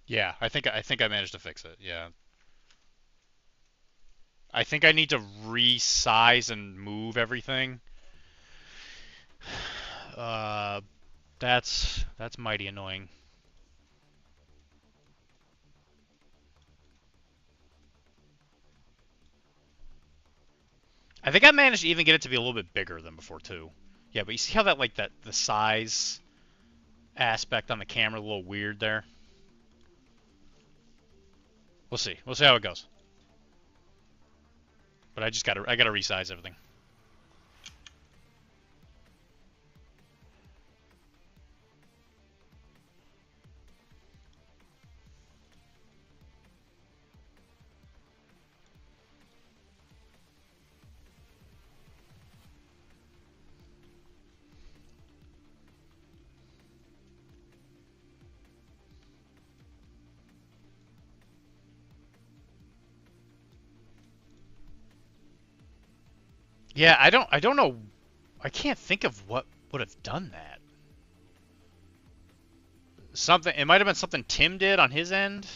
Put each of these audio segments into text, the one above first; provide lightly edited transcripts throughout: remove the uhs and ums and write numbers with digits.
Yeah, I think I managed to fix it. Yeah. I think I need to resize and move everything. Uh, that's mighty annoying. I think I managed to even get it to be a little bit bigger than before too. Yeah, but you see how that like that the size aspect on the camera a little weird there. We'll see. We'll see how it goes. But I gotta resize everything. Yeah, I don't know. I can't think of what would have done that. Something. It might have been something Tim did on his end.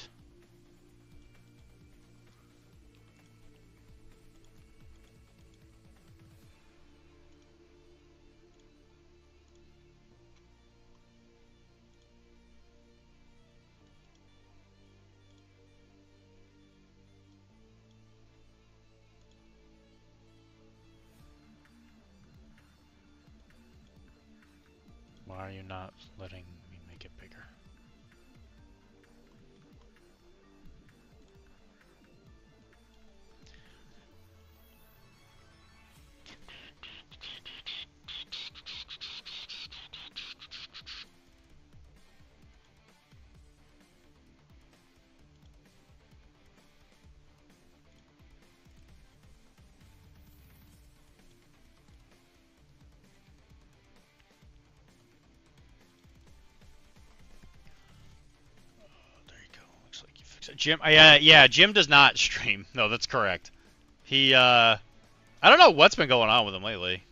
Why are you not letting me make it bigger? There you go. Looks like you fixed it. Jim, yeah, Jim does not stream. No, that's correct. He, I don't know what's been going on with him lately.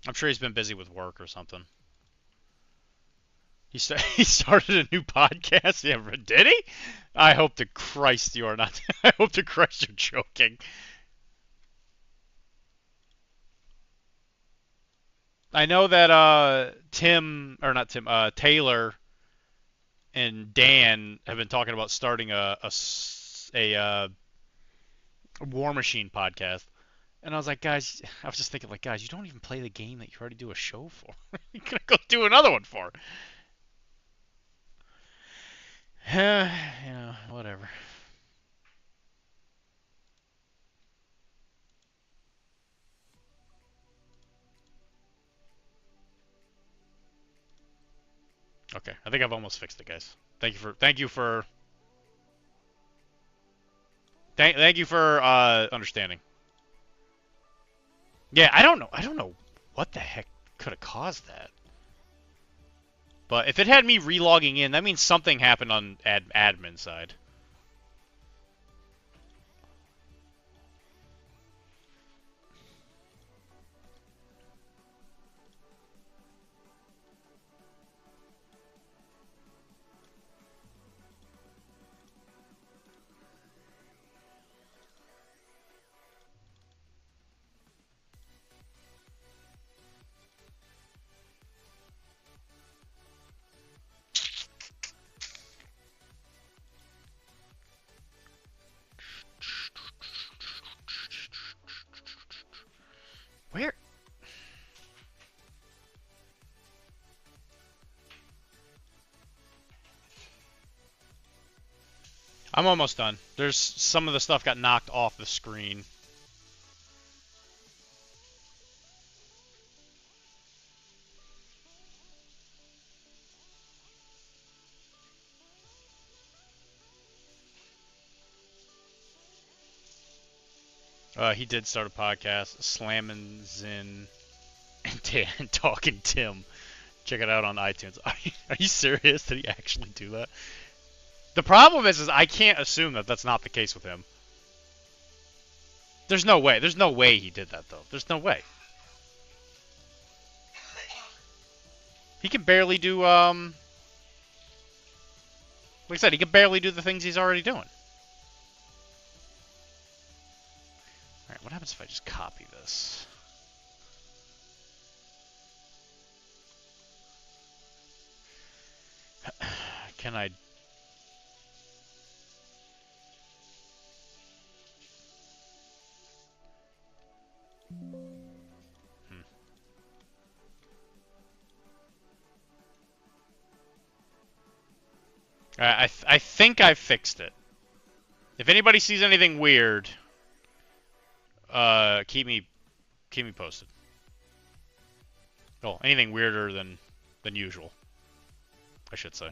I'm sure he's been busy with work or something. He started a new podcast. Yeah, did he? I hope to Christ you are not. I hope to Christ you're joking. I know that Tim or not Tim, Taylor and Dan have been talking about starting a War Machine podcast. And I was like, guys, I was just thinking, like, guys, you don't even play the game that you already do a show for. You're gonna go do another one for. Whatever. Okay, I think I've almost fixed it, guys. Thank you for understanding. Yeah, I don't know what the heck could have caused that. But if it had me relogging in, that means something happened on admin side. Where? I'm almost done. There's some of the stuff got knocked off the screen. He did start a podcast, Slamming Zin and Talking Tim. Check it out on iTunes. Are you serious? Did he actually do that? The problem is I can't assume that that's not the case with him. There's no way. There's no way he did that, though. There's no way. He can barely do, like I said, he can barely do the things he's already doing. Alright, what happens if I just copy this? Can I... I think I fixed it. If anybody sees anything weird, keep me posted. Oh, anything weirder than usual, I should say.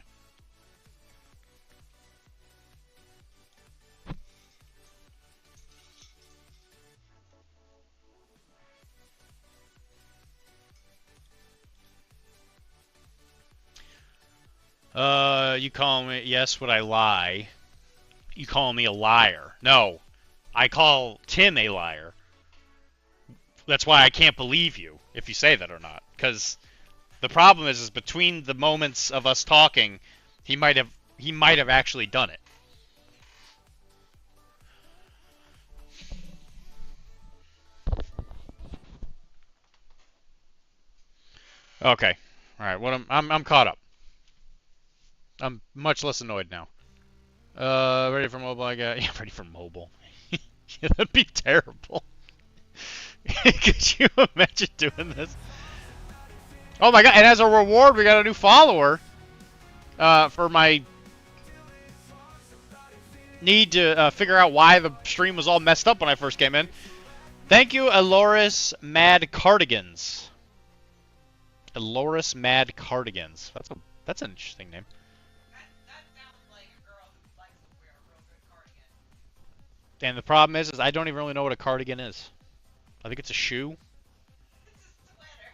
You call me, yes, would I lie? You call me a liar. No, I call Tim a liar. That's why I can't believe you, if you say that or not. Because the problem is between the moments of us talking, he might have actually done it. Okay. Alright, what I'm caught up. I'm much less annoyed now. Ready for mobile, I got... Yeah, ready for mobile. Yeah, that'd be terrible. Could you imagine doing this? Oh my god, and as a reward, we got a new follower. For my need to figure out why the stream was all messed up when I first came in. Thank you, Aloris Mad Cardigans. Aloris Mad Cardigans. That's an interesting name. And the problem is I don't even really know what a cardigan is. I think it's a shoe. It's a sweater.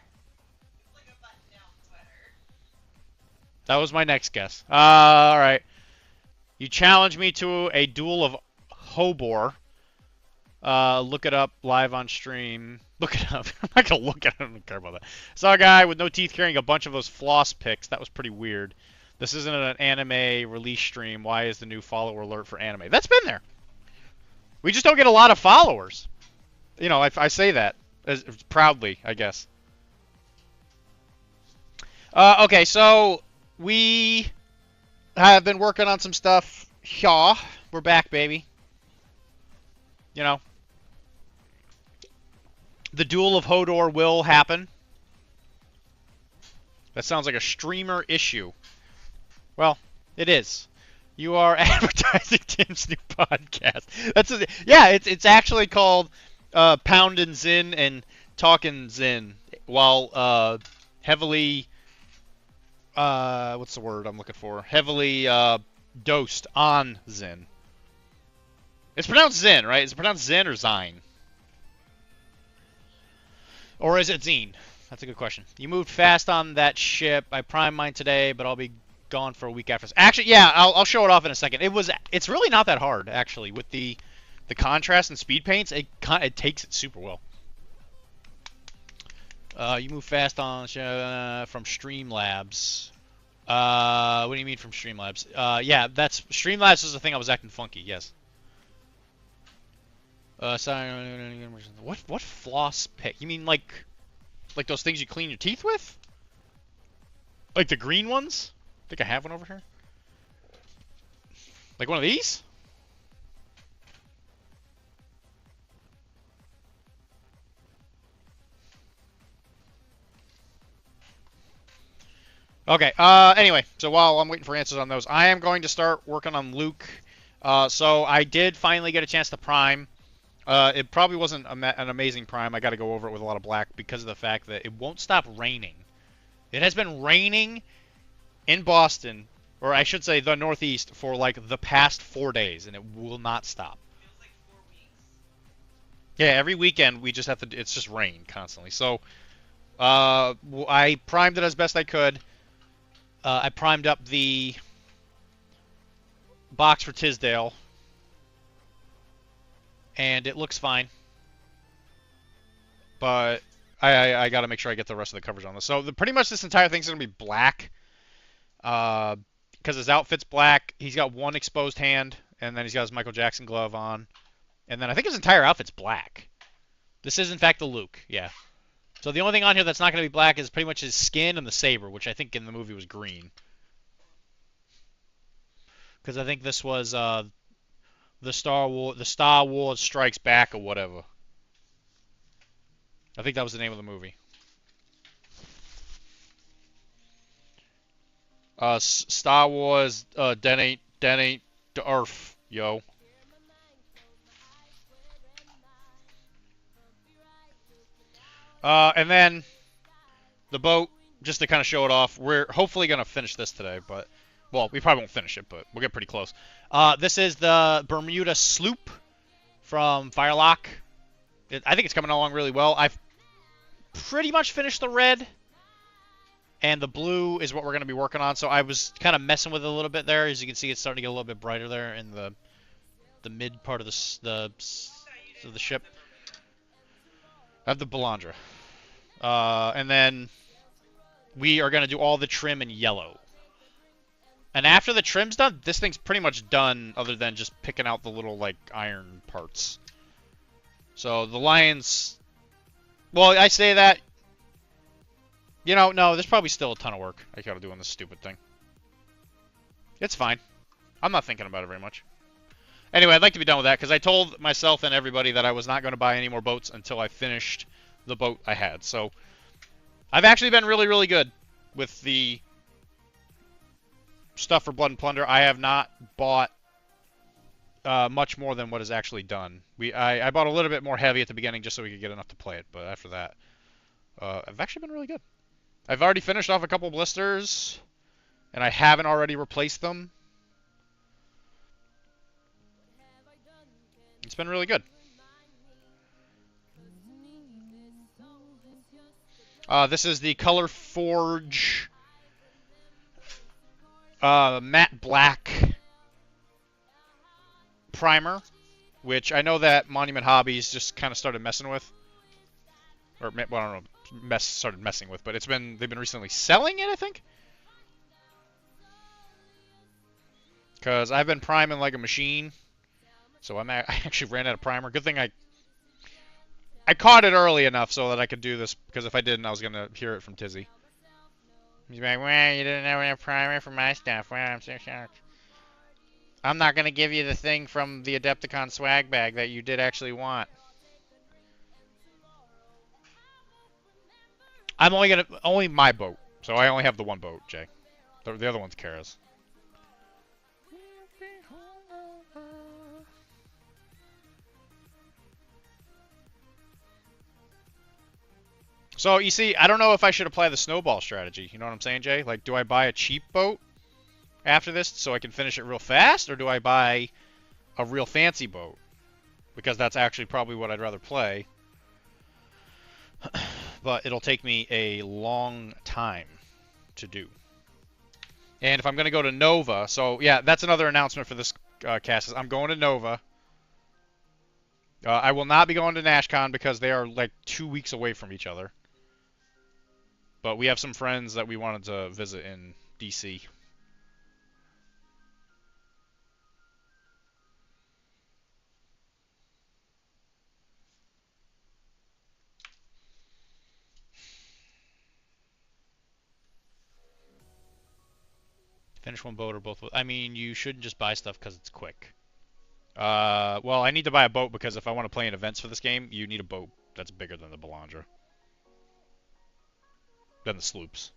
It's like a button-down sweater. That was my next guess. Alright. You challenged me to a duel of Hobor. Look it up live on stream. Look it up. I'm not gonna look at it. I don't care about that. Saw a guy with no teeth carrying a bunch of those floss picks. That was pretty weird. This isn't an anime release stream. Why is the new follower alert for anime? That's been there. We just don't get a lot of followers. You know, I say that as proudly, I guess. Okay, so we have been working on some stuff. Yeah, we're back, baby. You know, the Duel of Hodor will happen. That sounds like a streamer issue. Well, it is. You are advertising Tim's new podcast. Yeah, it's actually called Poundin' Zin and Talkin' Zin, while heavily what's the word I'm looking for? Heavily dosed on Zin. It's pronounced Zin, right? Is it pronounced Zin or Zine? Or is it Zine? That's a good question. You moved fast on that ship. I primed mine today, but I'll be gone for a week after. Actually, yeah, I'll show it off in a second. It's really not that hard, actually, with the contrast and speed paints. It takes it super well. You move fast on from Streamlabs. What do you mean from Streamlabs? Yeah, that's Streamlabs is the thing I was acting funky. Yes. Sorry. What floss pick? You mean like those things you clean your teeth with? Like the green ones? I think I have one over here. Like one of these? Okay, anyway, so while I'm waiting for answers on those, I am going to start working on Luke. So I did finally get a chance to prime. It probably wasn't an amazing prime. I got to go over it with a lot of black because of the fact that it won't stop raining. It has been raining in Boston, or I should say the Northeast, for like the past 4 days, and it will not stop. Feels like 4 weeks. Yeah, every weekend we just have to. It's just rain constantly. So I primed it as best I could. I primed up the box for Tisdale, and it looks fine. But I got to make sure I get the rest of the coverage on this. So pretty much this entire thing's gonna be black, because his outfit's black. He's got one exposed hand, and then he's got his Michael Jackson glove on, and then I think his entire outfit's black. This is in fact the Luke, yeah. So the only thing on here that's not gonna be black is pretty much his skin and the saber, which I think in the movie was green, because I think this was the Star Wars Strikes Back or whatever. I think that was the name of the movie. Star Wars, Den ain't the Earth, yo. And then the boat, just to kind of show it off. We're hopefully gonna finish this today, but well, we probably won't finish it, but we'll get pretty close. This is the Bermuda sloop from Firelock. I think it's coming along really well. I've pretty much finished the red, and the blue is what we're gonna be working on. So I was kind of messing with it a little bit there. As you can see, it's starting to get a little bit brighter there in the mid part of the ship. I have the Balandra. And then we are going to do all the trim in yellow. And after the trim's done, this thing's pretty much done other than just picking out the little, like, iron parts. So the Lions... Well, I say that... You know, no, there's probably still a ton of work I gotta do on this stupid thing. It's fine. I'm not thinking about it very much. Anyway, I'd like to be done with that, because I told myself and everybody that I was not going to buy any more boats until I finished the boat I had. So, I've actually been really, really good with the stuff for Blood and Plunder. I have not bought much more than what is actually done. I bought a little bit more heavy at the beginning just so we could get enough to play it, but after that, I've actually been really good. I've already finished off a couple blisters, and I haven't already replaced them. It's been really good. This is the Color Forge matte black primer, which I know that Monument Hobbies just kind of started messing with, or well, I don't know, started messing with, but they've been recently selling it, I think, because I've been priming like a machine, so I actually ran out of primer. Good thing I caught it early enough so that I could do this, because if I didn't, I was gonna hear it from Tizzy. He's like, well, you didn't have enough primer for my stuff. Well, I'm so shocked. I'm not gonna give you the thing from the Adepticon swag bag that you did actually want. I'm only my boat, so I only have the one boat, Jay. The other one's Kara's. So, you see, I don't know if I should apply the snowball strategy. You know what I'm saying, Jay? Like, do I buy a cheap boat after this so I can finish it real fast? Or do I buy a real fancy boat? Because that's actually probably what I'd rather play. But it'll take me a long time to do. And if I'm going to go to Nova... So, yeah, that's another announcement for this cast. I'm going to Nova. I will not be going to NashCon because they are, like, 2 weeks away from each other. But we have some friends that we wanted to visit in DC. Finish one boat or both. I mean, you shouldn't just buy stuff because it's quick. Well, I need to buy a boat because if I want to play in events for this game, you need a boat that's bigger than the Balandra. Than the sloops.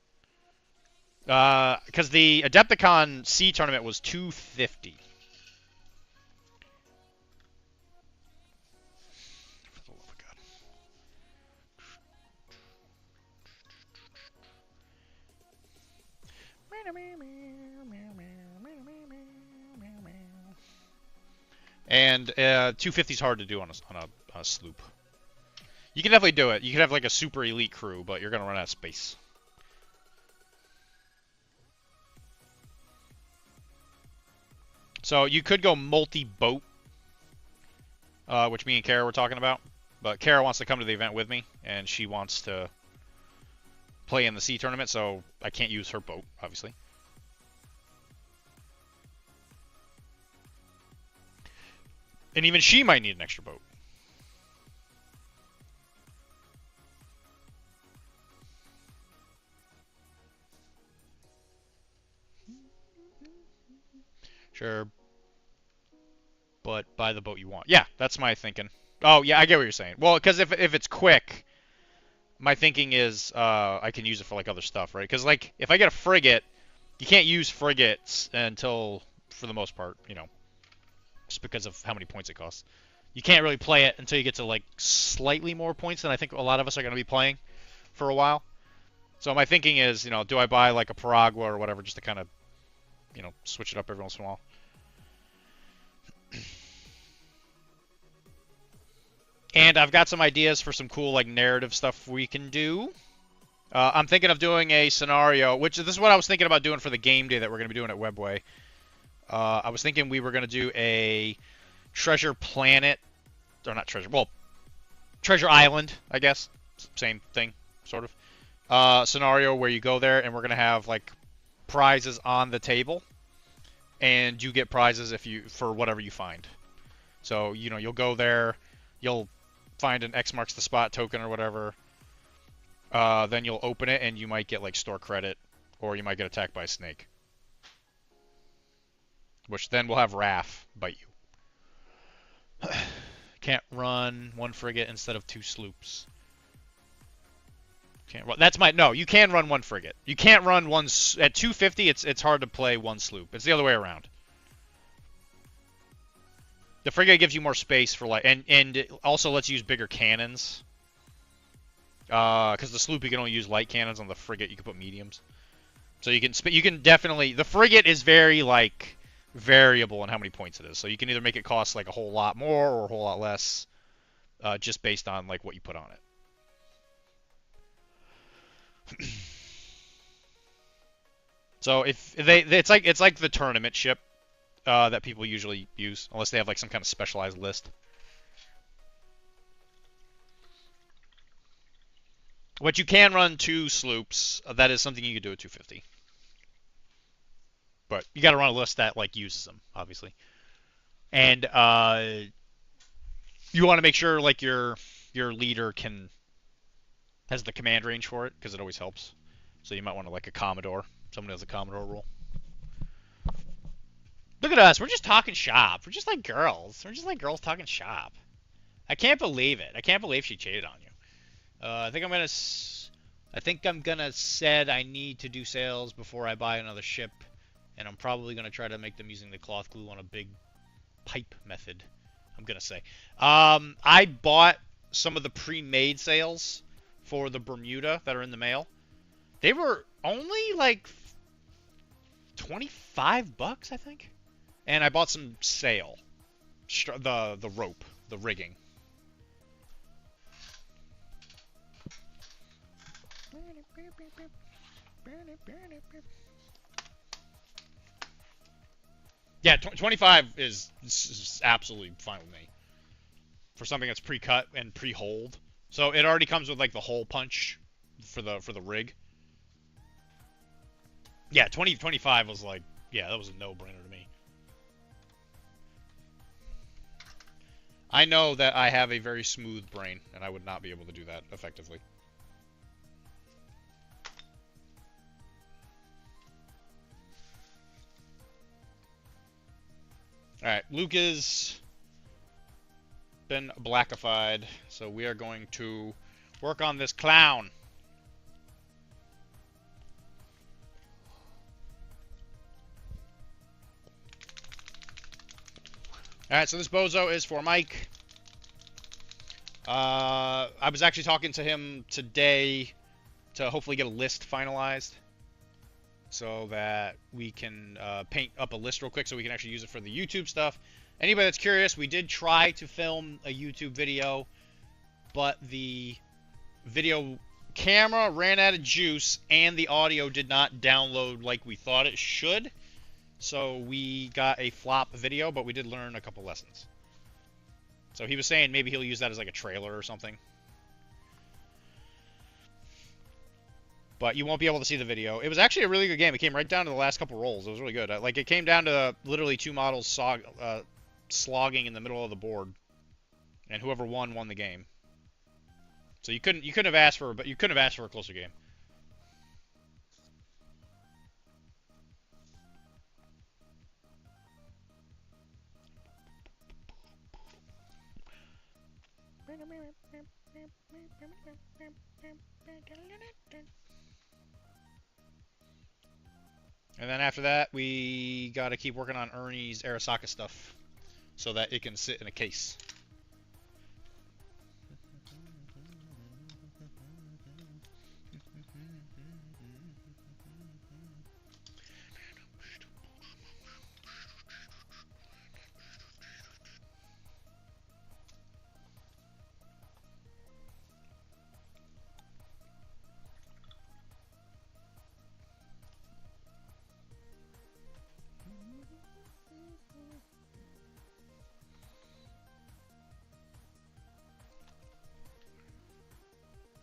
Because the Adepticon Sea tournament was $250. For the love of God. And 250 is hard to do on a sloop. You can definitely do it. You can have like a super elite crew, but you're gonna run out of space. So you could go multi-boat, which me and Kara were talking about. But Kara wants to come to the event with me, and she wants to play in the sea tournament, so I can't use her boat, obviously. And even she might need an extra boat. Sure, but buy the boat you want. Yeah, that's my thinking. Oh, yeah, I get what you're saying. Well, because if it's quick, my thinking is I can use it for like other stuff, right? Because like if I get a frigate, you can't use frigates until, for the most part, you know, just because of how many points it costs. You can't really play it until you get to like slightly more points than I think a lot of us are going to be playing for a while. So my thinking is, you know, do I buy like a Paragua or whatever just to kind of, you know, switch it up every once in a while? And I've got some ideas for some cool like narrative stuff we can do. I'm thinking of doing a scenario, which this is what I was thinking about doing for the game day that we're going to be doing at Webway. I was thinking we were going to do a Treasure Planet, or not Treasure, well, Treasure Island, I guess. Same thing, sort of. Scenario where you go there and we're going to have like prizes on the table. And you get prizes if you for whatever you find. So, you know, you'll go there, you'll find an X marks the spot token or whatever. Then you'll open it and you might get like store credit, or you might get attacked by a snake. Which then will have Raph bite you. Can't run one frigate instead of two sloops. Can't run. That's my no. You can run one frigate. You can't run one at 250. It's hard to play one sloop. It's the other way around. The frigate gives you more space for like, and it also lets you use bigger cannons. Because the sloop you can only use light cannons. On the frigate you can put mediums. So you can definitely, the frigate is very like variable in how many points it is. So you can either make it cost like a whole lot more or a whole lot less, just based on like what you put on it. So if it's like the tournament ship that people usually use, unless they have like some kind of specialized list. But you can run two sloops. That is something you can do at 250. But you got to run a list that like uses them, obviously. And you want to make sure like your leader has the command range for it, because it always helps. So you might want to like a Commodore. Someone has a Commodore rule. Look at us. We're just talking shop. We're just like girls. We're just like girls talking shop. I can't believe it. I can't believe she cheated on you. I think I'm gonna said I need to do sales before I buy another ship, and I'm probably gonna try to make them using the cloth glue on a big pipe method. I'm gonna say. I bought some of the pre-made sails for the Bermuda that are in the mail. They were only like $25, I think. And I bought some sail, the rope, the rigging. Yeah, 25 is absolutely fine with me for something that's pre-cut and pre-holed. So it already comes with like the hole punch for the rig. Yeah, 25 was like, yeah, that was a no-brainer to me. I know that I have a very smooth brain, and I would not be able to do that effectively. Alright, Luke is been blackified, so we are going to work on this clown. Alright, so this bozo is for Mike. I was actually talking to him today to hopefully get a list finalized, so that we can paint up a list real quick so we can actually use it for the YouTube stuff. Anybody that's curious, we did try to film a YouTube video but the video camera ran out of juice and the audio did not download like we thought it should. So we got a flop video, but we did learn a couple lessons. So he was saying maybe he'll use that as like a trailer or something. But you won't be able to see the video. It was actually a really good game. It came right down to the last couple rolls. It was really good. Like, it came down to literally two models slogging in the middle of the board, and whoever won the game. So you couldn't have asked for, but you couldn't have asked for a closer game. And then after that, we got to keep working on Ernie's Arasaka stuff so that it can sit in a case.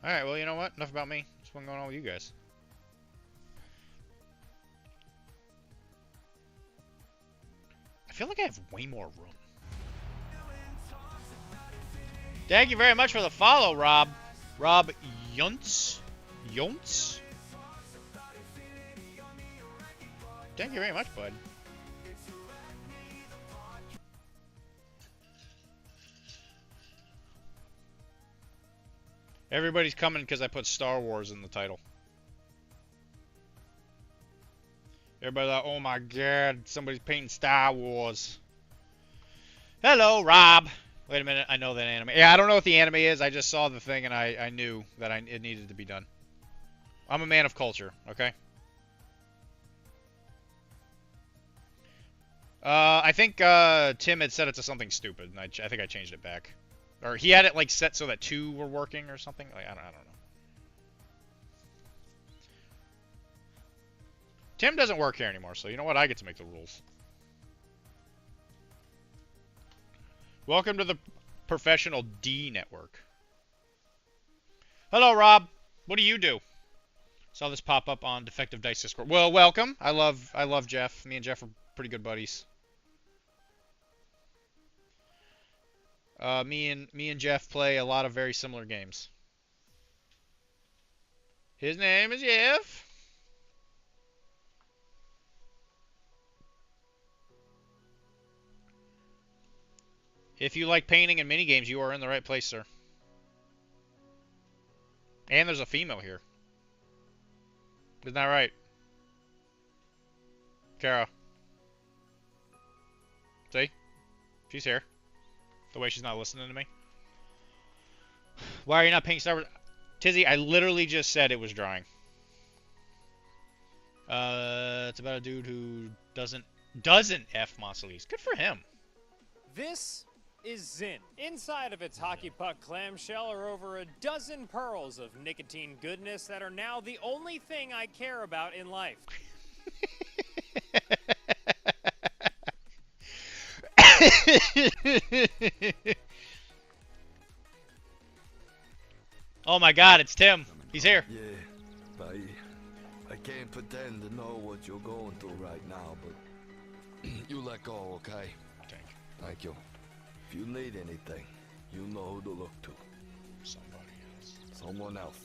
Alright, well, you know what? Enough about me. What's going on with you guys? I feel like I have way more room. Thank you very much for the follow, Rob. Rob Yuntz? Yuntz? Thank you very much, bud. Everybody's coming because I put Star Wars in the title. Everybody's like, oh my god, somebody's painting Star Wars. Hello, Rob. Wait a minute, I know that anime. Yeah, I don't know what the anime is. I just saw the thing and I knew that it needed to be done. I'm a man of culture, okay? I think Tim had set it to something stupid, and I think I changed it back. Or he had it like set so that two were working or something. Like, I don't know. Tim doesn't work here anymore, so you know what? I get to make the rules. Welcome to the Professional D Network. Hello, Rob. What do you do? Saw this pop up on Defective Dice Discord. Well, welcome. I love Jeff. Me and Jeff are pretty good buddies. Me and Jeff play a lot of very similar games. His name is Jeff. If you like painting and minigames, you are in the right place, sir. And there's a female here. Isn't that right? Kara. See? She's here. The way she's not listening to me. Why are you not painting Star Wars? Tizzy, I literally just said it was drawing. It's about a dude who doesn't F Monster-Lease. Good for him. This is Zin. Inside of its hockey puck clamshell are over a dozen pearls of nicotine goodness that are now the only thing I care about in life. Oh my god, it's Tim. He's here. Yeah, but I can't pretend to know what you're going through right now, but you let go, okay? Thank you. If you need anything, you know who to look to. Somebody else. Someone else.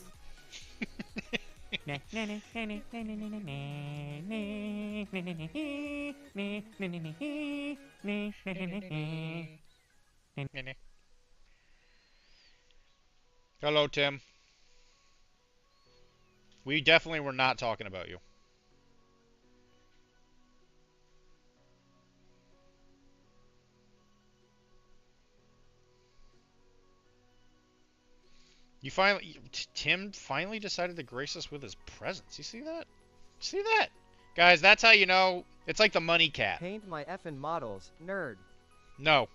Hello, Tim. We definitely were not talking about you. Tim finally decided to grace us with his presence. You see that? See that? Guys, that's how you know. It's like the money cat. Paint my effing models, nerd. No.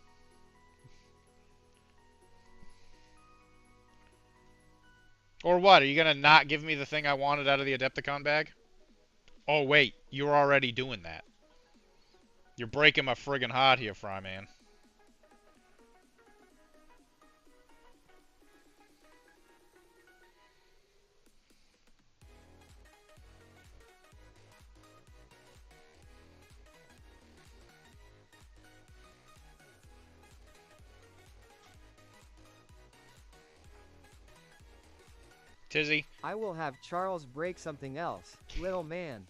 Or what? Are you gonna not give me the thing I wanted out of the Adepticon bag? Oh wait, you're already doing that. You're breaking my friggin' heart here, Fryman. Tizzy. I will have Charles break something else, little man.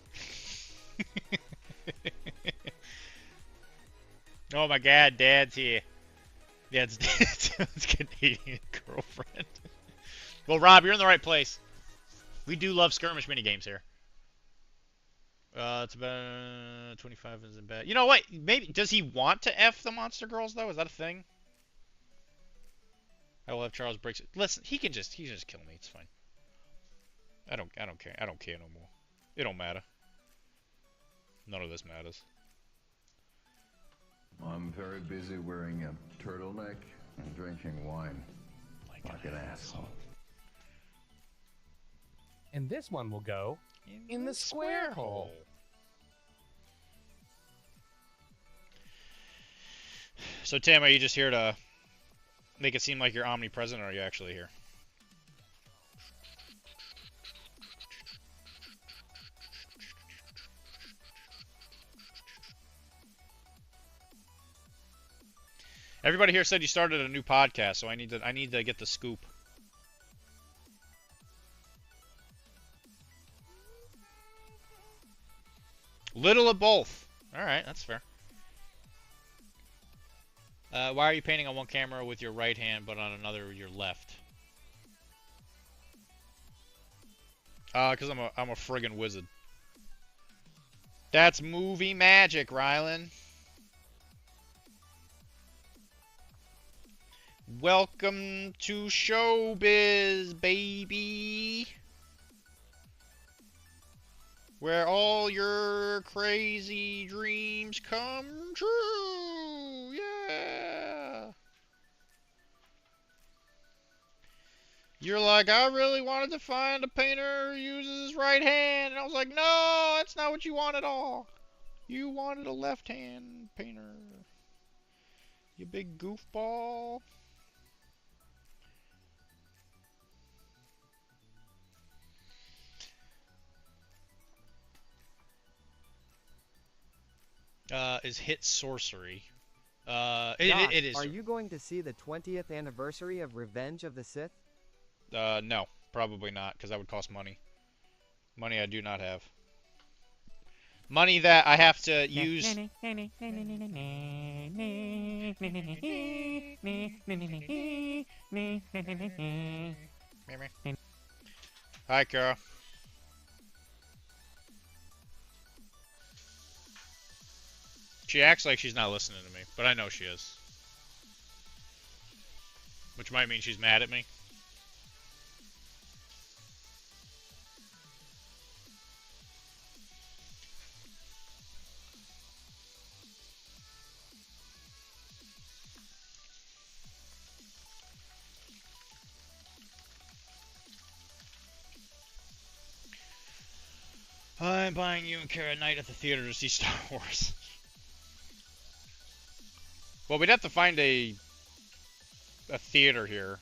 Oh my god, Dad's here. Dad's Canadian girlfriend. Well, Rob, you're in the right place. We do love skirmish minigames here. It's about 25 isn't bad. You know what? Maybe does he want to F the monster girls though? Is that a thing? I will have Charles break. Listen, he can just kill me. It's fine. I don't care. I don't care no more. It don't matter. None of this matters. I'm very busy wearing a turtleneck and drinking wine. Like an asshole. And this one will go in the square hole. So Tim, are you just here to make it seem like you're omnipresent, or are you actually here? Everybody here said you started a new podcast, so I need to get the scoop. Little of both. All right, that's fair. Why are you painting on one camera with your right hand, but on another with your left? Cause I'm a friggin' wizard. That's movie magic, Rylan. Welcome to showbiz, baby. Where all your crazy dreams come true. Yeah. You're like, I really wanted to find a painter who uses his right hand. And I was like, no, that's not what you want at all. You wanted a left-hand painter. You big goofball. Is hit sorcery. It is. Are you going to see the 20th anniversary of Revenge of the Sith? No, probably not, because that would cost money. Money I do not have. Money that I have to use. Hi, Kara. She acts like she's not listening to me, but I know she is. Which might mean she's mad at me. I'm buying you and Kara a night at the theater to see Star Wars. Well, we'd have to find a theater here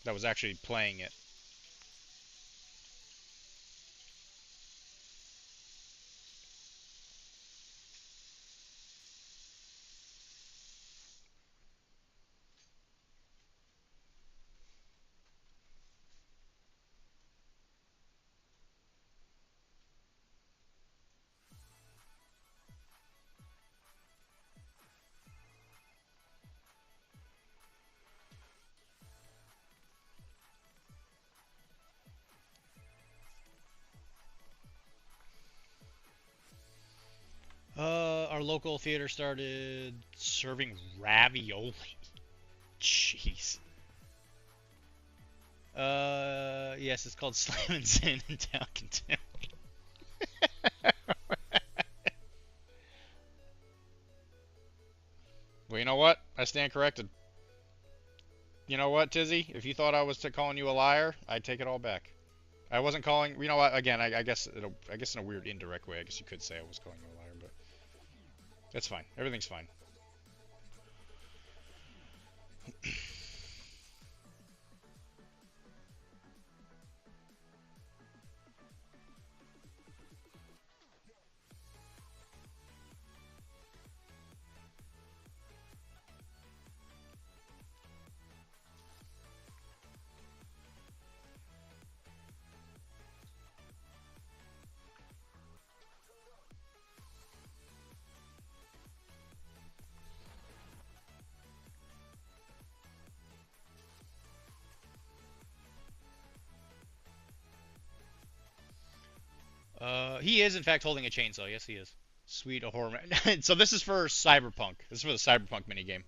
that was actually playing it. Our local theater started serving ravioli. Jeez. Yes, it's called Slam and Zin in Downton. Well, you know what? I stand corrected. You know what, Tizzy? If you thought I was calling you a liar, I'd take it all back. I wasn't calling. You know what? Again, I guess I guess in a weird indirect way, I guess you could say I was calling you a liar, but it's fine. Everything's fine. He is in fact holding a chainsaw. Yes, he is. Sweet a horror man. So this is for Cyberpunk. This is for the Cyberpunk minigame.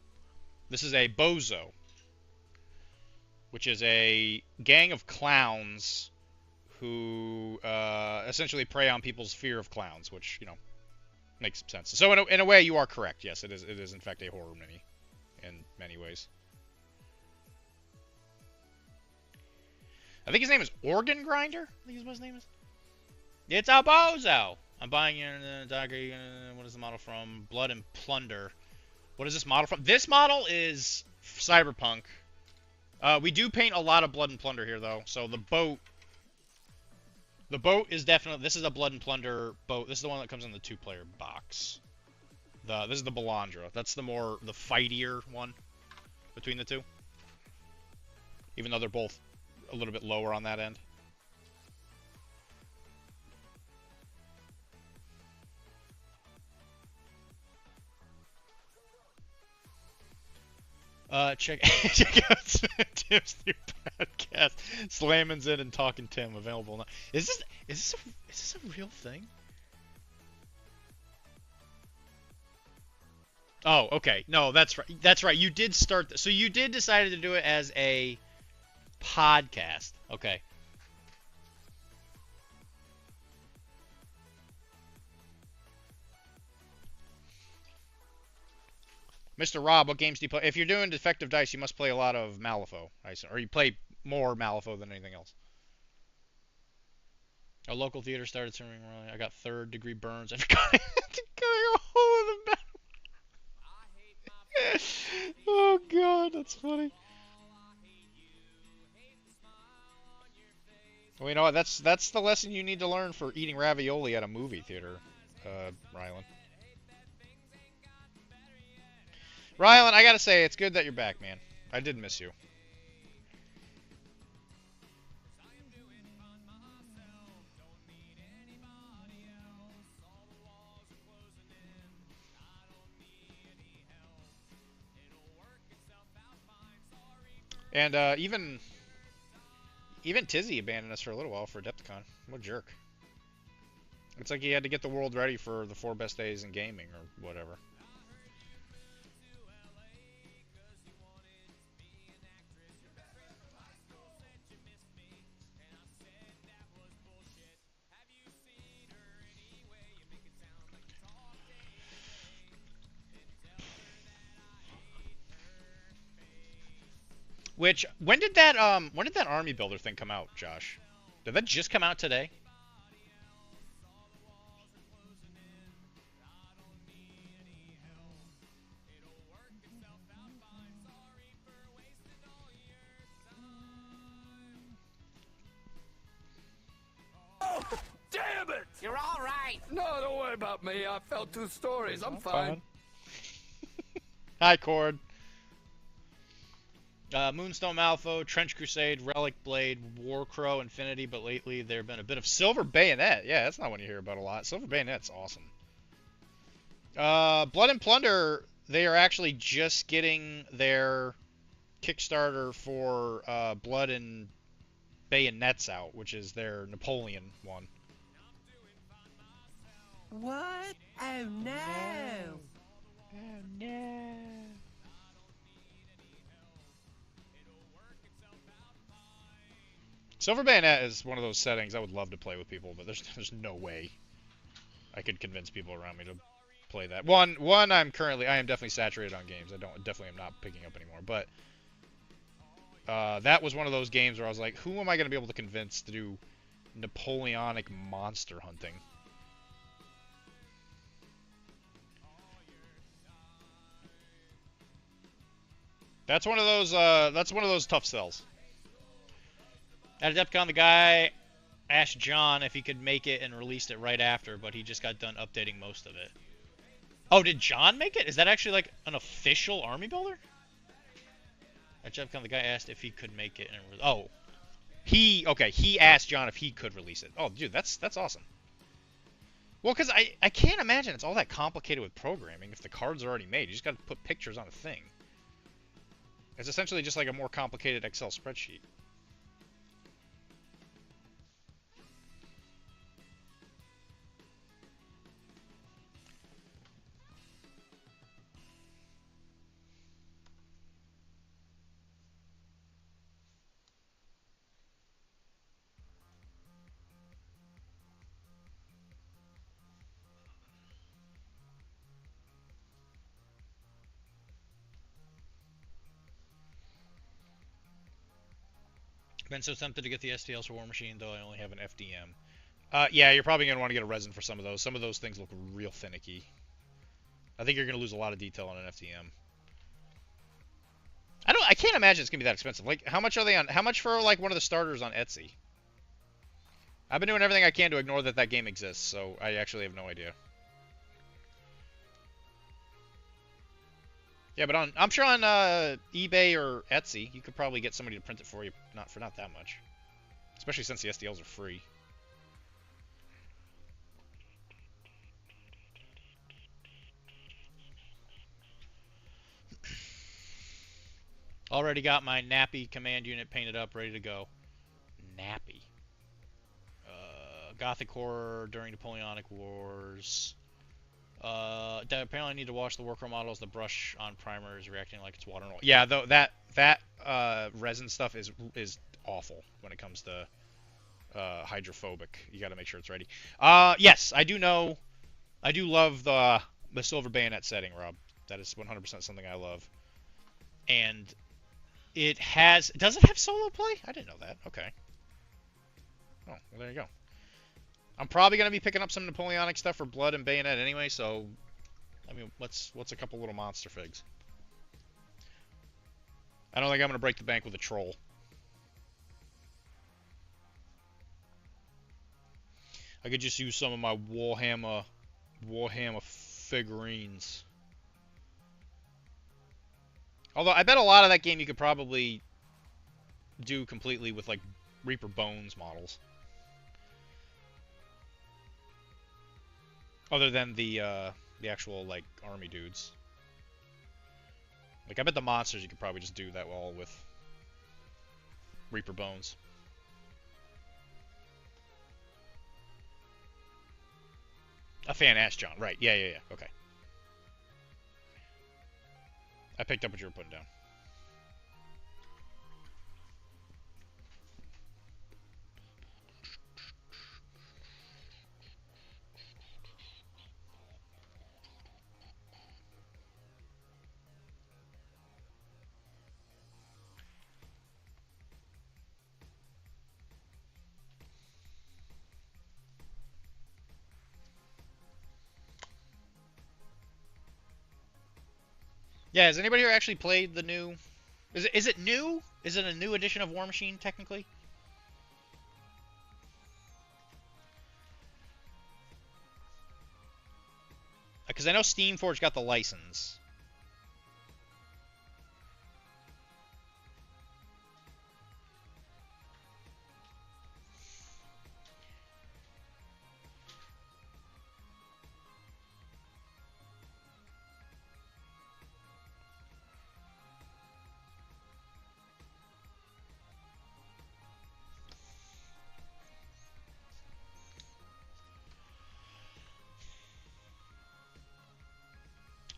This is a bozo, which is a gang of clowns who essentially prey on people's fear of clowns, which, you know, makes sense. So in a way, you are correct. Yes, it is. It is in fact a horror mini, in many ways. I think his name is Organ Grinder. I think is what his name is. It's a bozo. I'm buying you what is the model from? Blood and Plunder. What is this model from? This model is Cyberpunk. We do paint a lot of Blood and Plunder here, though. So the boat is definitely, this is a Blood and Plunder boat. This is the one that comes in the 2-player box. This is the Balandra. That's the fightier one between the two. Even though they're both a little bit lower on that end. Check out Tim's new podcast, Slamming In and Talking Tim, available now. Is this a real thing? Oh, okay. No, that's right. That's right. You did start. So you did decide to do it as a podcast. Okay. Mr. Rob, what games do you play? If you're doing Defective Dice, you must play a lot of Malifaux, or you play more Malifaux than anything else. A local theater started serving early. I got 3rd-degree burns after going a hole in the back. Oh god, that's funny. Well, you know what? That's the lesson you need to learn for eating ravioli at a movie theater, Rylan. Rylan, I gotta say, it's good that you're back, man. I did miss you. And even Tizzy abandoned us for a little while for Adepticon. What a jerk. It's like he had to get the world ready for the 4 best days in gaming or whatever. Which when did that army builder thing come out, Josh? Did that just come out today? Oh, damn it! You're all right. No, don't worry about me. I fell 2 stories. I'm fine. Hi, Cord. Moonstone Malifaux, Trench Crusade, Relic Blade, Warcrow, Infinity, but lately there have been a bit of Silver Bayonet. Yeah, that's not one you hear about a lot. Silver Bayonet's awesome. Blood and Plunder, they are actually just getting their Kickstarter for Blood and Bayonets out, which is their Napoleon one. What? Oh no. Oh no. Silver Bayonet is one of those settings I would love to play with people, but there's no way I could convince people around me to play that. One, I am definitely saturated on games. Definitely am not picking up anymore. But That was one of those games where I was like, who am I going to be able to convince to do Napoleonic monster hunting? That's one of those. That's one of those tough sells. At Adepticon, the guy asked John if he could make it and released it right after, but he just got done updating most of it. Oh, did John make it? Is that actually like an official army builder? At Adepticon, the guy asked if he could make it and he asked John if he could release it. Oh, dude, that's awesome. Well, because I can't imagine it's all that complicated with programming if the cards are already made. You just got to put pictures on a thing. It's essentially just like a more complicated Excel spreadsheet. Been so tempted to get the STLs for War Machine, though I only have an FDM. Yeah, you're probably going to want to get a resin for some of those. Some of those things look real finicky. I think you're going to lose a lot of detail on an FDM. I can't imagine it's going to be that expensive. Like, how much are they on? How much for, like, one of the starters on Etsy? I've been doing everything I can to ignore that game exists, so I actually have no idea. Yeah, but I'm sure on eBay or Etsy, you could probably get somebody to print it for you, not that much. Especially since the STLs are free. Already got my Nappy command unit painted up, ready to go. Nappy. Gothic horror during Napoleonic Wars. Apparently I need to wash the worker models. The brush on primer is reacting like it's water and oil. Yeah, though that resin stuff is awful when it comes to hydrophobic. You got to make sure it's ready. Yes, I do know. I do love the silver bayonet setting, Rob. That is 100% something I love. And it has. Does it have solo play? I didn't know that. Okay. Oh, well, there you go. I'm probably going to be picking up some Napoleonic stuff for Blood and Bayonet anyway, so I mean, what's a couple little monster figs? I don't think I'm going to break the bank with a troll. I could just use some of my Warhammer figurines. Although I bet a lot of that game you could probably do completely with like Reaper Bones models. Other than the actual like army dudes. Like I bet the monsters you could probably just do that all with Reaper Bones. A fan asked John. Right. Yeah. Okay. I picked up what you were putting down. Yeah, has anybody here actually played the new... Is it new? Is it a new edition of War Machine, technically? Because I know Steamforge got the license.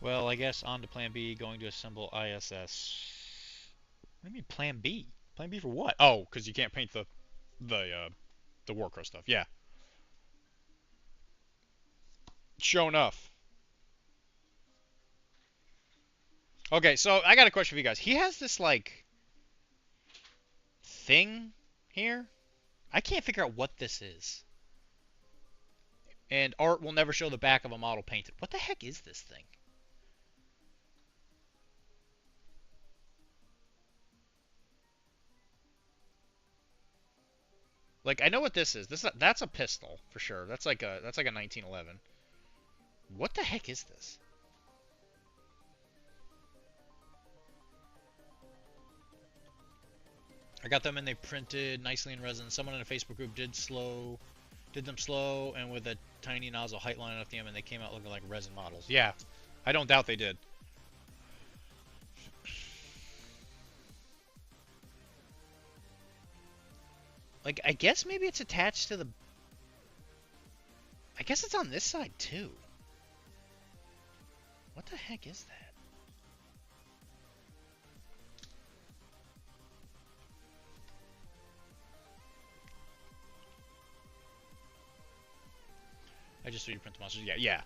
Well, I guess on to Plan B, going to assemble ISS. What do you mean Plan B? Plan B for what? Oh, because you can't paint the Warcrow stuff. Yeah. Sure enough. Okay, so I got a question for you guys. He has this like thing here. I can't figure out what this is. And art will never show the back of a model painted. What the heck is this thing? Like, I know what this is. That's a pistol for sure. That's like a 1911. What the heck is this? I got them and they printed nicely in resin. Someone in a Facebook group did them slow and with a tiny nozzle height line off the end, and they came out looking like resin models. Yeah, I don't doubt they did. Like, I guess maybe it's attached to the... I guess it's on this side, too. What the heck is that? I just 3D print the monsters. Yeah.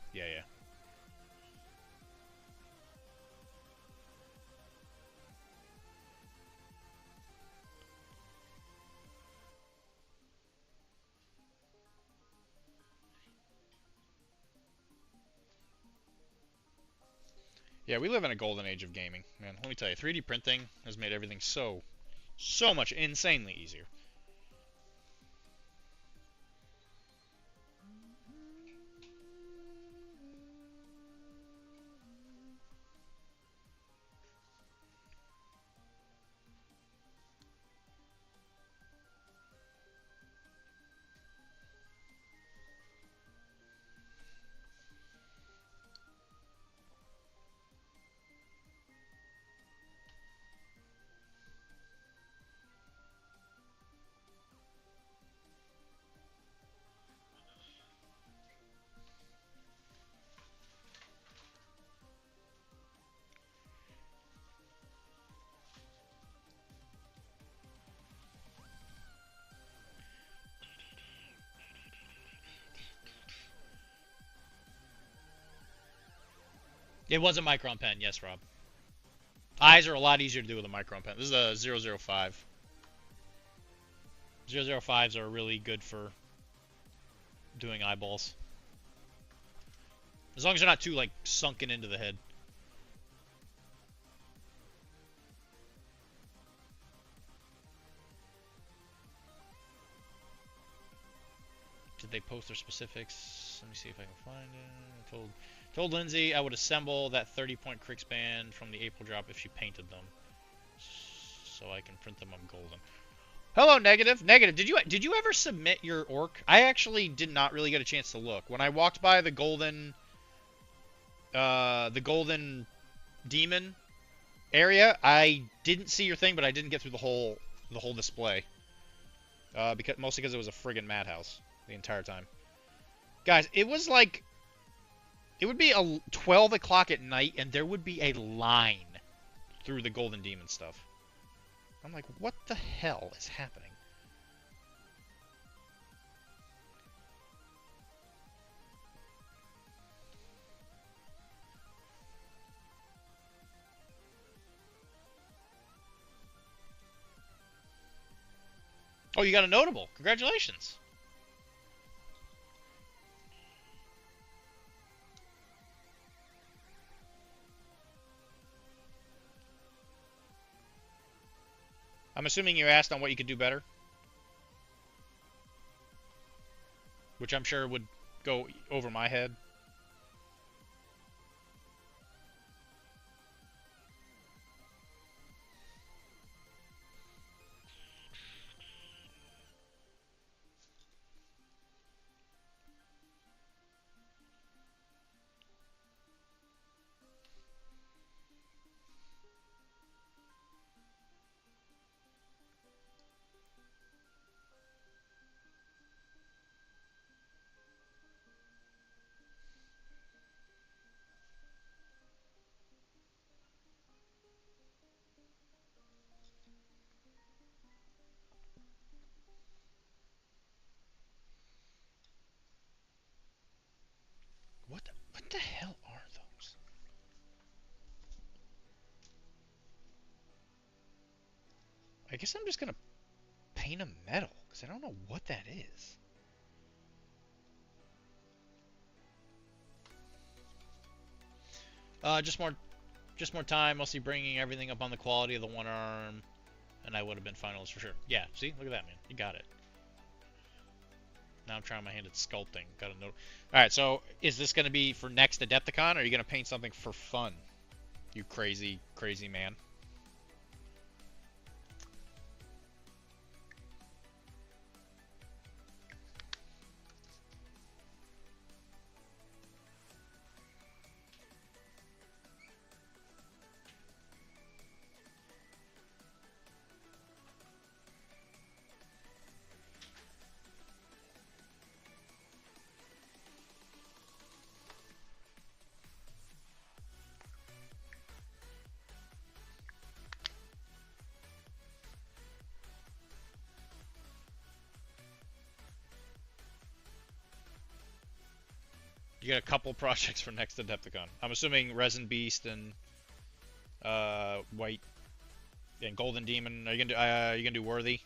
Yeah, we live in a golden age of gaming, man. Let me tell you, 3D printing has made everything so much insanely easier. It was a micron pen, yes, Rob. Eyes are a lot easier to do with a micron pen. This is a 005. 005s are really good for doing eyeballs. As long as they're not too, like, sunken into the head. Did they post their specifics? Let me see if I can find it. I told Lindsay I would assemble that 30-point Crix band from the April drop if she painted them, so I can print them on golden. Hello, Negative. Negative. Did you ever submit your orc? I actually did not really get a chance to look. When I walked by the golden demon area, I didn't see your thing, but I didn't get through the whole display. Mostly because it was a friggin' madhouse the entire time. Guys, it was like, it would be 12 o'clock at night, and there would be a line through the golden demon stuff. I'm like, what the hell is happening? Oh, you got a notable. Congratulations. I'm assuming you asked on what you could do better. Which I'm sure would go over my head. What the hell are those? I guess I'm just gonna paint them metal? Because I don't know what that is. Just more time. Mostly bringing everything up on the quality of the one arm, and I would have been finalist for sure. Yeah, see, look at that, man. You got it. Now I'm trying my hand at sculpting. Got to know. All right, so is this going to be for next Adepticon, or are you going to paint something for fun? You crazy, crazy man. You got a couple projects for next Adepticon. I'm assuming Resin Beast and White and Golden Demon. Are you gonna do Worthy?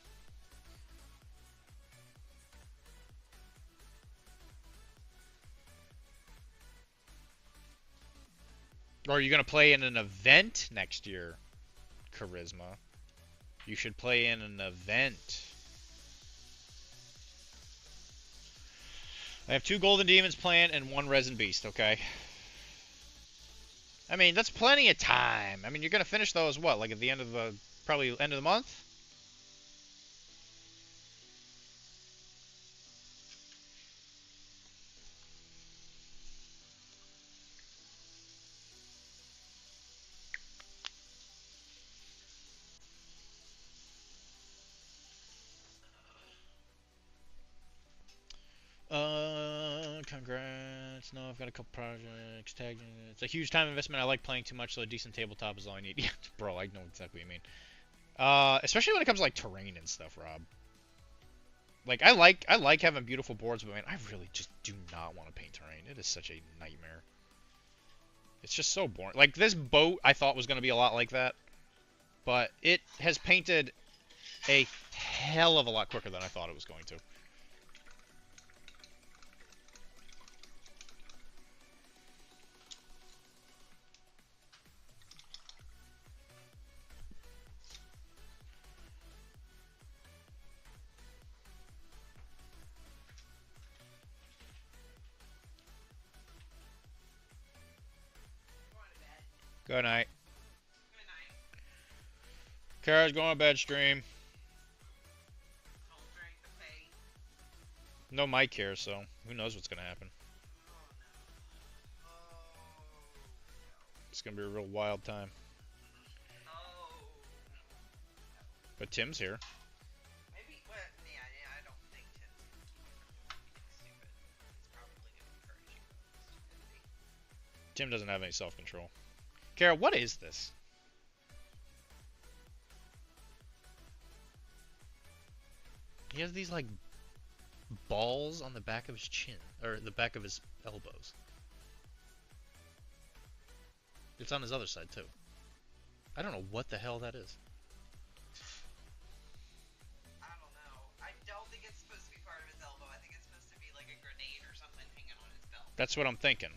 Or are you gonna play in an event next year? Charisma. You should play in an event. I have 2 Golden Demons planned and 1 Resin Beast, okay? I mean, that's plenty of time. I mean, you're going to finish those, what, like at the end of the, probably end of the month? Congrats. No, I've got a couple projects tagged in. It's a huge time investment. I like playing too much, so a decent tabletop is all I need. Yeah, bro, I know exactly what you mean. Especially when it comes to like terrain and stuff, Rob. Like I like having beautiful boards, but man, I really just do not want to paint terrain. It is such a nightmare. It's just so boring. Like this boat, I thought was going to be a lot like that, but it has painted a hell of a lot quicker than I thought it was going to. Good night. Good night. Kara's going to bed stream. Don't drink the fate. No mic here, so who knows what's going to happen. Oh no. Oh It's going to be a real wild time. no. Oh. But Tim's here. Maybe. Well, yeah. I don't think Tim's stupid. He's probably gonna encourage you. Stupidity. Tim doesn't have any self-control. Kara, what is this? He has these, like, balls on the back of his chin. Or the back of his elbows. It's on his other side, too. I don't know what the hell that is. I don't know. I don't think it's supposed to be part of his elbow. I think it's supposed to be like a grenade or something hanging on his belt. That's what I'm thinking.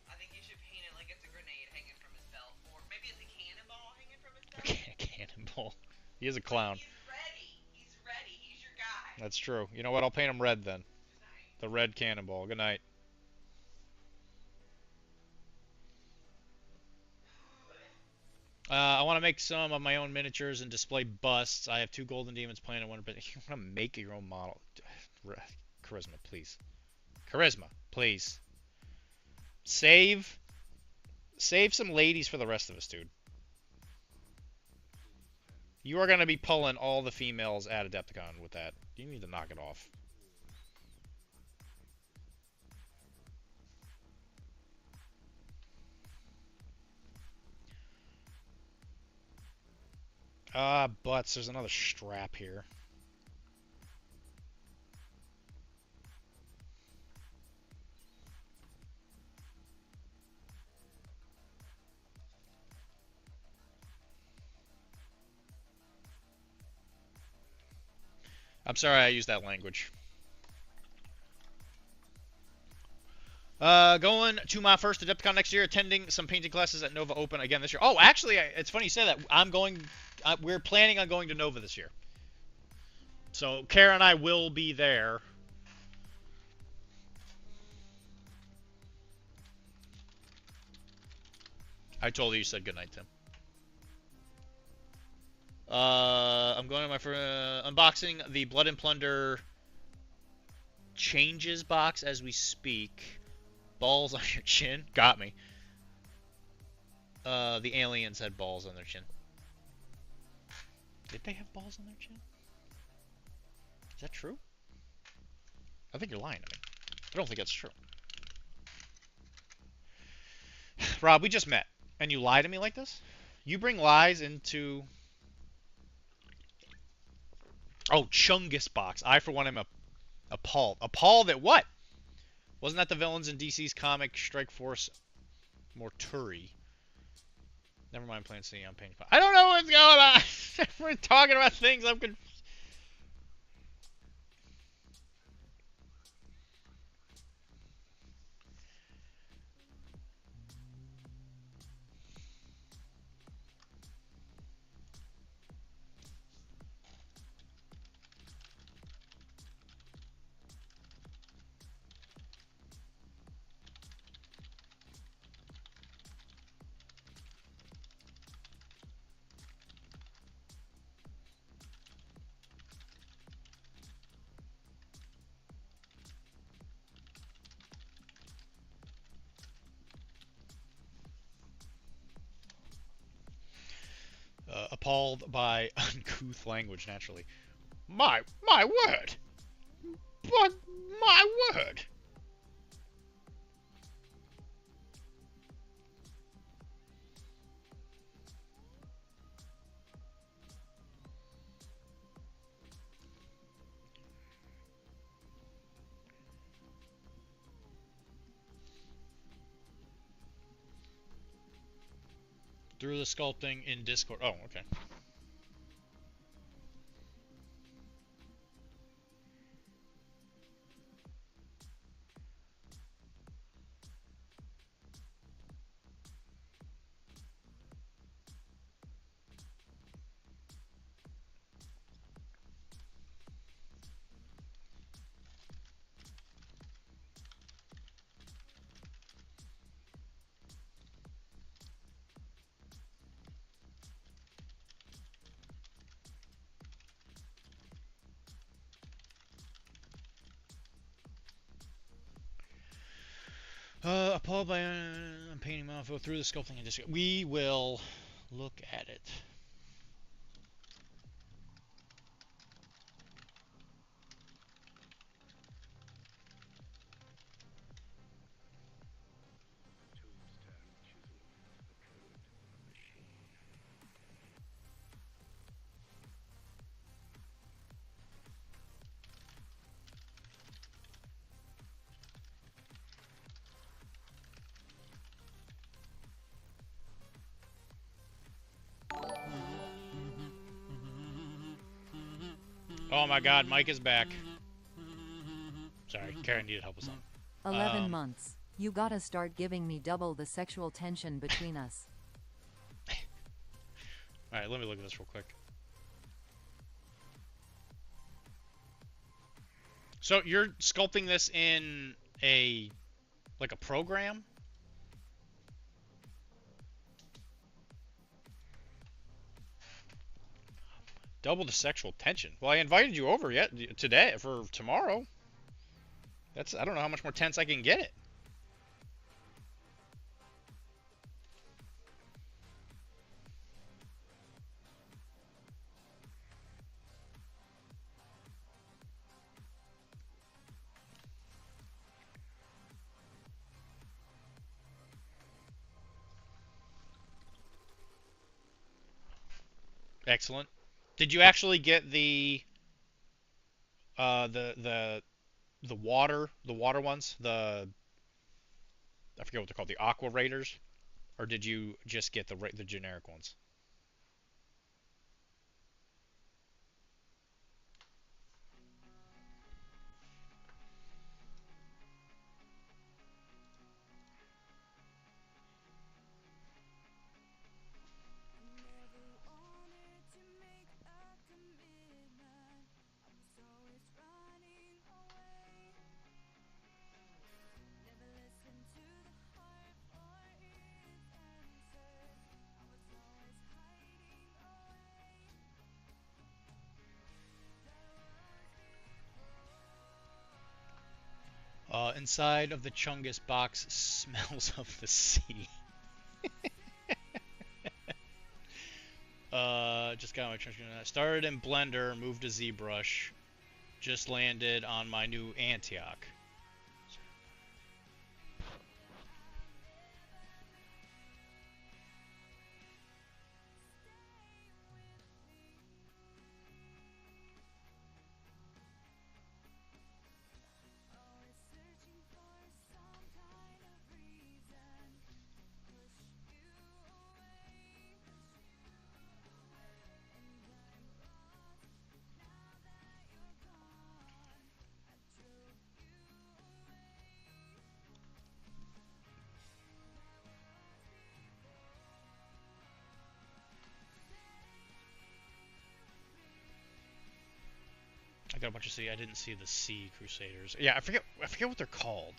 I think you should paint it like it's a grenade hanging from his belt. Or maybe it's a cannonball hanging from his belt. Cannonball. He is a clown. He's ready. He's ready. He's your guy. That's true. You know what? I'll paint him red then. Good night. The red cannonball. Good night. I want to make some of my own miniatures and display busts. I have 2 Golden Demons planned. I want to make your own model. Charisma, please. Charisma, please. Save some ladies for the rest of us, dude. You are going to be pulling all the females at Adepticon with that. You need to knock it off. Butts. There's another strap here. I'm sorry I used that language. Going to my first Adepticon next year, attending some painting classes at Nova Open again this year. Oh, actually, it's funny you say that. We're planning on going to Nova this year. So Kara and I will be there. I told you said goodnight, Tim. I'm going to my unboxing the Blood and Plunder changes box as we speak. Balls on your chin. Got me. The aliens had balls on their chin. Did they have balls on their chin? Is that true? I think you're lying to me. I don't think that's true. Rob, we just met, and you lie to me like this? You bring lies into... Oh, Chungus box. I, for one, am appalled. Appalled at what? Wasn't that the villains in DC's comic Strike Force Morturi? Never mind playing City on Painting. I don't know what's going on. We're talking about things I'm confused. Appalled by uncouth language, naturally. My word! But my word! Through the sculpting in Discord. Oh, okay. Appalled by painting Malifaux through the sculpting in Discord. We will look at it. Oh my god, Mike is back. Sorry, Karen needed help with something. 11 months. You gotta start giving me double the sexual tension between us. Alright, let me look at this real quick. So you're sculpting this in a program? Double the sexual tension. Well, I invited you over today for tomorrow. I don't know how much more tense I can get it. Excellent. Did you actually get the water ones? I forget what they're called, the Aqua Raiders, or did you just get the generic ones? Inside of the Chungus box smells of the sea. Just got my started in Blender, moved to ZBrush. Just landed on my new Antioch. I got a bunch of sea. I didn't see the Sea Crusaders. Yeah, I forget what they're called.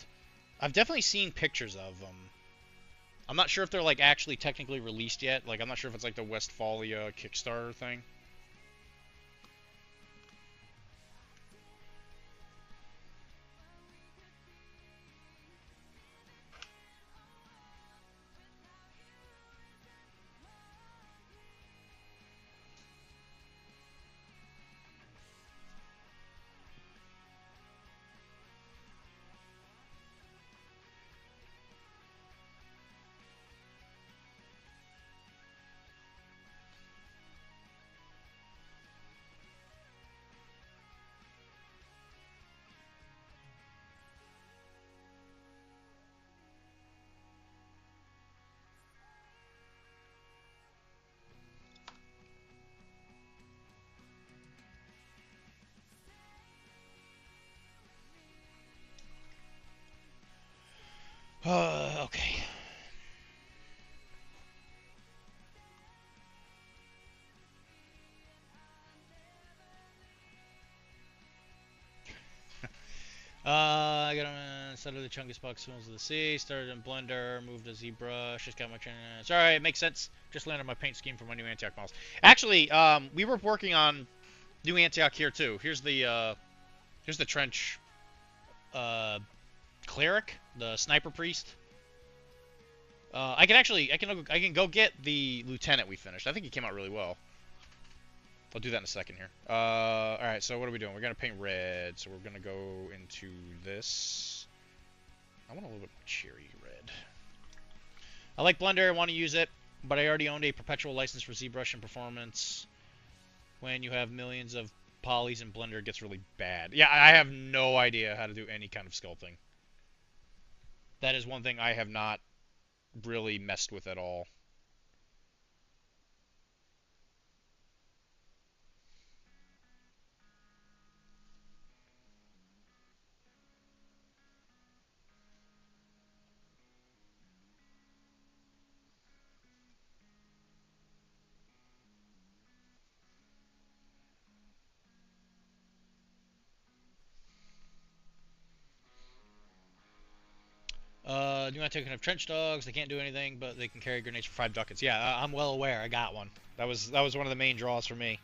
I've definitely seen pictures of them. I'm not sure if they're like actually technically released yet. Like I'm not sure if it's like the Westphalia Kickstarter thing. Okay. I got instead of the Chungus box swims of the sea. Started in Blender, moved to ZBrush. Just got my chance. All right, it makes sense. Just landed my paint scheme for my new Antioch models. Actually, we were working on new Antioch here too. Here's the trench cleric, the sniper priest. I can go get the lieutenant we finished. I think he came out really well. I'll do that in a second here. Alright, so what are we doing? We're going to paint red, so we're going to go into this. I want a little bit more cherry red. I like Blender, I want to use it, but I already owned a perpetual license for ZBrush and Performance. When you have millions of polys in Blender, it gets really bad. Yeah, I have no idea how to do any kind of sculpting. That is one thing I have not really messed with at all. Do not take enough trench dogs. They can't do anything, but they can carry grenades for 5 ducats. Yeah, I'm well aware. I got one. That was one of the main draws for me.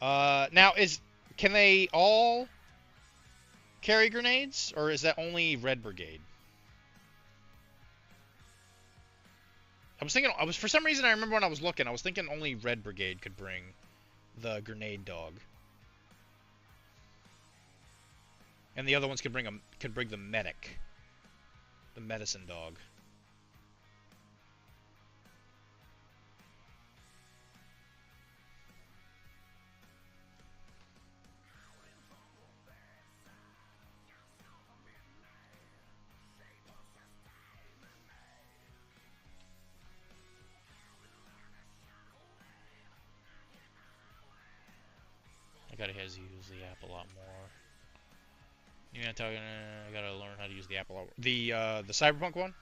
Now can they all carry grenades, or is that only Red Brigade? For some reason I remember when I was looking, I was thinking only Red Brigade could bring the grenade dog, and the other ones could bring the medic. The medicine dog. I gotta use the app a lot more. I gotta learn how to use the app a lot. The Cyberpunk one?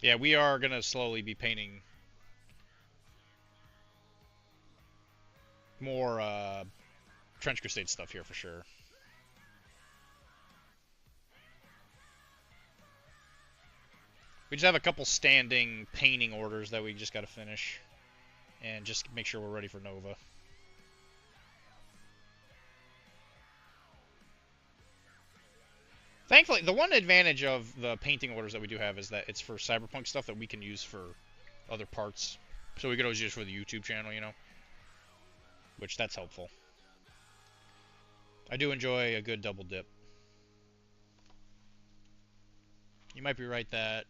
Yeah, we are gonna slowly be painting more Trench Crusade stuff here for sure. We just have a couple standing painting orders that we just got to finish, and just make sure we're ready for Nova. Thankfully, the one advantage of the painting orders that we do have is that it's for Cyberpunk stuff that we can use for other parts. So we could always use it for the YouTube channel, you know? Which, that's helpful. I do enjoy a good double dip. You might be right that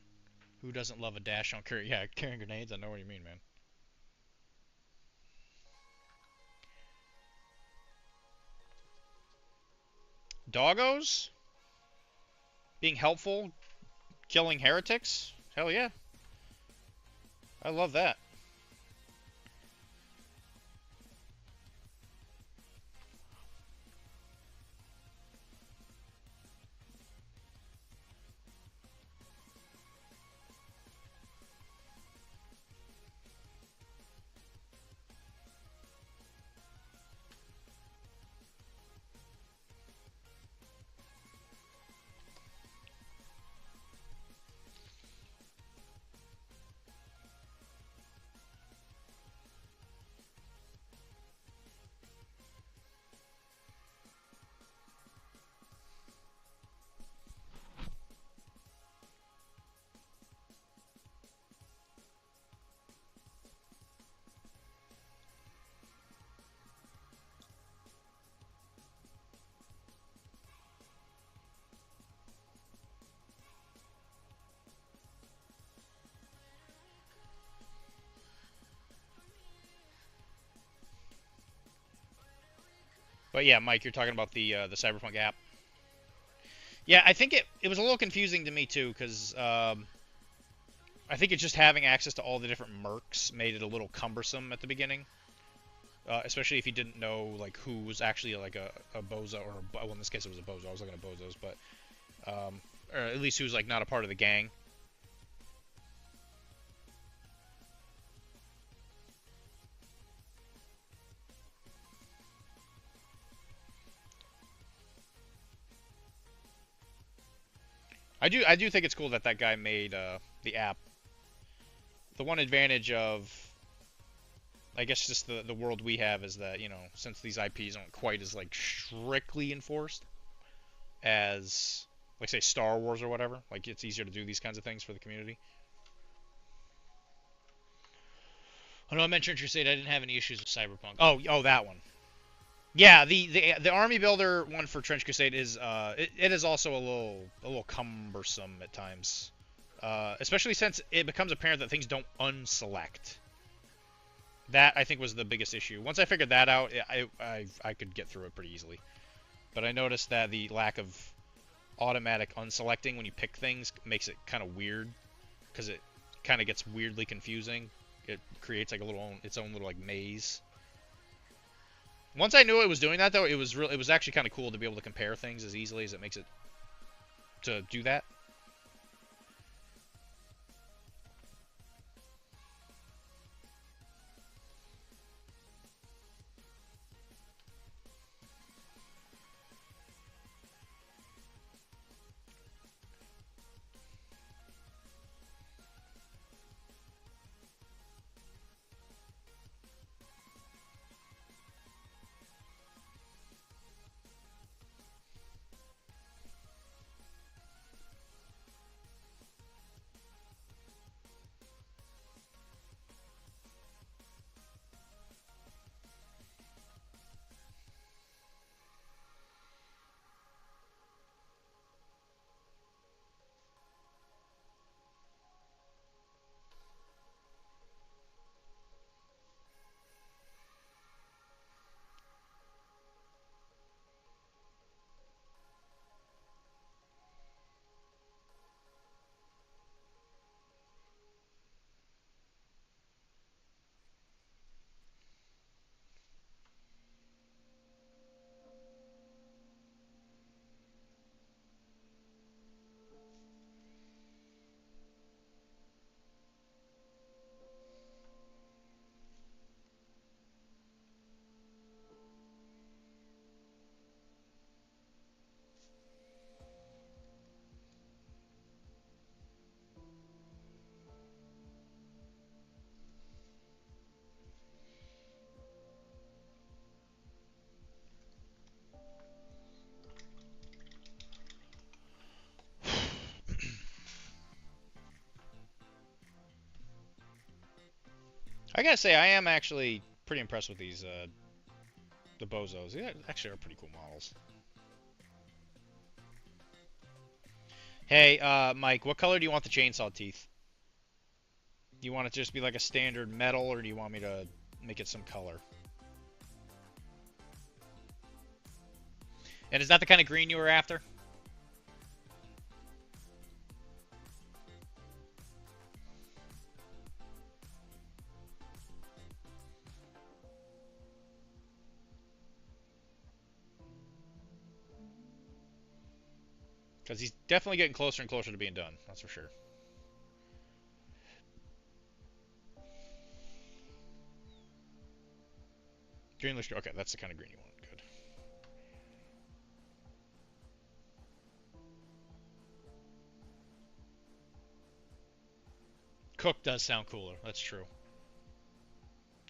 who doesn't love a dash on carry? Yeah, carrying grenades, I know what you mean, man. Doggos? Being helpful? Killing heretics? Hell yeah. I love that. But yeah, Mike, you're talking about the Cyberpunk app. Yeah, I think it was a little confusing to me too, because I think it's just having access to all the different mercs made it a little cumbersome at the beginning, especially if you didn't know like who was actually like a bozo, or well, in this case it was a bozo. I was looking at bozos, but or at least who's like not a part of the gang. I do think it's cool that that guy made the app. The one advantage of, I guess, just the world we have is that, you know, since these IPs aren't quite as like strictly enforced as, like, say, Star Wars or whatever, like it's easier to do these kinds of things for the community. Oh no, I mentioned Crusade. I didn't have any issues with Cyberpunk. Oh, that one. Yeah, the army builder one for Trench Crusade is it is also a little cumbersome at times, especially since it becomes apparent that things don't unselect. That, I think, was the biggest issue. Once I figured that out, I could get through it pretty easily. But I noticed that the lack of automatic unselecting when you pick things makes it kind of weird, because it kind of gets weirdly confusing. It creates like a little its own little like maze. Once I knew it was doing that, though, it was actually kind of cool to be able to compare things as easily as it makes it to do that. I gotta say, I am actually pretty impressed with these, the Bozos. They actually are pretty cool models. Hey, Mike, what color do you want the chainsaw teeth? Do you want it to just be like a standard metal, or do you want me to make it some color? And is that the kind of green you were after? Because he's definitely getting closer and closer to being done. That's for sure. Green looks good. Okay, that's the kind of green you want. Good. Cook does sound cooler. That's true.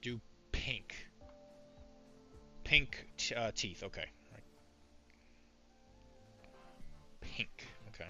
Do pink. Pink teeth. Okay. Pink. Okay.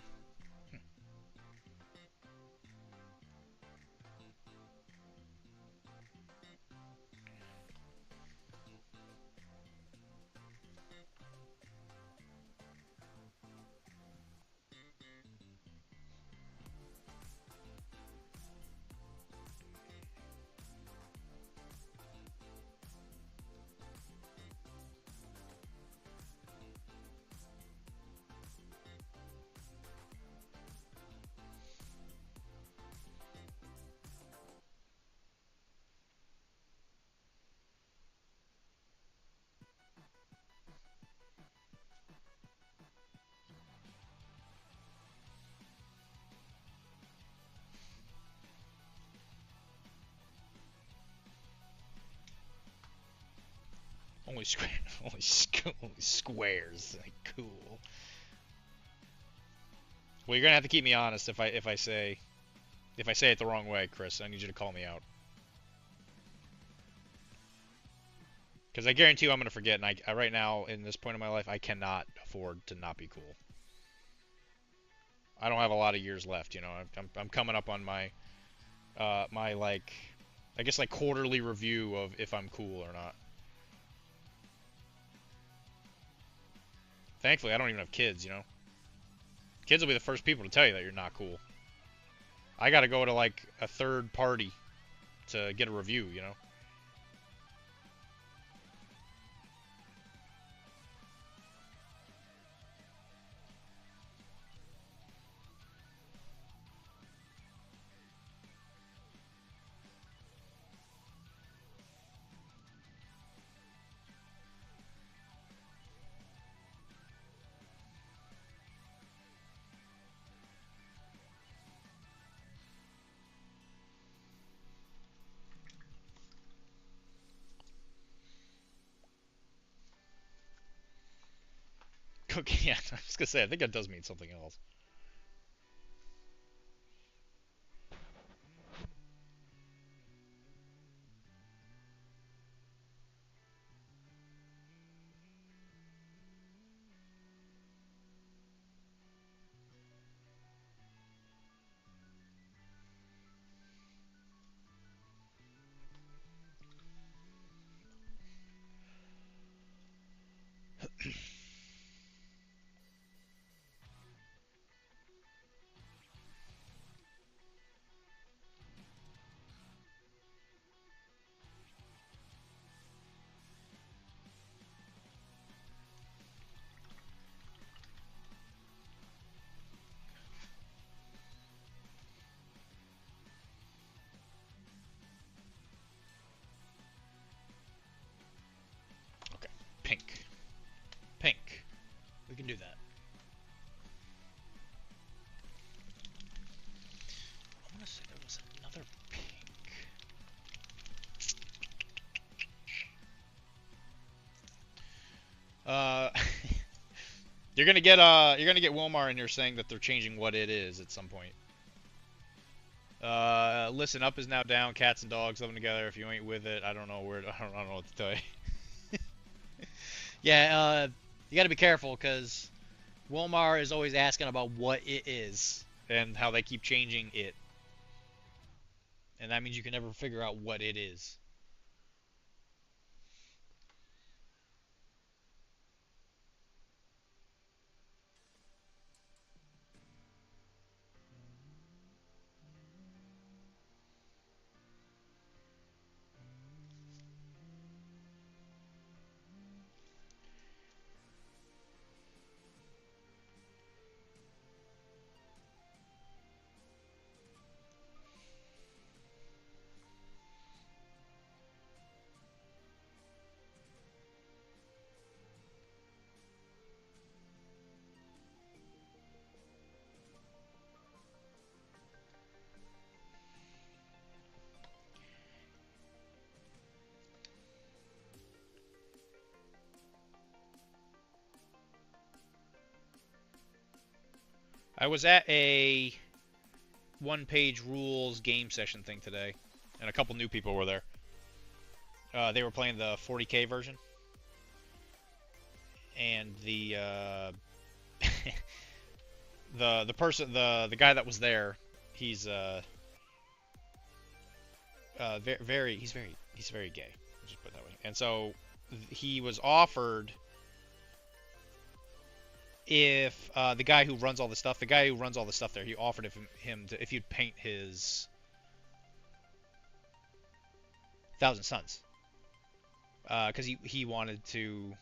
Only square, only squares. Like, cool. Well, you're gonna have to keep me honest if I say it the wrong way, Chris. I need you to call me out. Because I guarantee you I'm gonna forget, and I right now in this point in my life I cannot afford to not be cool. I don't have a lot of years left, you know. I'm coming up on my my like I guess like quarterly review of if I'm cool or not. Thankfully, I don't even have kids, you know. Kids will be the first people to tell you that you're not cool. I gotta go to like a third party to get a review, you know. Cookie, yeah, I was gonna say, I think that does mean something else. Okay, pink. Pink. We can do that. I want to say there was another pink. You're gonna get Wilmar in here saying that they're changing what it is at some point. Listen up is now down. Cats and dogs living together. If you ain't with it, I don't know where. I don't know what to tell you. Yeah, you got to be careful because Wilmar is always asking about what it is and how they keep changing it. and that means you can never figure out what it is. I was at a one-page rules game session thing today, and a couple new people were there. They were playing the 40K version, and the the guy that was there, he's he's very gay. I'll just put it that way. And so he was offered, if the guy who runs all the stuff there, he offered him to, if he'd paint his Thousand Suns, because he wanted to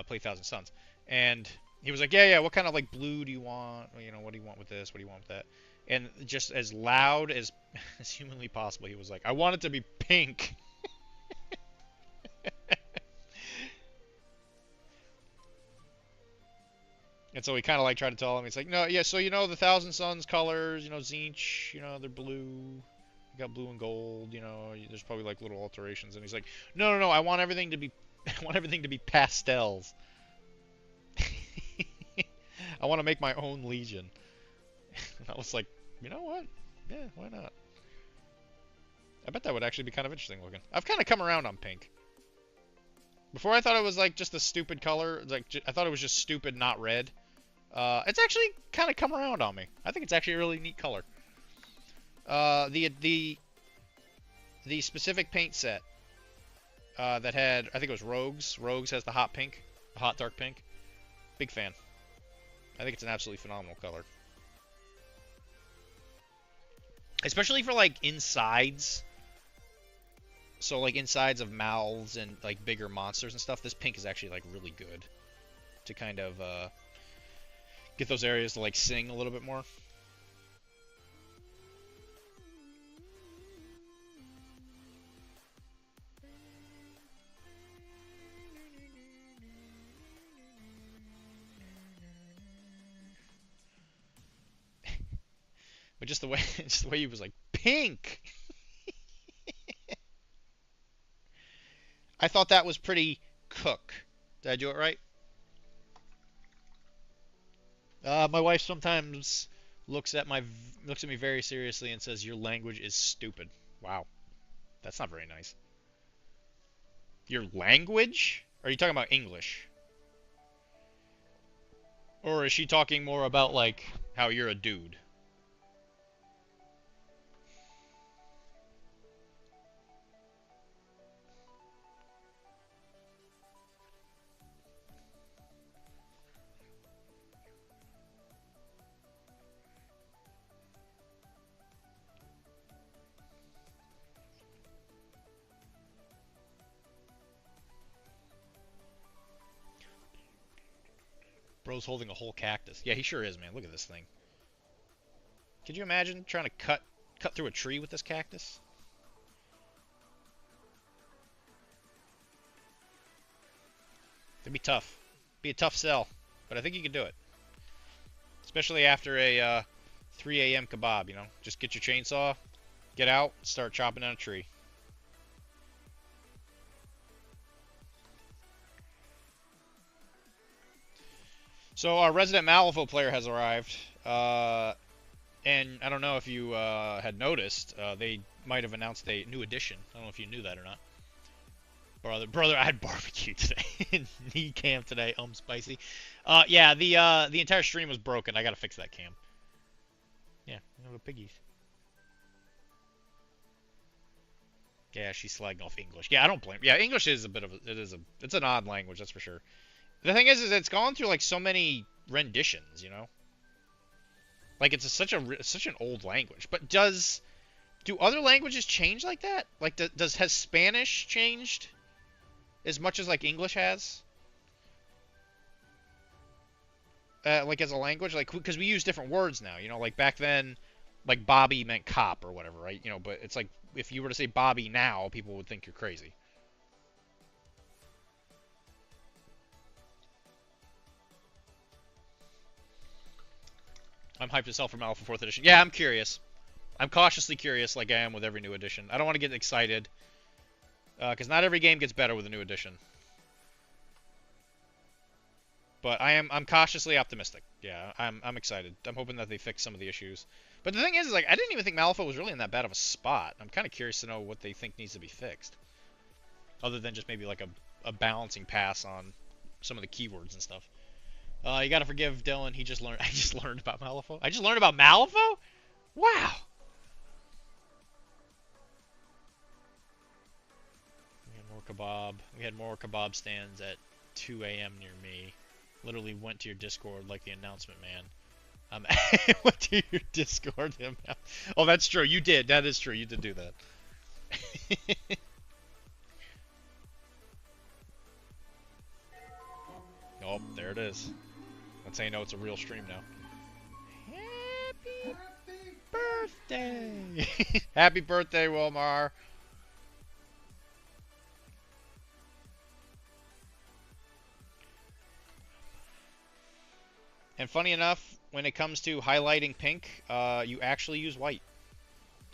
play Thousand Suns, and he was like, yeah, what kind of like blue do you want? You know, what do you want with this? What do you want with that? And just as loud as as humanly possible, he was like, I want it to be pink. And so we kind of like tried to tell him, it's like, no, yeah, so you know the Thousand Suns colors, you know, Zinch, you know, they're blue. You got blue and gold, you know, there's probably like little alterations. And he's like, no, I want everything to be I want everything to be pastels. I want to make my own Legion. And I was like, you know what? Yeah, why not? I bet that would actually be kind of interesting looking. I've kind of come around on pink. Before I thought it was like just a stupid color. Like I thought it was just stupid, not red. It's actually kind of come around on me. I think it's actually a really neat color. The specific paint set that had, I think it was Rogues. Rogues has the hot pink, the hot dark pink. Big fan. I think it's an absolutely phenomenal color. Especially for like insides. So like insides of mouths and like bigger monsters and stuff, this pink is actually like really good to kind of get those areas to like sing a little bit more. But just the way he was like pink. I thought that was pretty cook. Did I do it right? My wife sometimes looks at me very seriously and says, "Your language is stupid." Wow, that's not very nice. Your language? Are you talking about English? Or is she talking more about like how you're a dude? Bro's holding a whole cactus. Yeah, he sure is, man. Look at this thing. Could you imagine trying to cut through a tree with this cactus? It'd be tough. Be a tough sell, but I think you can do it. Especially after a 3 a.m. kebab, you know? Just get your chainsaw, get out, start chopping down a tree. So our Resident Malifaux player has arrived, and I don't know if you had noticed, they might have announced a new edition. I don't know if you knew that or not. Brother, I had barbecue today, knee cam today, spicy. Yeah, the entire stream was broken. I gotta fix that cam. Yeah, little piggies. Yeah, she slagged off English. Yeah, I don't blame. Yeah, English is a bit of it's an odd language, that's for sure. The thing is it's gone through like so many renditions, you know. Like it's such an old language. But do other languages change like that? Like has Spanish changed as much as like English has? Like as a language, like because we use different words now, you know. Like back then, like Bobby meant cop or whatever, right? You know, but it's like if you were to say Bobby now, people would think you're crazy. I'm hyped to sell for Alpha 4th edition. Yeah, I'm curious. I'm cautiously curious, like I am with every new edition. I don't want to get excited, because not every game gets better with a new edition. But I'm cautiously optimistic. Yeah, I'm excited. I'm hoping that they fix some of the issues. But the thing is like I didn't even think Malifaux was really in that bad of a spot. I'm kind of curious to know what they think needs to be fixed, other than just maybe like a balancing pass on some of the keywords and stuff. You gotta forgive Dylan. He just learned. I just learned about Malifaux. I just learned about Malifaux. Wow. We had more kebab. We had more kebab stands at 2 a.m. near me. Literally went to your Discord like the announcement man. Went to your Discord. Oh, that's true. You did. That is true. You did do that. Oh, there it is. That's how you know it's a real stream now. Happy birthday! Happy birthday, Wilmar! And funny enough, when it comes to highlighting pink, you actually use white,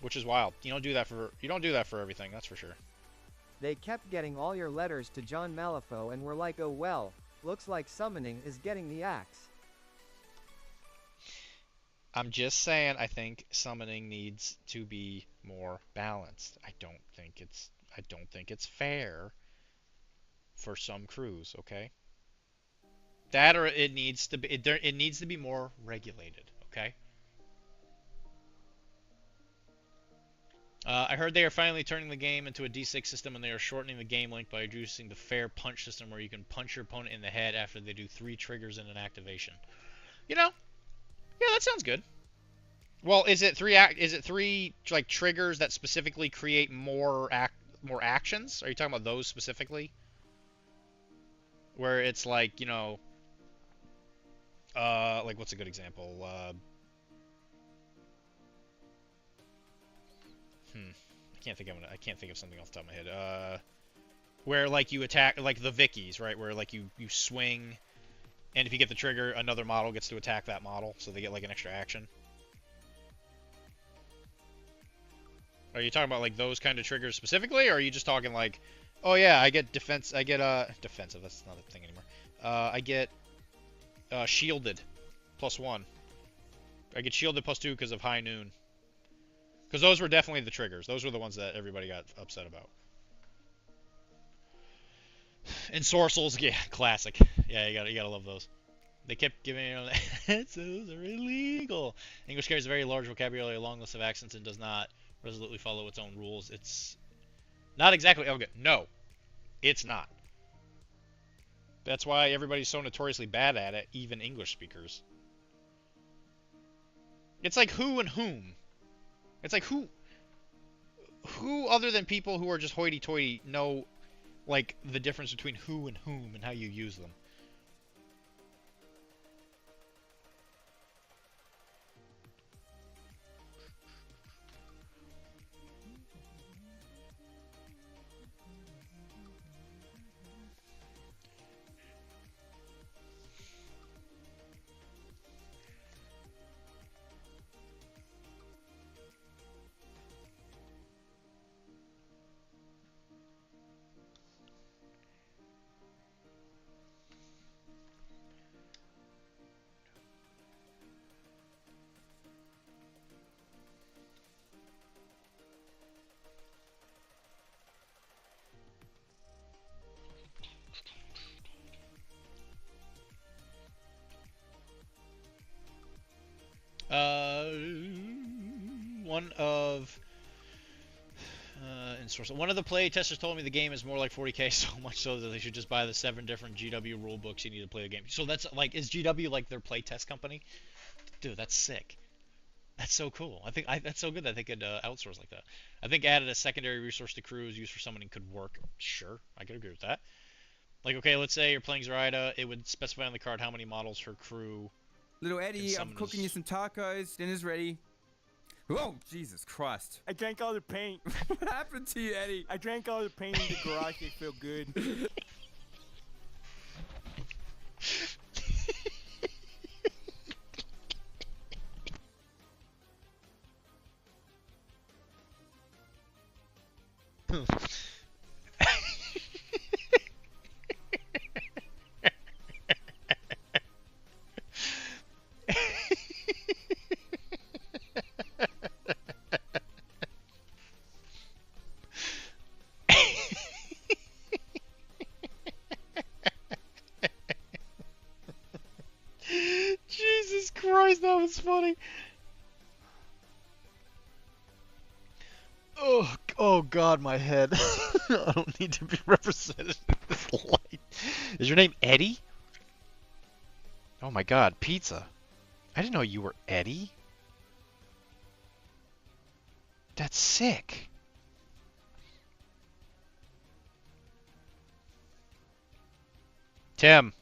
which is wild. You don't do that for everything, that's for sure. They kept getting all your letters to John Malifaux and were like, oh well, looks like summoning is getting the axe. I'm just saying I think summoning needs to be more balanced. I don't think it's fair for some crews, okay? That or it needs to be it needs to be more regulated, okay? I heard they are finally turning the game into a D6 system and they are shortening the game length by introducing the fair punch system where you can punch your opponent in the head after they do 3 triggers in an activation. You know, yeah, that sounds good. Well, is it three like triggers that specifically create more actions? Are you talking about those specifically? Where it's like, you know, like what's a good example? I can't think of something off the top of my head. Where like you attack like the Vickies, right? Where like you swing, and if you get the trigger, another model gets to attack that model, so they get like an extra action. Are you talking about like those kind of triggers specifically, or are you just talking like, oh yeah, I get defensive, that's not a thing anymore. I get shielded +1. I get shielded +2 because of high noon. Because those were definitely the triggers. Those were the ones that everybody got upset about. And Sorcels, yeah, classic. Yeah, you gotta love those. They kept giving those are illegal. English carries a very large vocabulary, a long list of accents, and does not resolutely follow its own rules. It's not exactly okay. No, it's not. That's why everybody's so notoriously bad at it, even English speakers. It's like who and whom. It's like who other than people who are just hoity-toity know like the difference between who and whom and how you use them. One of In source. One of the play testers told me the game is more like 40k, so much so that they should just buy the 7 different GW rule books you need to play the game. So that's like, is GW like their play test company? Dude, that's sick. That's so cool. That's so good that they could outsource like that. I think added a secondary resource to crews used for summoning could work. Sure, I could agree with that. Like, okay, let's say you're playing Zoraida, it would specify on the card how many models her crew. Little Eddie, I'm cooking you some tacos. Dinner's ready. Whoa, Jesus Christ. I drank all the paint. What happened to you, Eddie? I drank all the paint in the garage. It felt good. Jesus Christ, that was funny. Oh God, my head. I don't need to be represented in this light. Is your name Eddie? Oh my God, pizza. I didn't know you were Eddie. That's sick. Tim.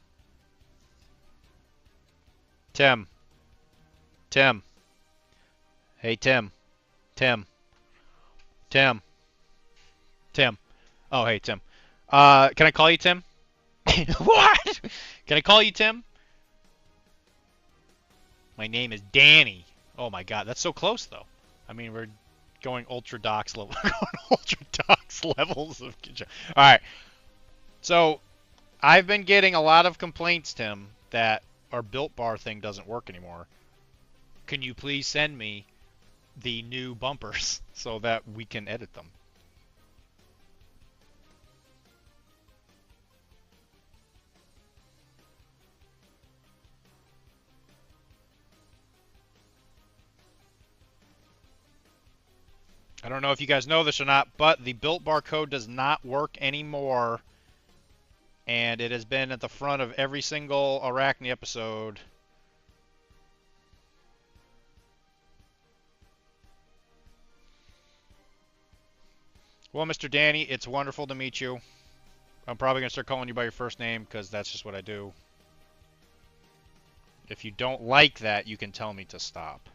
Tim. Tim. Hey, Tim. Tim. Tim. Tim. Oh, hey, Tim. Can I call you Tim? What? Can I call you Tim? My name is Danny. Oh my God, that's so close though. I mean, we're going ultra docs level, ultra docs levels of. All right. So, I've been getting a lot of complaints, Tim, that our Built Bar thing doesn't work anymore. Can you please send me the new bumpers so that we can edit them? I don't know if you guys know this or not, but the Built Bar code does not work anymore. And it has been at the front of every single Arachne episode. Well, Mr. Danny, it's wonderful to meet you. I'm probably going to start calling you by your first name because that's just what I do. If you don't like that, you can tell me to stop.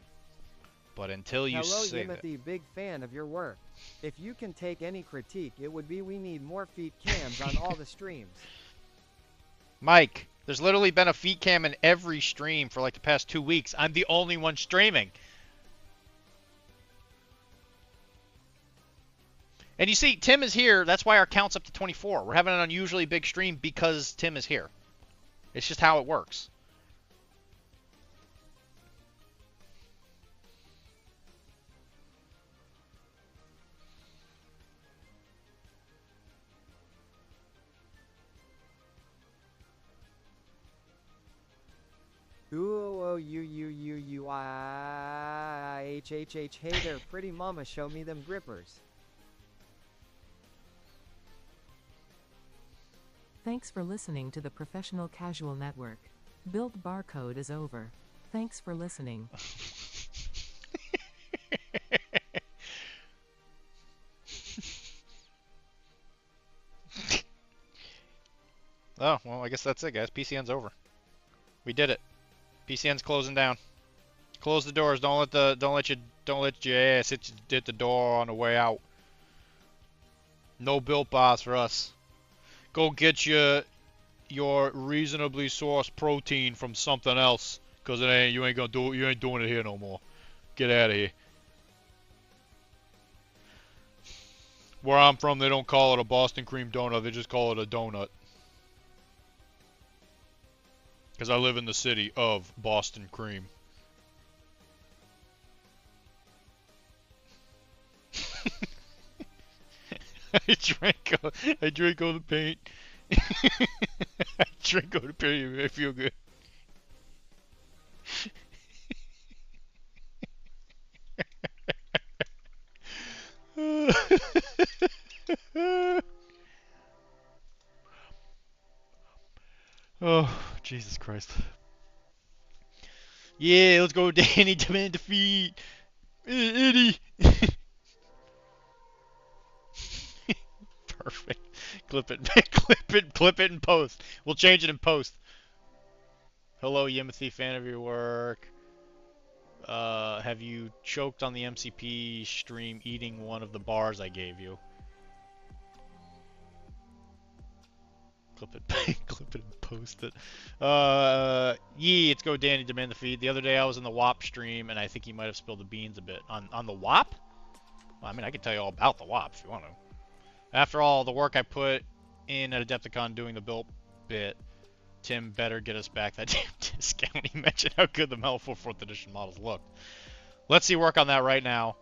But until you Hello, say Timothy, that... big fan of your work. If you can take any critique, it would be we need more feet cams on all the streams. Mike, there's literally been a feet cam in every stream for like the past 2 weeks. I'm the only one streaming. And you see, Tim is here. That's why our count's up to 24. We're having an unusually big stream because Tim is here. It's just how it works. Ooh-oh-you-I-H-H-H. Hey there, pretty mama, show me them grippers. Thanks for listening to the Professional Casual Network. Build barcode is over. Thanks for listening. Oh, well, I guess that's it, guys. PCN's over. We did it. PCN's closing down. Close the doors. Don't let your ass hit the door on the way out. No Built Bars for us. Go get your reasonably sourced protein from something else, cause you ain't doing it here no more. Get out of here. Where I'm from, they don't call it a Boston cream donut. They just call it a donut. Because I live in the city of Boston cream. I drank all the paint. I drank all the paint. I feel good. Oh, Jesus Christ. Yeah, let's go, Danny. Demand defeat. Eddie. Perfect. Clip it. Clip it in post. We'll change it in post. Hello, Yimothy, fan of your work. Have you choked on the MCP stream eating one of the bars I gave you? Clip it, clip it, and post it. Yeah, let's go, Danny. Demand the feed. The other day I was in the WAP stream, and I think he might have spilled the beans a bit on the WAP. Well, I mean, I can tell you all about the WAP if you want to. After all the work I put in at Adepticon doing the built bit, Tim better get us back that damn discount. He mentioned how good the Malifaux 4th edition models looked. Let's see work on that right now,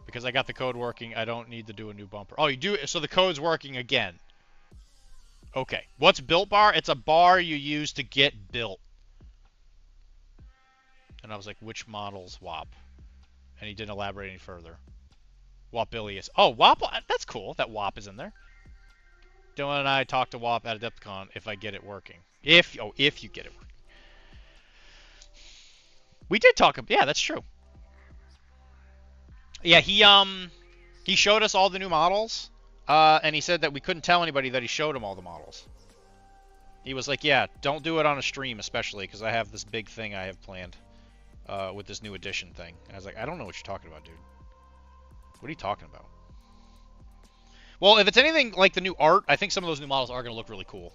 because I got the code working. I don't need to do a new bumper. Oh, you do? So the code's working again. Okay. What's Built Bar? It's a bar you use to get built. And I was like, which model's WAP? And he didn't elaborate any further. WAP Billy is... Oh, WAP? That's cool. That WAP is in there. Dylan and I talked to WAP at Adepticon if I get it working. If you get it working. We did talk... Yeah, that's true. Yeah, he showed us all the new models. And he said that we couldn't tell anybody that he showed him all the models. He was like, yeah, don't do it on a stream especially, because I have this big thing I have planned with this new edition thing. And I was like, I don't know what you're talking about, dude. What are you talking about? Well, if it's anything like the new art, I think some of those new models are going to look really cool.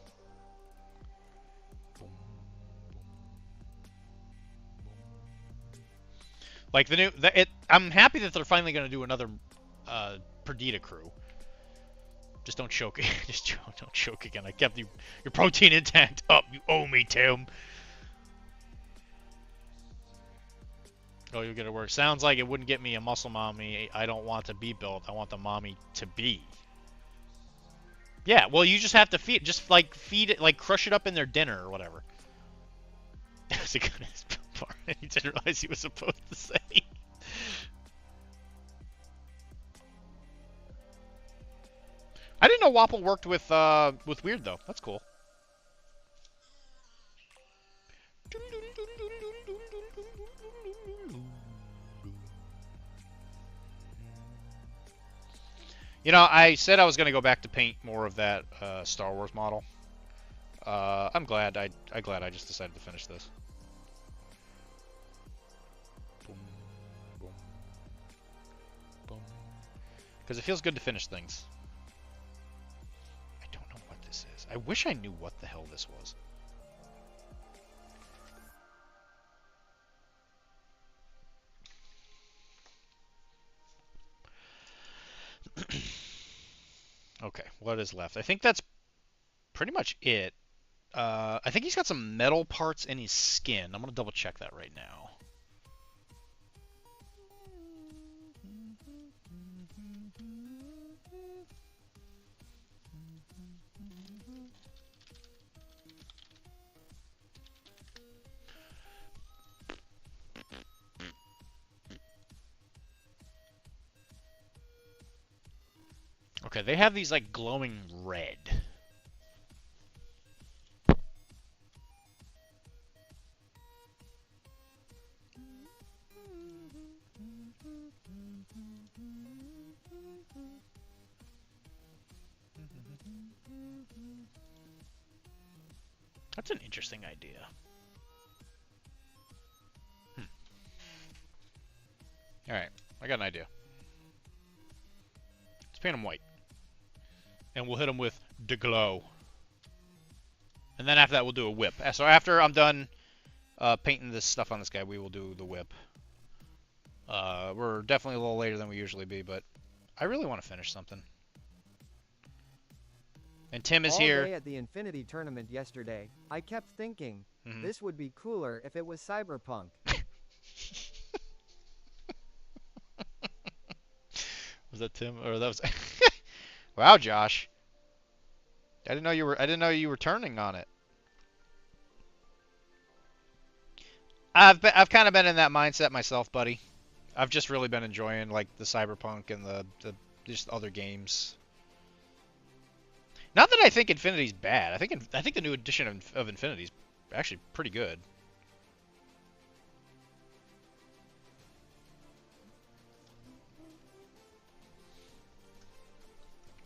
Like the new... I'm happy that they're finally going to do another Perdita crew. Just don't choke. Just don't choke again. I kept your protein intact up. You owe me, Tim. Oh, you'll get it work. Sounds like it wouldn't get me a muscle mommy. I don't want to be built. I want the mommy to be. Yeah, well, you just have to feed it, like crush it up in their dinner or whatever. That's a good part. He didn't realize he was supposed to say. I didn't know Wapple worked with Weird though. That's cool. You know, I said I was going to go back to paint more of that Star Wars model. I'm glad I just decided to finish this. Because it feels good to finish things. I don't know what this is. I wish I knew what the hell this was. Okay, what is left? I think that's pretty much it. I think he's got some metal parts in his skin. I'm going to double check that right now. Okay, they have these like glowing red. That's an interesting idea. Alright, I got an idea. Let's paint him white. And we'll hit him with the glow. And then after that, we'll do a whip. So after I'm done painting this stuff on this guy, we will do the whip. We're definitely a little later than we usually be, but I really want to finish something. And Tim is here. All day at the Infinity Tournament yesterday, I kept thinking, this would be cooler if it was Cyberpunk. Was that Tim? Or that was... Wow, Josh. I didn't know you were turning on it. I've kind of been in that mindset myself, buddy. I've just really been enjoying like the Cyberpunk and the just other games. Not that I think Infinity's bad. I think the new edition of Infinity's actually pretty good.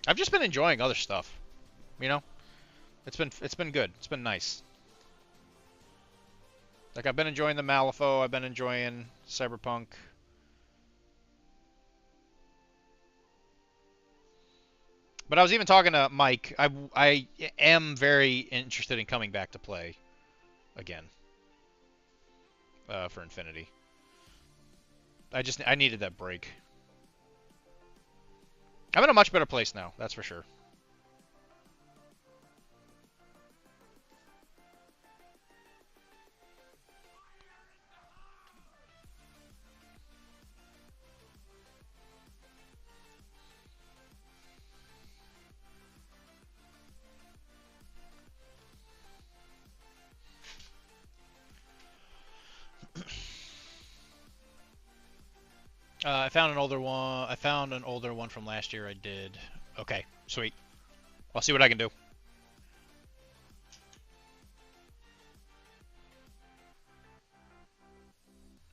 I've just been enjoying other stuff. You know? It's been good. It's been nice. Like, I've been enjoying the Malifaux, I've been enjoying Cyberpunk. But I was even talking to Mike. I am very interested in coming back to play again for Infinity. I needed that break. I'm in a much better place now, that's for sure. I found an older one. I found an older one from last year. I did. Okay, sweet. I'll see what I can do.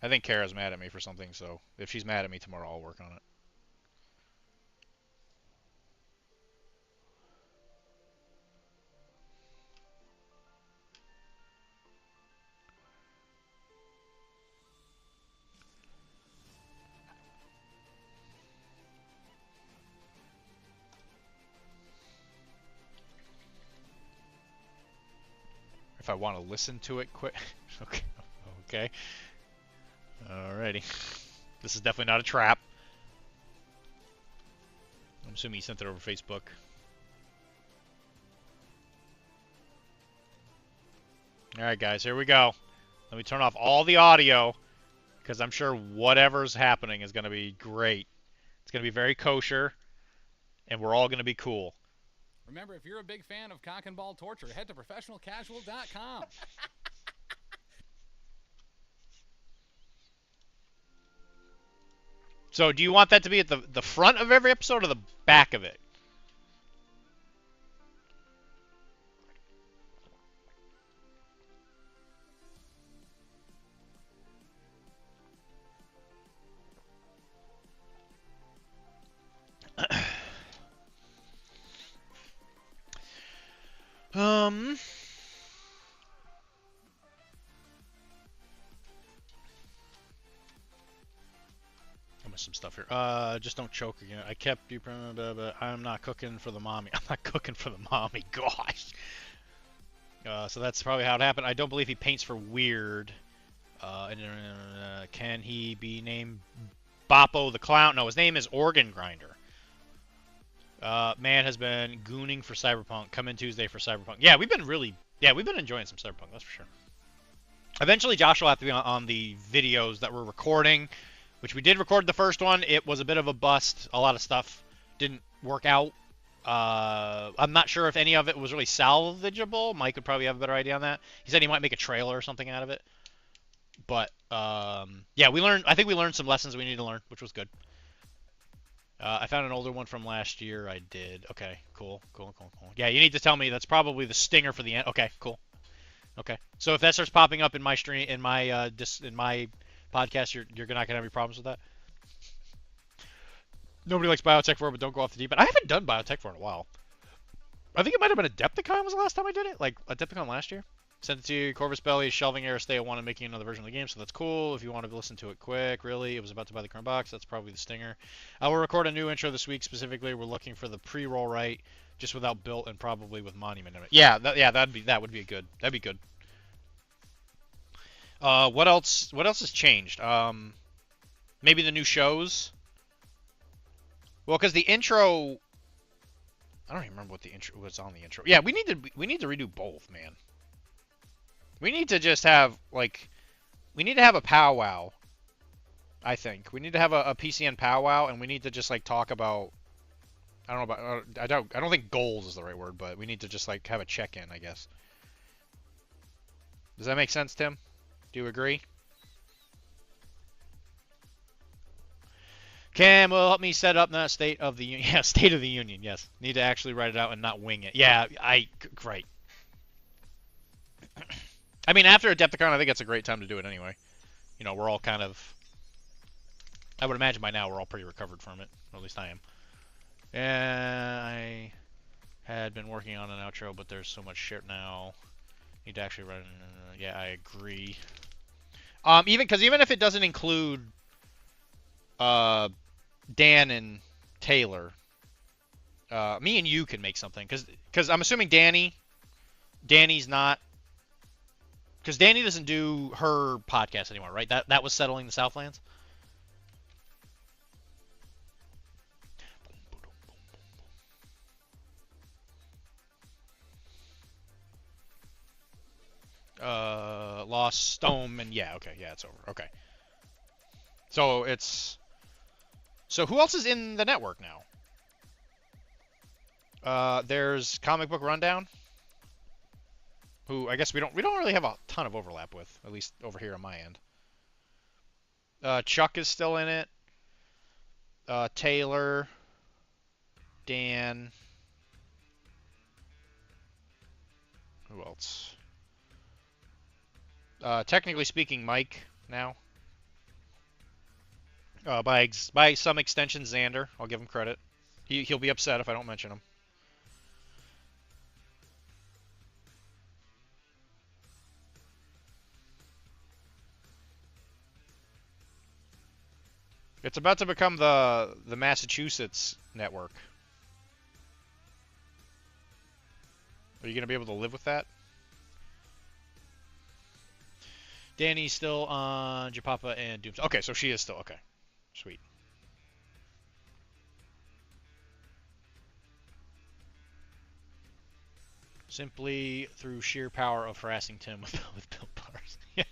I think Kara's mad at me for something, so if she's mad at me tomorrow, I'll work on it. If I want to listen to it quick. Okay. Okay. Alrighty. This is definitely not a trap. I'm assuming he sent it over Facebook. Alright, guys, here we go. Let me turn off all the audio, because I'm sure whatever's happening is going to be great. It's going to be very kosher, and we're all going to be cool. Remember, if you're a big fan of cock and ball torture, head to professionalcasual.com. So, do you want that to be at the front of every episode or the back of it? Some stuff here. Just don't choke again. I kept you, but I'm not cooking for the mommy. I'm not cooking for the mommy. Gosh. So that's probably how it happened. I don't believe he paints for Weird. Can he be named Boppo the Clown? No, his name is Organ Grinder. Man has been gooning for Cyberpunk. Come in Tuesday for Cyberpunk. Yeah, we've been enjoying some Cyberpunk, that's for sure. Eventually, Josh will have to be on the videos that we're recording, which we did record the first one. It was a bit of a bust. A lot of stuff didn't work out. I'm not sure if any of it was really salvageable. Mike would probably have a better idea on that. He said he might make a trailer or something out of it. But, yeah, I think we learned some lessons we need to learn, which was good. I found an older one from last year. I did. Okay, cool. Yeah, you need to tell me that's probably the stinger for the end. Okay, cool. Okay. So if that starts popping up in my stream, in my podcast, you're not gonna have any problems with that. Nobody likes Biotech 4, but don't go off the deep end. I haven't done Biotech 4 in a while. I think it might have been Adepticon was the last time I did it, like Adepticon last year. Sent it to you. Corvus Belly is shelving Aristeo 1 and making another version of the game, so that's cool. If you want to listen to it quick, really, it was about to buy the current box. That's probably the stinger. I will record a new intro this week. Specifically, we're looking for the pre-roll right, just without built and probably with Monument in it. Yeah, that would be good. That'd be good. What else has changed? Maybe the new shows. Well, because the intro, I don't even remember what the intro was on the intro. Yeah, we need to redo both, man. We need to just have we need to have a powwow. I think we need to have a PCN powwow, and we need to just talk about. I don't know about. I don't think goals is the right word, but we need to just have a check-in, I guess. Does that make sense, Tim? Do you agree? Cam will help me set up the State of the Union. Yeah, State of the Union, yes. Need to actually write it out and not wing it. Yeah, great. I mean, after Adepticon, I think it's a great time to do it anyway. You know, we're all kind of... I would imagine by now we're all pretty recovered from it. Or at least I am. I had been working on an outro, but there's so much shit now. Need to actually run... yeah, I agree. Even if it doesn't include Dan and Taylor, me and you can make something. Because I'm assuming Danny's not... Because Danny doesn't do her podcast anymore, right? That was Settling the Southlands? Lost Stone, and yeah, okay, yeah, it's over. Okay. So it's... So who else is in the network now? There's Comic Book Rundown, who I guess we don't really have a ton of overlap with, at least over here on my end. Chuck is still in it. Taylor, Dan. Who else? Technically speaking, Mike now. By some extension, Xander. I'll give him credit. He'll be upset if I don't mention him. It's about to become the Massachusetts network. Are you going to be able to live with that? Danny's still on Japapa and Dooms. Okay, so she is still. Okay. Sweet. Simply through sheer power of harassing Tim with built bars. Yeah.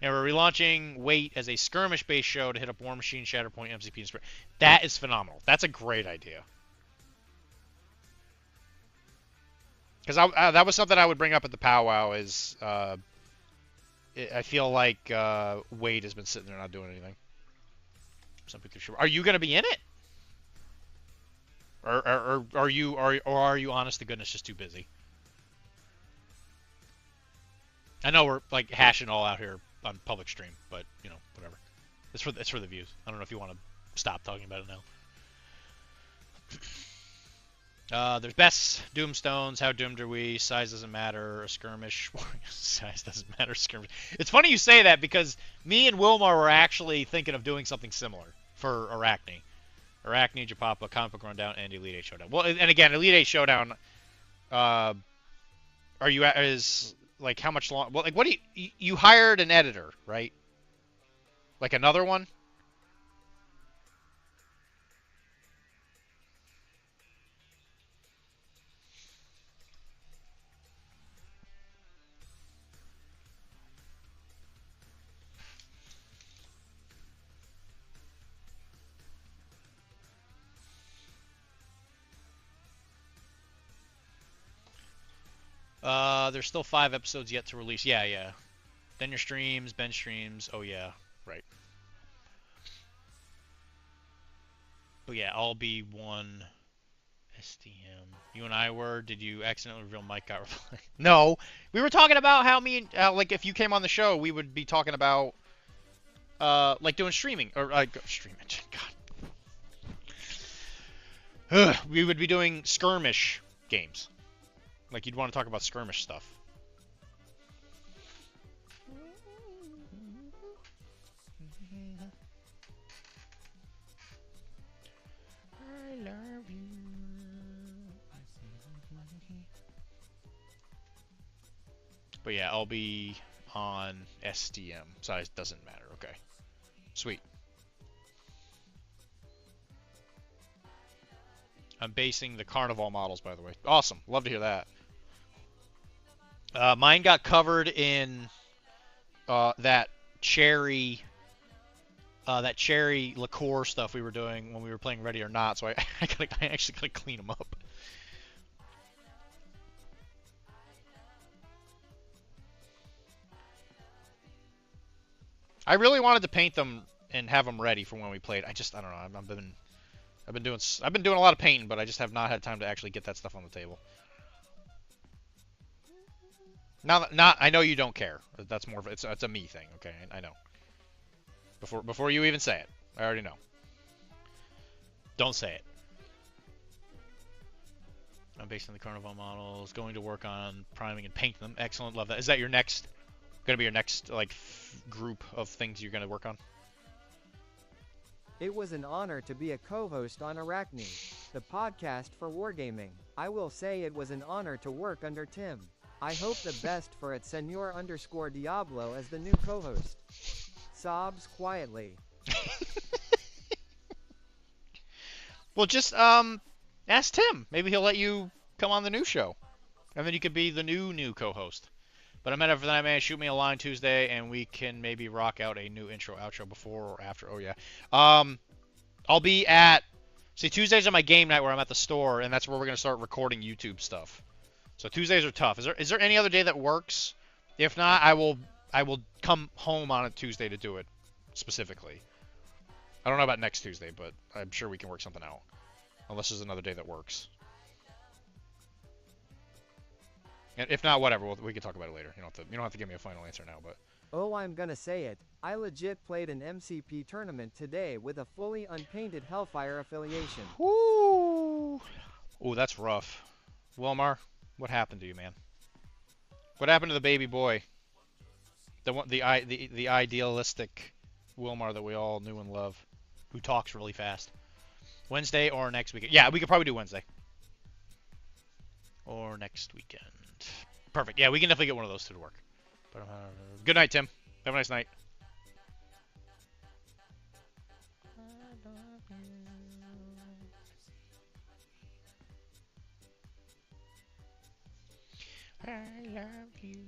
And we're relaunching Wait as a skirmish-based show to hit up War Machine, Shatterpoint, MCP, and Sprint. That is phenomenal. That's a great idea. Because that was something I would bring up at the powwow is I feel like Wade has been sitting there not doing anything. Simply through sheer... Are you going to be in it? Or are you honest to goodness just too busy? I know we're like hashing all out here on public stream, but you know, whatever. It's for the views. I don't know if you want to stop talking about it now. There's Bess, Doomstones, How Doomed Are We, Size Doesn't Matter, a Skirmish, Size Doesn't Matter, Skirmish. It's funny you say that because me and Wilmar were actually thinking of doing something similar for Arachne. Arachne, Japapa, Comic Book Rundown, and Elite 8 Showdown. Well, and again, Elite 8 Showdown, are you is like how much long? Well, like what do you hired an editor, right? Like another one? There's still 5 episodes yet to release. Yeah. Then your streams, Ben streams. Oh yeah, right. But yeah, I'll be one SDM. You and I were. Did you accidentally reveal Mike got replied? No, we were talking about how me and like if you came on the show, we would be talking about like doing streaming or streaming. God, we would be doing skirmish games. Like, you'd want to talk about skirmish stuff. I love you. But yeah, I'll be on SDM. Size doesn't matter. Okay. Sweet. I'm basing the Carnival models, by the way. Awesome. Love to hear that. Mine got covered in that cherry liqueur stuff we were doing when we were playing Ready or Not, so I actually gotta clean them up. I really wanted to paint them and have them ready for when we played. I don't know. I've been doing a lot of painting, but I just have not had time to actually get that stuff on the table. Not I know you don't care. That's more of it's a me thing. Okay, I know. Before you even say it, I already know. Don't say it. I'm based on the Carnival models. Going to work on priming and painting them. Excellent, love that. Is that your next? Gonna be your next like group of things you're gonna work on? It was an honor to be a co-host on Arachne, the podcast for wargaming. I will say it was an honor to work under Tim. I hope the best for it Senor_Diablo as the new co-host. Sobs quietly. Well, just ask Tim. Maybe he'll let you come on the new show, and then you could be the new co-host. But I'm for that, man. Shoot me a line Tuesday, and we can maybe rock out a new intro outro before or after. Oh yeah. I'll be at. See, Tuesdays are my game night where I'm at the store, and that's where we're gonna start recording YouTube stuff. So Tuesdays are tough. Is there any other day that works? If not, I will come home on a Tuesday to do it specifically. I don't know about next Tuesday, but I'm sure we can work something out. Unless there's another day that works. And if not, whatever. We can talk about it later. You don't have to give me a final answer now, but. Oh, I'm gonna say it. I legit played an MCP tournament today with a fully unpainted Hellfire affiliation. Woo! Ooh, that's rough. Wilmar, what happened to you, man? What happened to the baby boy? The idealistic Wilmar that we all knew and love, who talks really fast. Wednesday or next weekend? Yeah, we could probably do Wednesday. Or next weekend. Perfect. Yeah, we can definitely get one of those two to work. But good night, Tim. Have a nice night. I love you.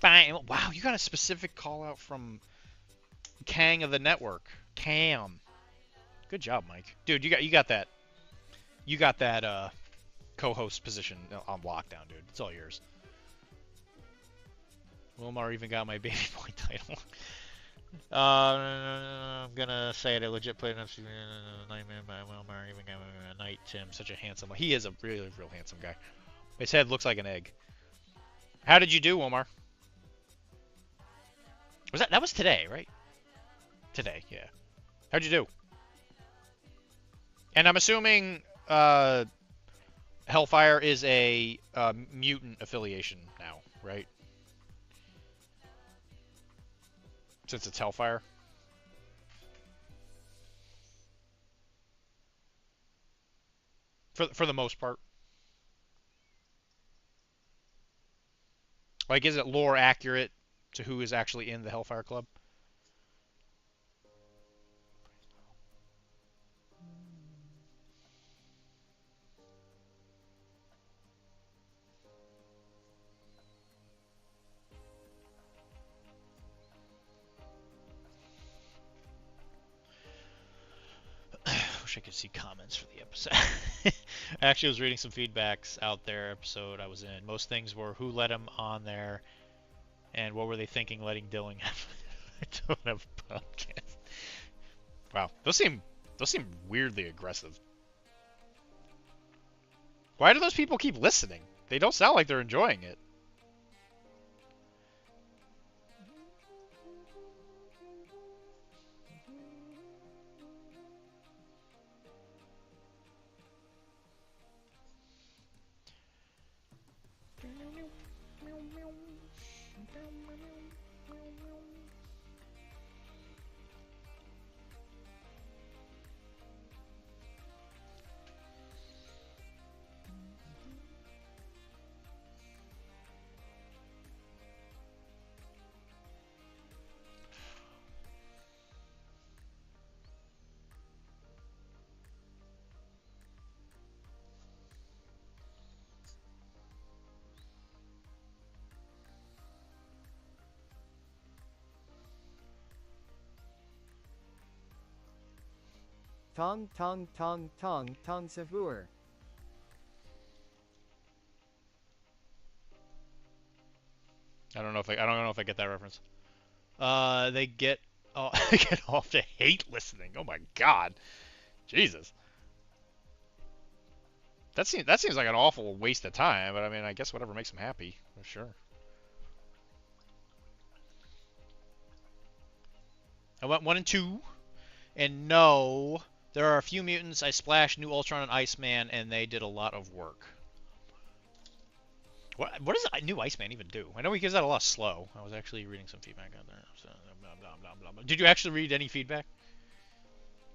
Fine. Wow, you got a specific call out from Kang of the network. Cam. Good job, Mike. Dude, you got that. You got that co-host position on lockdown, dude. It's all yours. Wilmar even got my baby boy title. I'm gonna say it. I legit played enough. Nightman by Wilmar even got a Night Tim. Such a handsome. He is a really real handsome guy. His head looks like an egg. How did you do, Wilmar? That was today, right? Today, yeah. How'd you do? And I'm assuming Hellfire is a mutant affiliation now, right? Since it's Hellfire. For the most part. Like, is it lore accurate to who is actually in the Hellfire Club? Wish I could see comments for the episode. I actually was reading some feedbacks out there episode I was in. Most things were who let him on there and what were they thinking letting Dylan have don't have a podcast. Wow, those seem weirdly aggressive. Why do those people keep listening? They don't sound like they're enjoying it. Tong tong tong tong tong savur. I don't know if I get that reference. They get they get off to hate listening. Oh my god, Jesus. That seems like an awful waste of time, but I mean, I guess whatever makes them happy, for sure. I went 1 and 2, and no, there are a few mutants. I splashed New Ultron and Iceman, and they did a lot of work. What does New Iceman even do? I know he gives out a lot of slow. I was actually reading some feedback out there. So, blah, blah, blah, blah, blah. Did you actually read any feedback?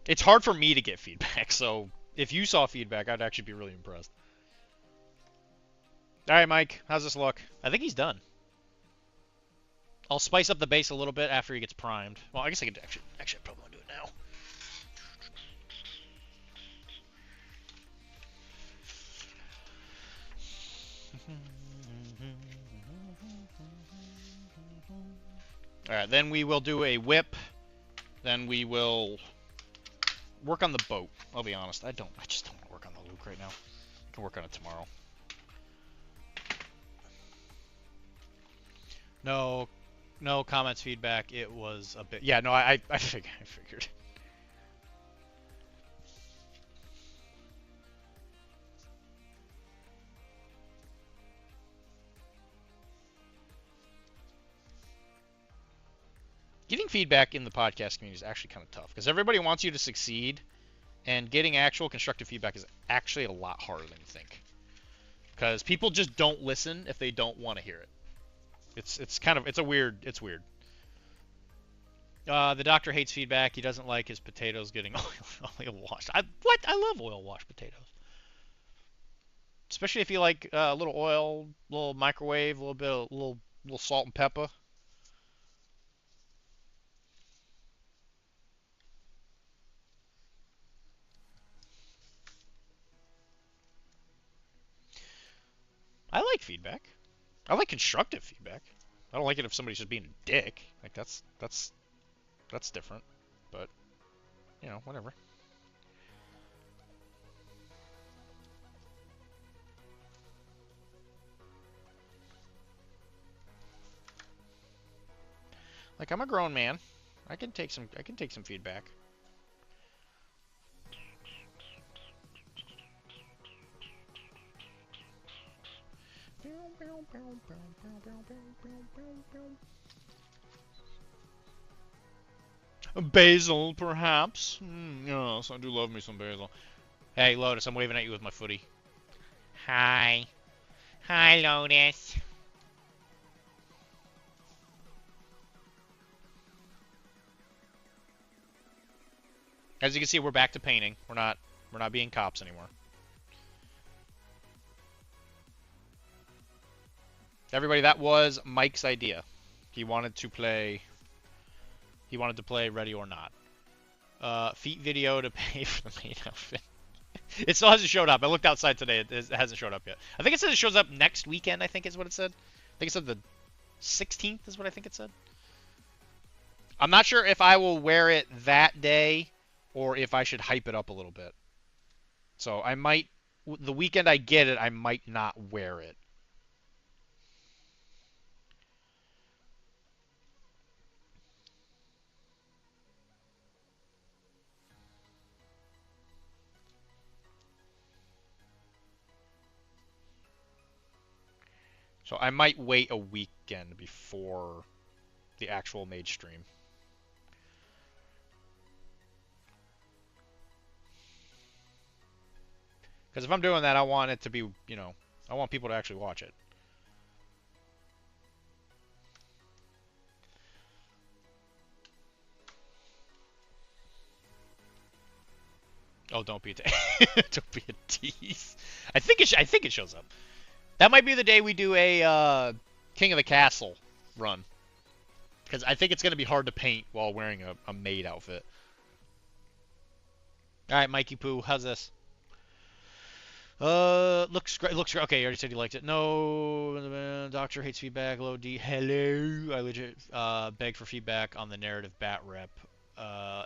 It's hard for me to get feedback, so if you saw feedback, I'd actually be really impressed. Alright, Mike, how's this look? I think he's done. I'll spice up the base a little bit after he gets primed. Well, I guess I could actually I probably want to do it now. Alright, then we will do a whip. Then we will work on the boat. I'll be honest, I just don't want to work on the Luke right now. I can work on it tomorrow. No comments, feedback. It was a bit. Yeah, no, I figured. Getting feedback in the podcast community is actually kind of tough because everybody wants you to succeed, and getting actual constructive feedback is actually a lot harder than you think. Because people just don't listen if they don't want to hear it. It's weird. The doctor hates feedback. He doesn't like his potatoes getting oil washed. I love oil washed potatoes. Especially if you like a little oil, little microwave, a little bit of little salt and pepper. I like feedback. I like constructive feedback. I don't like it if somebody's just being a dick. Like that's different. But you know, whatever. Like I'm a grown man. I can take some feedback. Basil, perhaps? Yes, I do love me some basil. Hey, Lotus, I'm waving at you with my footy. Hi. Hi, Lotus. As you can see, we're back to painting. We're not being cops anymore. Everybody, that was Mike's idea. He wanted to play Ready or Not. Feet video to pay for the main outfit. It still hasn't showed up. I looked outside today. It hasn't showed up yet. I think it said it shows up next weekend, I think is what it said. I think it said the 16th is what I think it said. I'm not sure if I will wear it that day or if I should hype it up a little bit. So I might, the weekend I get it, I might not wear it. So I might wait a weekend before the actual Mage stream. Because if I'm doing that, I want it to be, you know, I want people to actually watch it. Oh, don't be don't be a tease. I think it shows up. That might be the day we do a King of the Castle run. Because I think it's going to be hard to paint while wearing a maid outfit. Alright, Mikey Poo, how's this? Looks great. Looks great. Okay, you already said you liked it. No, doctor hates feedback. Low D. Hello. I legit beg for feedback on the narrative bat rep.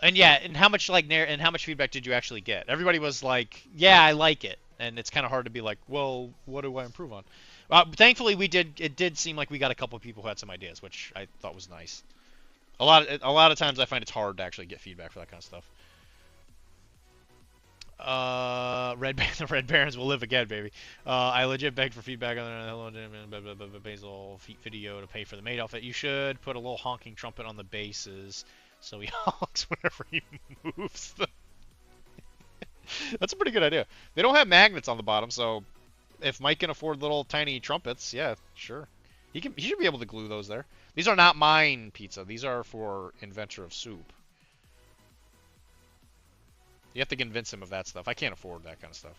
And yeah, and how much feedback did you actually get? Everybody was like, yeah, I like it. And it's kind of hard to be like, well, what do I improve on? Thankfully, we did. It did seem like we got a couple of people who had some ideas, which I thought was nice. A lot of times I find it's hard to actually get feedback for that kind of stuff. The Red Barons will live again, baby. I legit begged for feedback on the Hello Basil feet video to pay for the maid outfit. You should put a little honking trumpet on the bases so he honks whenever he moves them. That's a pretty good idea. They don't have magnets on the bottom, so if Mike can afford little tiny trumpets, yeah, sure. He should be able to glue those there. These are not mine pizza. These are for Inventor of Soup. You have to convince him of that stuff. I can't afford that kind of stuff.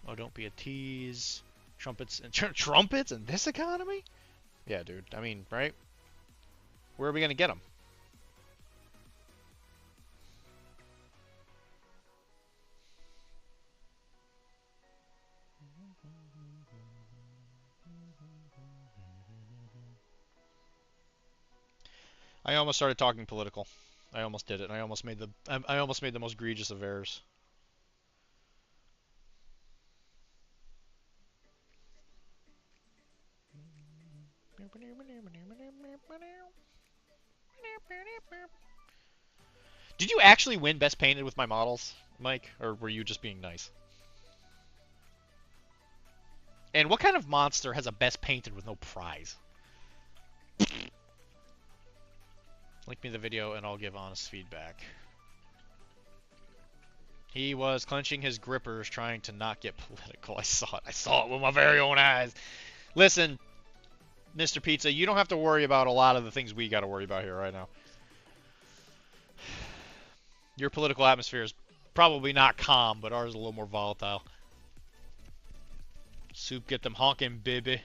Oh, don't be a tease. Trumpets and trumpets in this economy? Yeah, dude. I mean, right? Where are we gonna get them? I almost started talking political. I almost did it. I almost made the most egregious of errors. Did you actually win Best Painted with my models, Mike? Or were you just being nice? And what kind of monster has a Best Painted with no prize? Link me the video and I'll give honest feedback. He was clenching his grippers trying to not get political. I saw it. I saw it with my very own eyes. Listen, Mr. Pizza, you don't have to worry about a lot of the things we got to worry about here right now. Your political atmosphere is probably not calm, but ours is a little more volatile. Soup, get them honking, baby.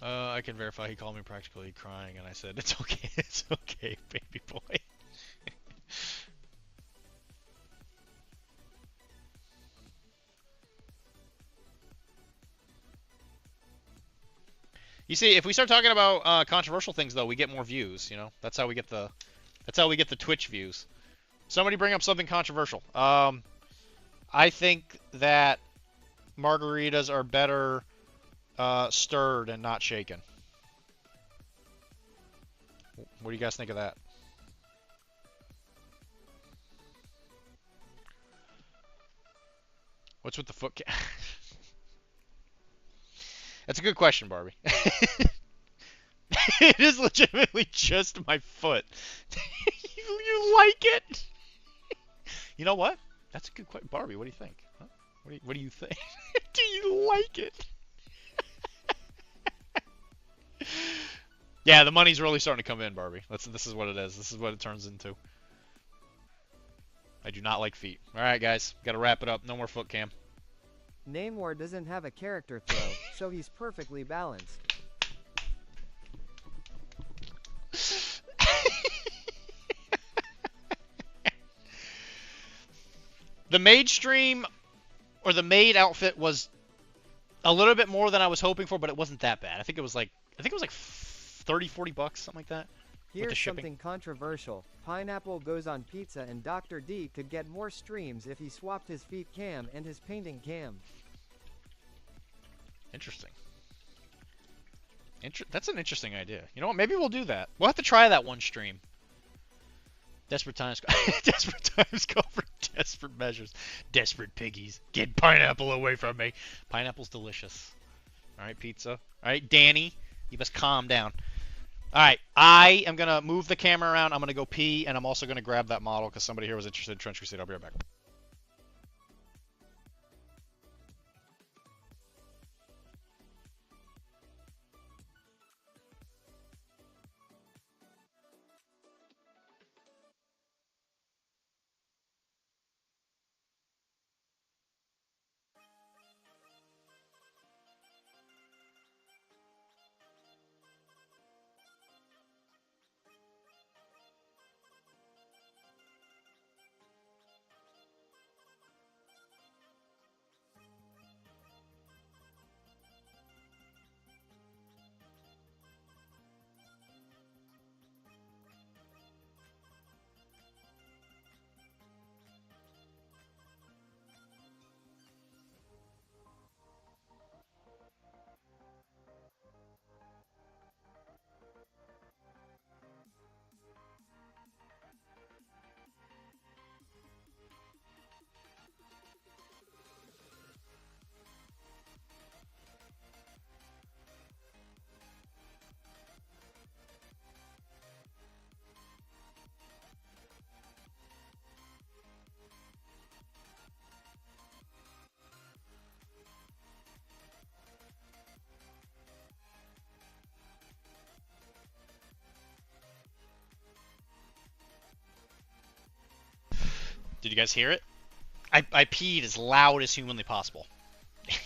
I can verify he called me practically crying, and I said, it's okay, baby boy. You see, if we start talking about controversial things, though, we get more views. You know, that's how we get the Twitch views. Somebody bring up something controversial. I think that margaritas are better stirred and not shaken. What do you guys think of that? What's with the foot? That's a good question, Barbie. It is legitimately just my foot. You like it? You know what? That's a good question. Barbie, what do you think? Huh? What do you think? Do you like it? Yeah, the money's really starting to come in, Barbie. This is what it is. This is what it turns into. I do not like feet. Alright, guys. Gotta wrap it up. No more foot cam. Namor doesn't have a character throw, so he's perfectly balanced. The maid stream, or the maid outfit was a little bit more than I was hoping for, but it wasn't that bad. I think it was like 30, 40 bucks, something like that. Here's something controversial. Pineapple goes on pizza and Dr. D could get more streams if he swapped his feet cam and his painting cam. Interesting. That's an interesting idea. You know what? Maybe we'll do that. We'll have to try that one stream. Desperate times. Desperate times call for desperate measures. Desperate piggies. Get pineapple away from me. Pineapple's delicious. Alright, pizza. Alright, Danny. You must calm down. Alright, I am going to move the camera around. I'm going to go pee, and I'm also going to grab that model because somebody here was interested in Trench Crusade. I'll be right back. Did you guys hear it? I peed as loud as humanly possible.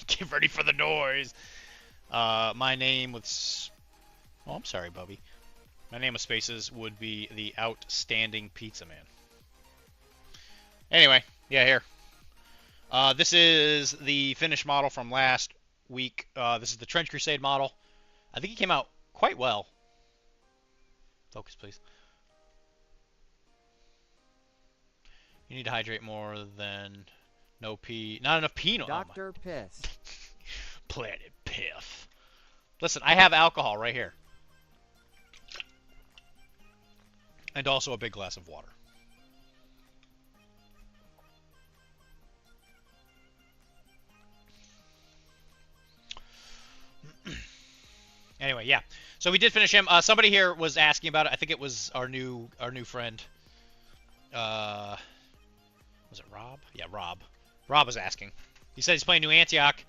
Get ready for the noise. My name with... Oh, I'm sorry, Bubby. My name with spaces would be the Outstanding Pizza Man. Anyway, yeah, here. This is the finished model from last week. This is the Trench Crusade model. I think it came out quite well. Focus, please. You need to hydrate more than no pee. Not enough pee. No, Dr. Piss. Planet Piff. Listen, I have alcohol right here. And also a big glass of water. Anyway, yeah. So we did finish him. Somebody here was asking about it. I think it was our new friend. Was it Rob? Yeah, Rob. Rob was asking. He said he's playing New Antioch.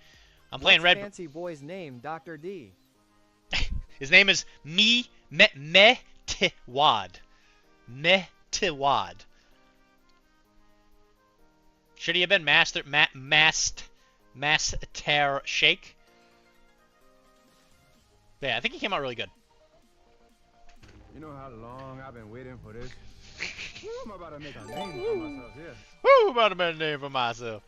I'm playing Red. Fancy boy's name, Dr. D. His name is Metiwad. Metiwad. Should he have been Master Shake? Yeah, I think he came out really good. You know how long I've been waiting for this? I'm about to make a name for myself here. Woo, about to make a name for myself.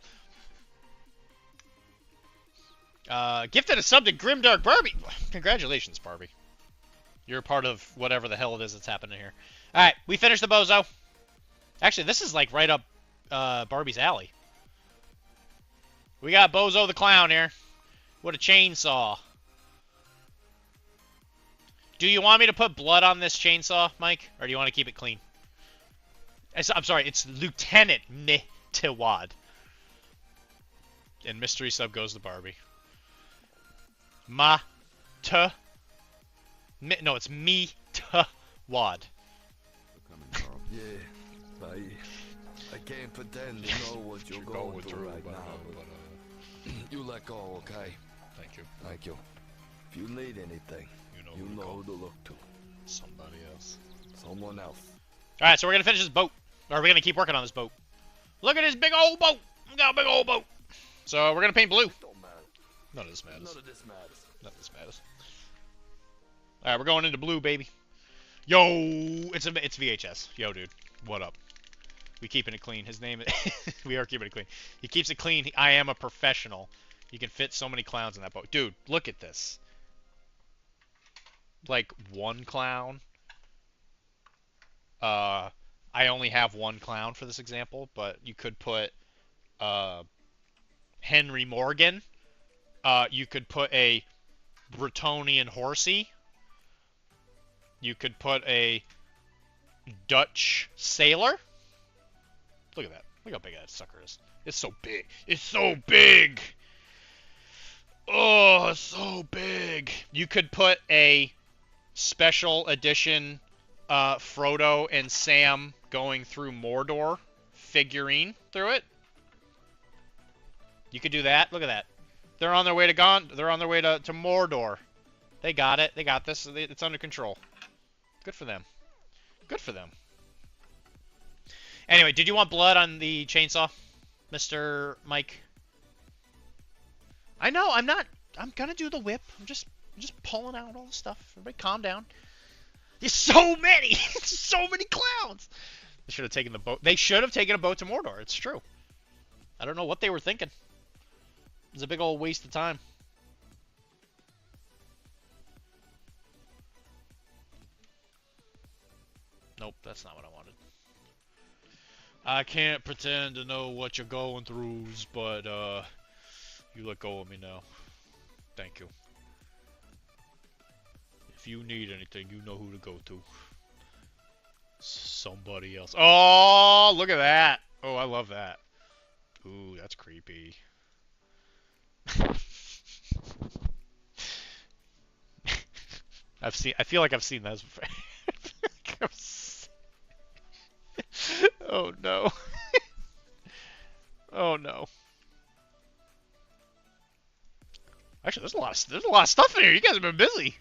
Gifted a sub to Grimdark Barbie. Congratulations, Barbie. You're a part of whatever the hell it is that's happening here. Alright, we finished the Bozo. Actually, this is like right up Barbie's alley. We got Bozo the Clown here. With a chainsaw. Do you want me to put blood on this chainsaw, Mike? Or do you want to keep it clean? I'm sorry, it's Lieutenant Metiwad. And mystery sub goes to Barbie. No, it's Wad. Yeah, I can't pretend to know what you're going through right now, but you let go, okay? Thank you. Thank you. If you need anything, you know who to look to. Somebody else. Someone else. Alright, so we're going to finish this boat. Or are we going to keep working on this boat? Look at this big old boat. We got a big old boat. So we're going to paint blue. Don't matter. None of this matters. None of this matters. None of this matters. Alright, we're going into blue, baby. Yo, it's VHS. Yo, dude. What up? We keeping it clean. His name is... we are keeping it clean. He keeps it clean. I am a professional. You can fit so many clowns in that boat. Dude, look at this. Like, one clown. I only have one clown for this example, but you could put Henry Morgan. You could put a Bretonian horsey. You could put a Dutch sailor. Look at that. Look how big that sucker is. It's so big. It's so big. Oh, it's so big. You could put a special edition Frodo and Sam going through Mordor figurine through it. You could do that. Look at that. They're on their way to They're on their way to Mordor. They got it. They got this. It's under control. Good for them. Good for them. Anyway, did you want blood on the chainsaw, Mr. Mike? I know. I'm not. I'm gonna do the whip. I'm just pulling out all the stuff. Everybody, calm down. There's so many. So many clowns. They should have taken the boat. They should have taken a boat to Mordor. It's true. I don't know what they were thinking. It was a big old waste of time. Nope, that's not what I wanted. I can't pretend to know what you're going through, but you let go of me now. Thank you. If you need anything, you know who to go to. Somebody else. Oh, look at that. Oh, I love that. Ooh, that's creepy. I feel like I've seen those before. Oh no. Oh no. Actually, there's a lot of stuff in here. You guys have been busy.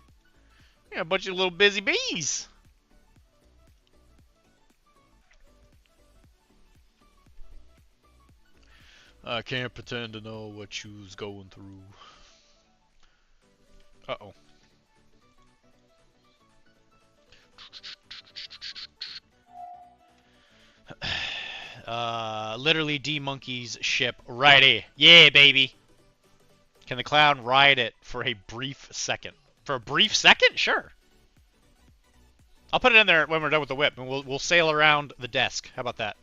Yeah, a bunch of little busy bees. I can't pretend to know what you's going through. Uh-oh. Literally D-Monkey's ship ready. Yeah, baby. Can the clown ride it for a brief second? For a brief second? Sure. I'll put it in there when we're done with the whip, and we'll sail around the desk. How about that?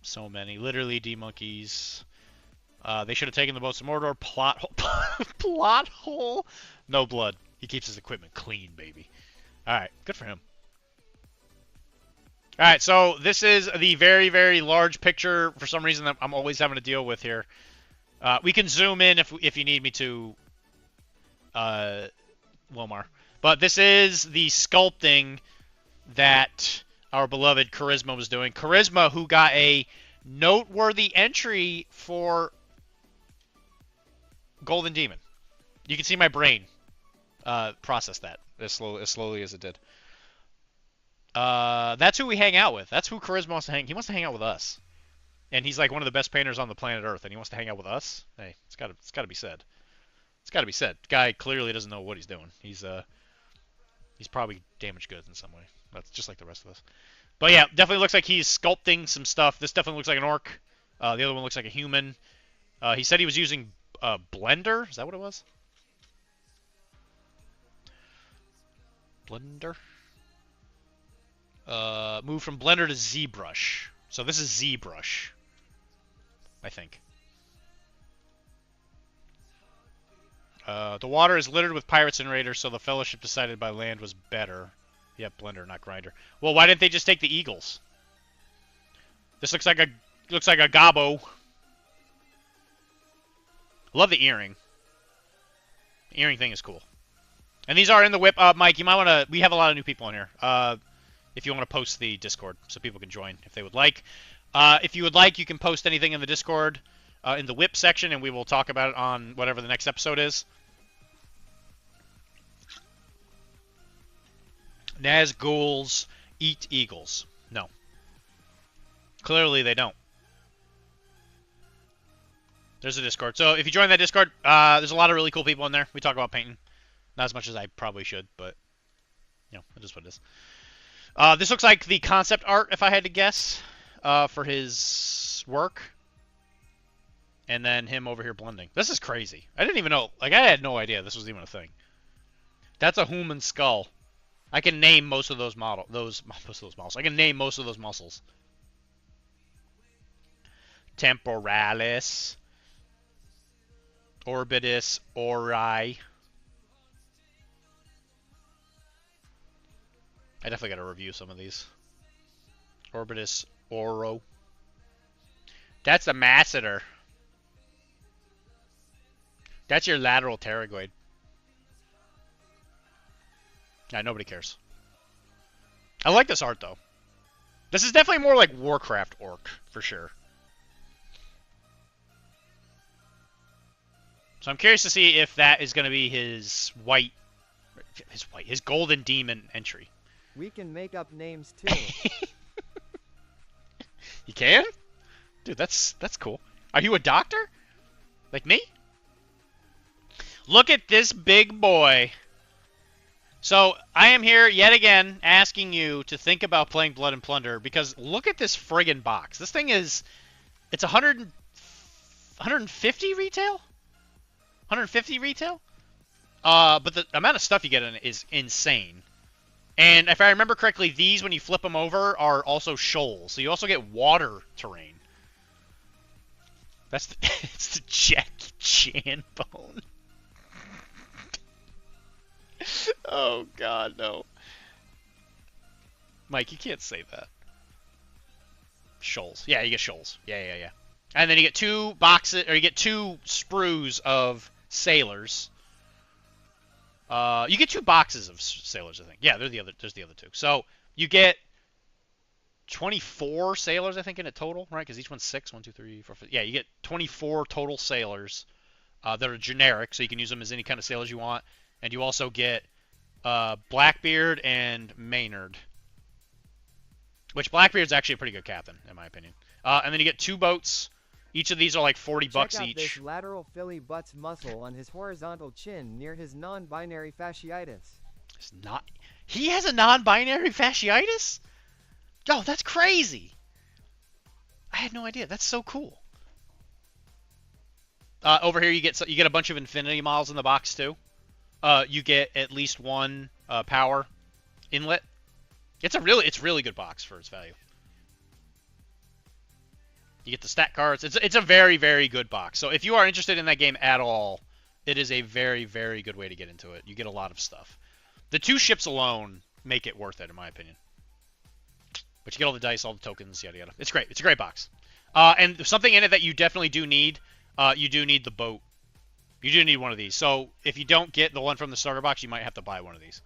So many. Literally D-Monkeys. They should have taken the boats to Mordor. Plot hole. Plot hole. No blood. He keeps his equipment clean, baby. Alright, good for him. Alright, so this is the very, very large picture, for some reason, that I'm always having to deal with here. We can zoom in if you need me to, Wilmar. But this is the sculpting that our beloved Charisma was doing. Charisma, who got a noteworthy entry for Golden Demon. You can see my brain process that as slowly as it did. That's who we hang out with. That's who Charisma wants to hang. He wants to hang out with us, and he's like one of the best painters on the planet Earth, and he wants to hang out with us. Hey, it's got to be said. It's got to be said. Guy clearly doesn't know what he's doing. He's probably damaged goods in some way. That's just like the rest of us. But yeah, definitely looks like he's sculpting some stuff. This definitely looks like an orc. The other one looks like a human. He said he was using Blender. Is that what it was? Blender. Move from Blender to ZBrush. So this is ZBrush, I think. The water is littered with pirates and raiders, so the Fellowship decided by land was better. Yep, Blender, not Grinder. Well, why didn't they just take the eagles? This looks like a gobbo. Love the earring. The earring thing is cool. And these are in the whip. Mike, you might want to... We have a lot of new people in here. If you want to post the Discord so people can join if they would like. If you would like, you can post anything in the Discord in the whip section, and we will talk about it on whatever the next episode is. Nazguls eat eagles. No. Clearly they don't. There's a Discord. So if you join that Discord, there's a lot of really cool people in there. We talk about painting. Not as much as I probably should, but, you know, it is what it is. This looks like the concept art, if I had to guess, for his work. And then him over here blending. This is crazy. I didn't even know. Like, I had no idea this was even a thing. That's a human skull. I can name most of those models. I can name most of those muscles. Temporalis. Orbitus. Ori. I definitely got to review some of these. Orbitus Oro. That's a masseter. That's your lateral pterygoid. Yeah, nobody cares. I like this art, though. This is definitely more like Warcraft orc, for sure. So I'm curious to see if that is going to be his golden demon entry. We can make up names too. You can? Dude, that's cool. Are you a doctor? Like me? Look at this big boy. So, I am here yet again asking you to think about playing Blood and Plunder, because look at this friggin' box. This thing is... It's 150 retail? 150 retail? But the amount of stuff you get in it is insane. And if I remember correctly, these, when you flip them over, are also shoals. So you also get water terrain. That's it's the Jackie Chan bone. Oh, God, no. Mike, you can't say that. Shoals. Yeah, you get shoals. Yeah. And then you get 2 boxes, or you get 2 sprues of sailors. You get 2 boxes of sailors, I think. Yeah, there's the other 2. So you get 24 sailors, I think, in it total, right? Because each one's 6. 1, 2, 3, 4, 5. Yeah, you get 24 total sailors that are generic, so you can use them as any kind of sailors you want. And you also get Blackbeard and Maynard. Which Blackbeard's actually a pretty good captain, in my opinion. And then you get 2 boats. Each of these are like 40 bucks Check out each. this lateral Philly butts muscle on his horizontal chin near his non-binary fasciitis. It's not. He has a non-binary fasciitis? Yo, that's crazy. I had no idea. That's so cool. Over here you get a bunch of infinity models in the box too. You get at least 1 power inlet. It's really good box for its value. You get the stat cards. It's a very, very good box. So if you are interested in that game at all, it is a very, very good way to get into it. You get a lot of stuff. The 2 ships alone make it worth it, in my opinion. But you get all the dice, all the tokens, yada yada. It's great. It's a great box. And something in it that you definitely do need. You do need the boat. You do need one of these. So if you don't get the one from the starter box, you might have to buy one of these.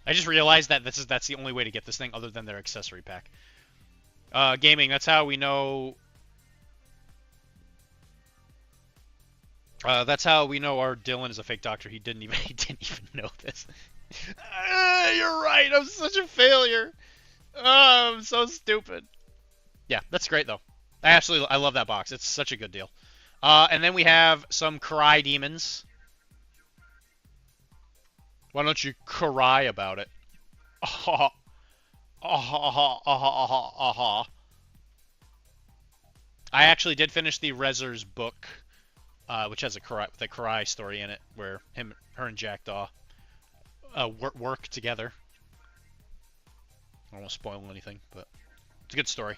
I just realized that that's the only way to get this thing other than their accessory pack. Gaming. That's how we know. That's how we know our Dylan is a fake doctor. He didn't even know this. You're right. I'm such a failure. Oh, I'm so stupid. Yeah, that's great though. I love that box. It's such a good deal. And then we have some Cry demons. Why don't you cry about it? I actually did finish the Rezzer's book, which has the Cry story in it, where her and Jackdaw work together. I don't want to spoil anything, but it's a good story.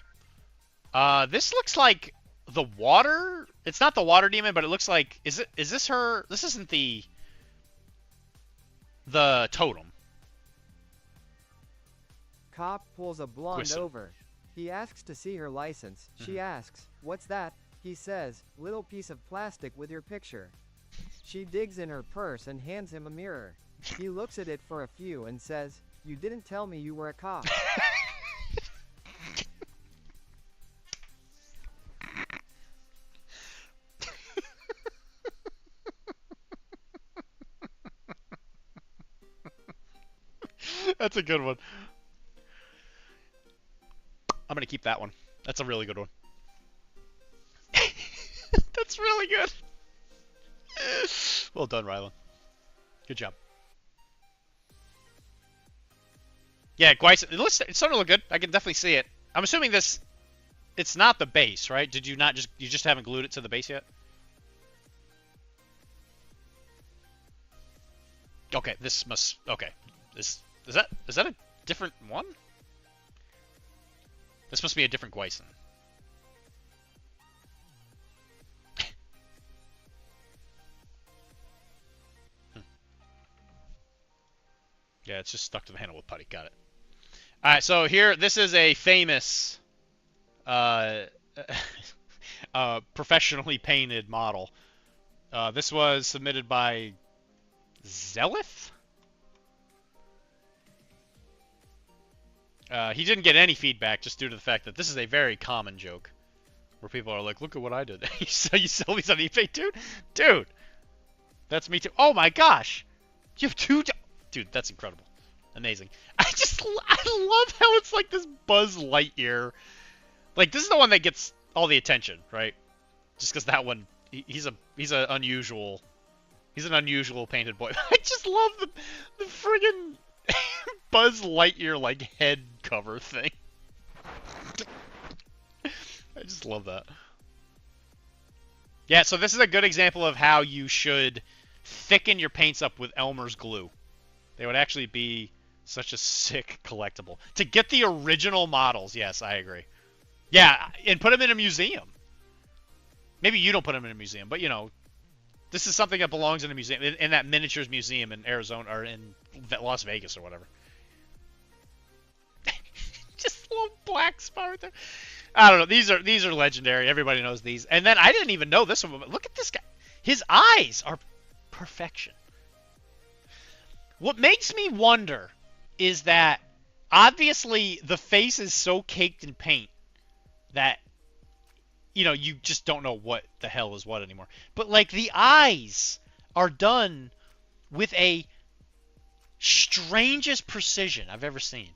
This looks like the water. It's not the water demon, but it looks like is this her? This isn't the totem. Cop pulls a blonde Gwison. over. He asks to see her license. She asks, "What's that?" He says, "Little piece of plastic with your picture." She digs in her purse and hands him a mirror. He looks at it for a few and says, "You didn't tell me you were a cop." That's a good one. I'm gonna keep that one. That's a really good one. That's really good. Well done, Rylan. Good job. Yeah, Gwison. It's starting to look good. I can definitely see it. I'm assuming it's not the base, right? Did you not you just haven't glued it to the base yet? Okay, this must, okay. Is that a different one? This must be a different Gwison. Yeah, it's just stuck to the handle with putty. Got it. Alright, so here, this is a famous professionally painted model. This was submitted by Zelith? He didn't get any feedback just due to the fact that this is a very common joke. Where people are like, look at what I did. You sell these on eBay, dude? Dude! That's me too. Oh my gosh! You have 2... Dude, that's incredible. Amazing. I love how it's like this Buzz Lightyear. Like, this is the one that gets all the attention, right? Just because that one, he's an unusual painted boy. I just love the friggin' Buzz Lightyear, like, head cover thing. I just love that. Yeah, so this is a good example of how you should thicken your paints up with Elmer's glue. They would actually be such a sick collectible. To get the original models, yes, I agree. Yeah, and put them in a museum. Maybe you don't put them in a museum, but, you know, this is something that belongs in a museum, in that miniatures museum in Arizona, or in Las Vegas or whatever. Just a little black spot right there. I don't know. These are legendary. Everybody knows these. And then I didn't even know this one, but look at this guy. His eyes are perfection. What makes me wonder is that obviously the face is so caked in paint that, you know, you just don't know what the hell is what anymore. But, like, the eyes are done with a strangest precision I've ever seen.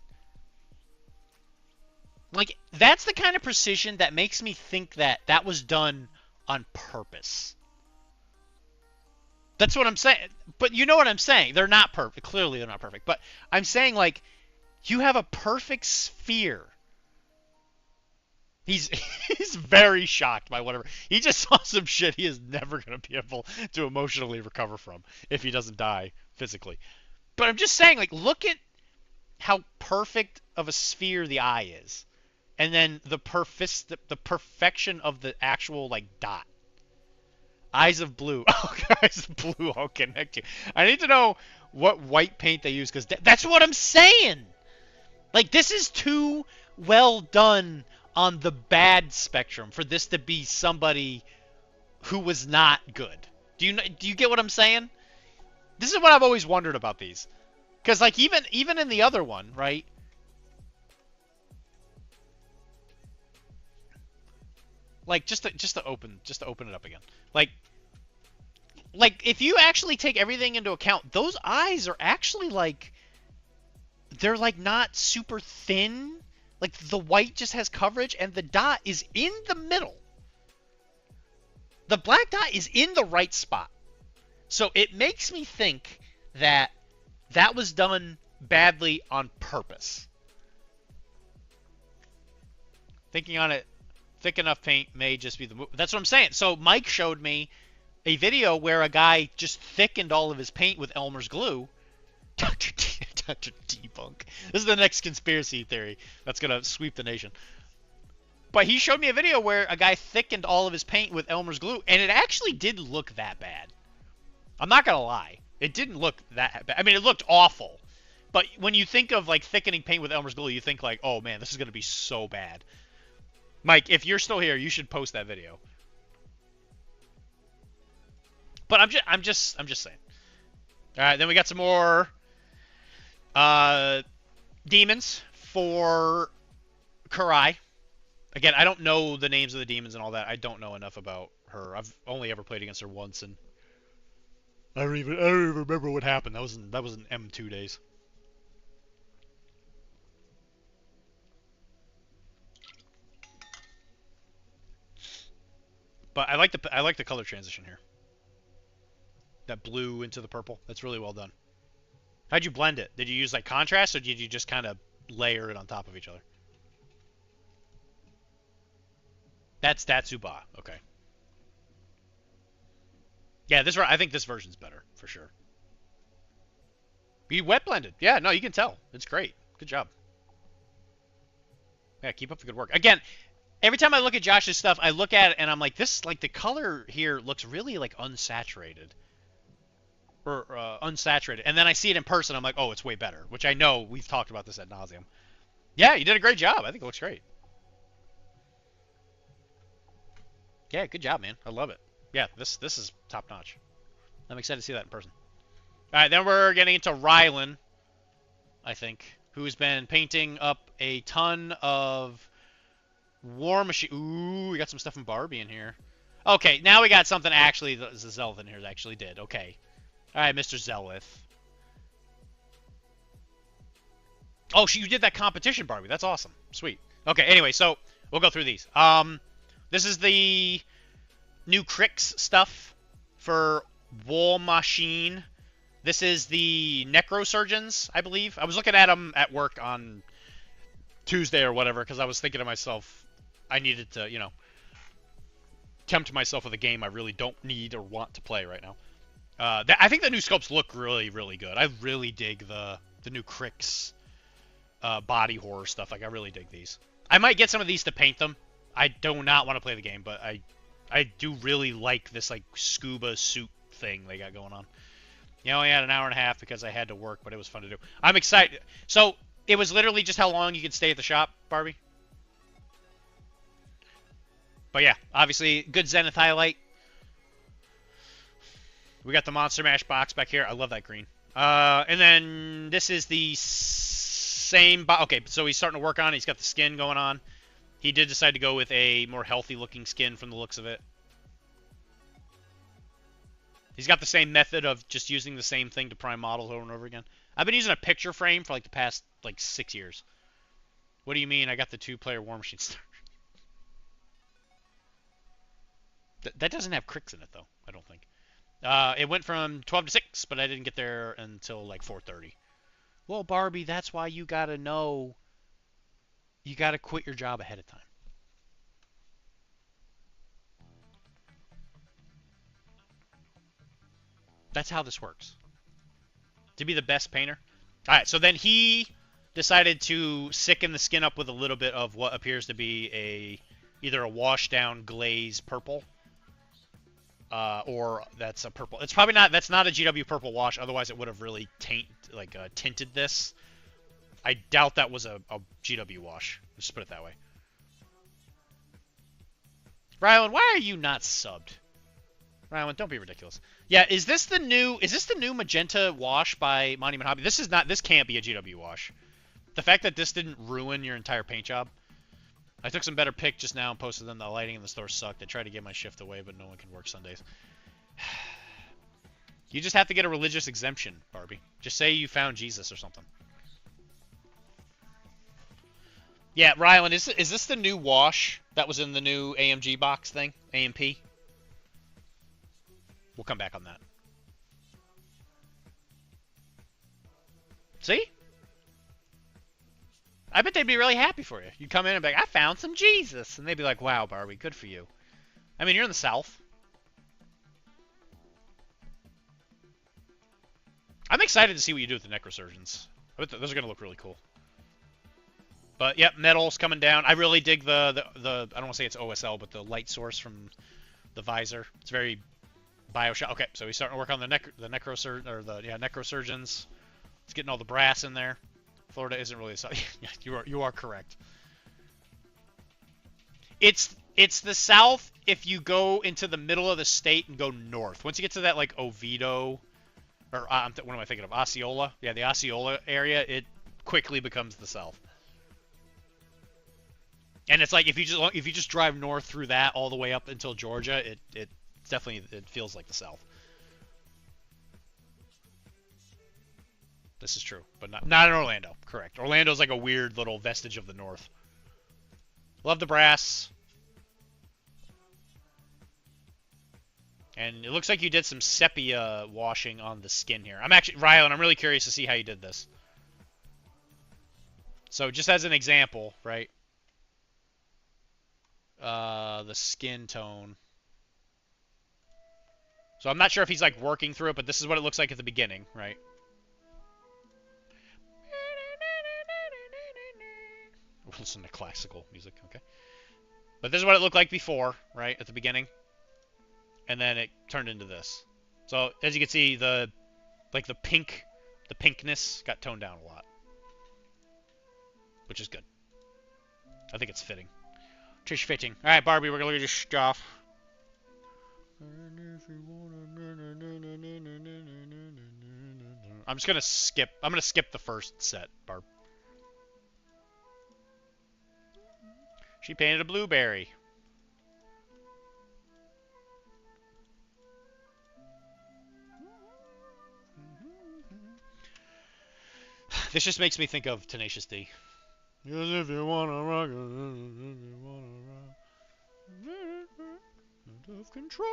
Like, that's the kind of precision that makes me think that that was done on purpose. That's what I'm saying. But you know what I'm saying. They're not perfect. Clearly they're not perfect. But I'm saying, like, you have a perfect sphere. He's he's very shocked by whatever. He just saw some shit he is never going to be able to emotionally recover from if he doesn't die physically. But I'm just saying, like, look at how perfect of a sphere the eye is. And then the perfection of the actual, like, dot. Eyes of blue. Oh, eyes of blue. I'll connect you. I need to know what white paint they use, because that's what I'm saying. Like, this is too well done on the bad spectrum for this to be somebody who was not good. Do you get what I'm saying? This is what I've always wondered about these. Because, like, even in the other one, right? Like, just to open it up again. Like if you actually take everything into account, those eyes are actually, like, they're, like, not super thin. Like, the white just has coverage, and the dot is in the middle. The black dot is in the right spot. So it makes me think that that was done badly on purpose. Thinking on it, thick enough paint may just be the move. That's what I'm saying. So Mike showed me a video where a guy just thickened all of his paint with Elmer's glue. Dr. Debunk. This is the next conspiracy theory that's going to sweep the nation. But he showed me a video where a guy thickened all of his paint with Elmer's glue, and it actually didn't look that bad. I'm not going to lie. It didn't look that bad. I mean, it looked awful. But when you think of, like, thickening paint with Elmer's glue, you think, like, oh, man, this is going to be so bad. Mike, if you're still here, you should post that video. But I'm just saying. All right, then we got some more demons for Karai. Again, I don't know the names of the demons and all that. I don't know enough about her. I've only ever played against her once, and I don't even remember what happened. That was in M2 days. But I like the color transition here. That blue into the purple. That's really well done. How'd you blend it? Did you use, like, contrast, or did you just kind of layer it on top of each other? That's Datsuba. Okay. Yeah, I think this version's better, for sure. You wet blended. Yeah, no, you can tell. It's great. Good job. Yeah, keep up the good work. Again, every time I look at Josh's stuff, I look at it and I'm like, this, like, the color here looks really, like, unsaturated. Or unsaturated. And then I see it in person, I'm like, oh, it's way better. Which I know we've talked about this ad nauseum. Yeah, you did a great job. I think it looks great. Yeah, good job, man. I love it. Yeah, this is top notch. I'm excited to see that in person. All right, then we're getting into Rylan, I think, who's been painting up a ton of War Machine. Ooh, we got some stuff from Barbie in here. Okay, now we got something actually the Zelith in here that actually did. Okay. All right, Mr. Zelith. Oh, you did that competition, Barbie. That's awesome. Sweet. Okay, anyway, so we'll go through these. This is the new Crix stuff for War Machine. This is the Necrosurgeons, I believe. I was looking at them at work on Tuesday or whatever, because I was thinking to myself, I needed to, tempt myself with a game I really don't need or want to play right now. I think the new scopes look really, really good. I really dig the new Crix body horror stuff. Like, I really dig these. I might get some of these to paint them. I do not want to play the game, but I do really like this, like, scuba suit thing they got going on. You know, I had an hour and a half because I had to work, but it was fun to do. I'm excited. So, it was literally just how long you could stay at the shop, Barbie? But yeah, obviously, good Zenith highlight. We got the Monster Mash box back here. I love that green. And then this is the same... Okay, so he's starting to work on it. He's got the skin going on. He did decide to go with a more healthy-looking skin from the looks of it. He's got the same method of just using the same thing to prime models over and over again. I've been using a picture frame for, like, the past, like, 6 years. What do you mean I got the 2-player War Machine starter? That doesn't have cricks in it, though, I don't think. It went from 12 to 6, but I didn't get there until like 4:30. Well, Barbie, that's why you gotta know. You gotta quit your job ahead of time. That's how this works. To be the best painter. All right, so then he decided to sicken the skin up with a little bit of what appears to be either a washed down glaze purple, or that's a purple. It's probably not. That's not a GW purple wash. Otherwise, it would have really tinted this. I doubt that was a GW wash. Let's just put it that way. Rylan, why are you not subbed? Rylan, don't be ridiculous. Yeah, is this the new magenta wash by Monument Hobby? This can't be a GW wash. The fact that this didn't ruin your entire paint job. I took some better pic just now and posted them. The lighting in the store sucked. I tried to get my shift away, but no one can work Sundays. You just have to get a religious exemption, Barbie. Just say you found Jesus or something. Yeah, Rylan, is this the new wash that was in the new AMG box thing? AMP? We'll come back on that. See? I bet they'd be really happy for you. You come in and be like, I found some Jesus. And they'd be like, wow, Barbie, good for you. I mean, you're in the South. I'm excited to see what you do with the necrosurgeons. I bet those are going to look really cool. But, yep, metal's coming down. I really dig the I don't want to say it's OSL, but the light source from the visor. It's very Bioshock. Okay, so he's starting to work on the necrosurgeons. It's getting all the brass in there. Florida isn't really a South. Yeah, you are correct. It's the South if you go into the middle of the state and go north. Once you get to that like Oviedo, or what am I thinking of? Osceola. Yeah, the Osceola area. It quickly becomes the South. And it's like if you just drive north through that all the way up until Georgia, it feels like the South. This is true, but not in Orlando. Correct. Orlando's like a weird little vestige of the North. Love the brass. And it looks like you did some sepia washing on the skin here. Rylan, I'm really curious to see how you did this. So just as an example, right? The skin tone. So I'm not sure if he's like working through it, but this is what it looks like at the beginning, right? Listen to classical music, okay? But this is what it looked like before, right, at the beginning. And then it turned into this. So as you can see, the pinkness got toned down a lot. Which is good. I think it's fitting. Just fitting. Alright, Barbie, we're gonna look at your stuff. I'm gonna skip the first set, Barb. She painted a blueberry. This just makes me think of Tenacious D. Because if you wanna rock, out of control.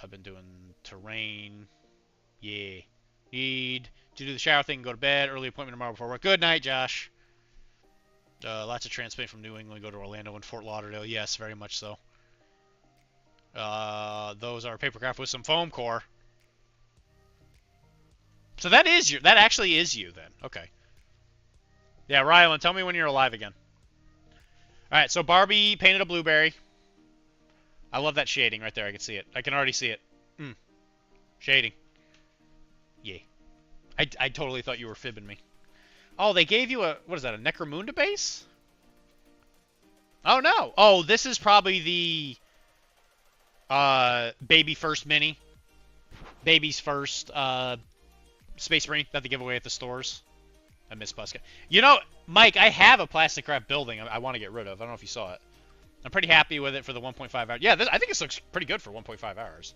I've been doing terrain. Yeah. Need to do the shower thing, go to bed. Early appointment tomorrow before work. Good night, Josh. Lots of transplant from New England. Go to Orlando and Fort Lauderdale. Yes, very much so. Those are paper craft with some foam core. So that actually is you then. Okay. Yeah, Rylan, tell me when you're alive again. Alright, so Barbie painted a blueberry. I love that shading right there. I can see it. I can already see it. Shading. Yeah. I totally thought you were fibbing me. Oh, they gave you a... What is that? A Necromunda base? Oh, no. Oh, this is probably the... Baby First Mini. Baby's First Space Marine that they give away at the stores. I miss Puska. You know, Mike, I have a plastic craft building I want to get rid of. I don't know if you saw it. I'm pretty happy with it for the 1.5 hours. Yeah, I think this looks pretty good for 1.5 hours.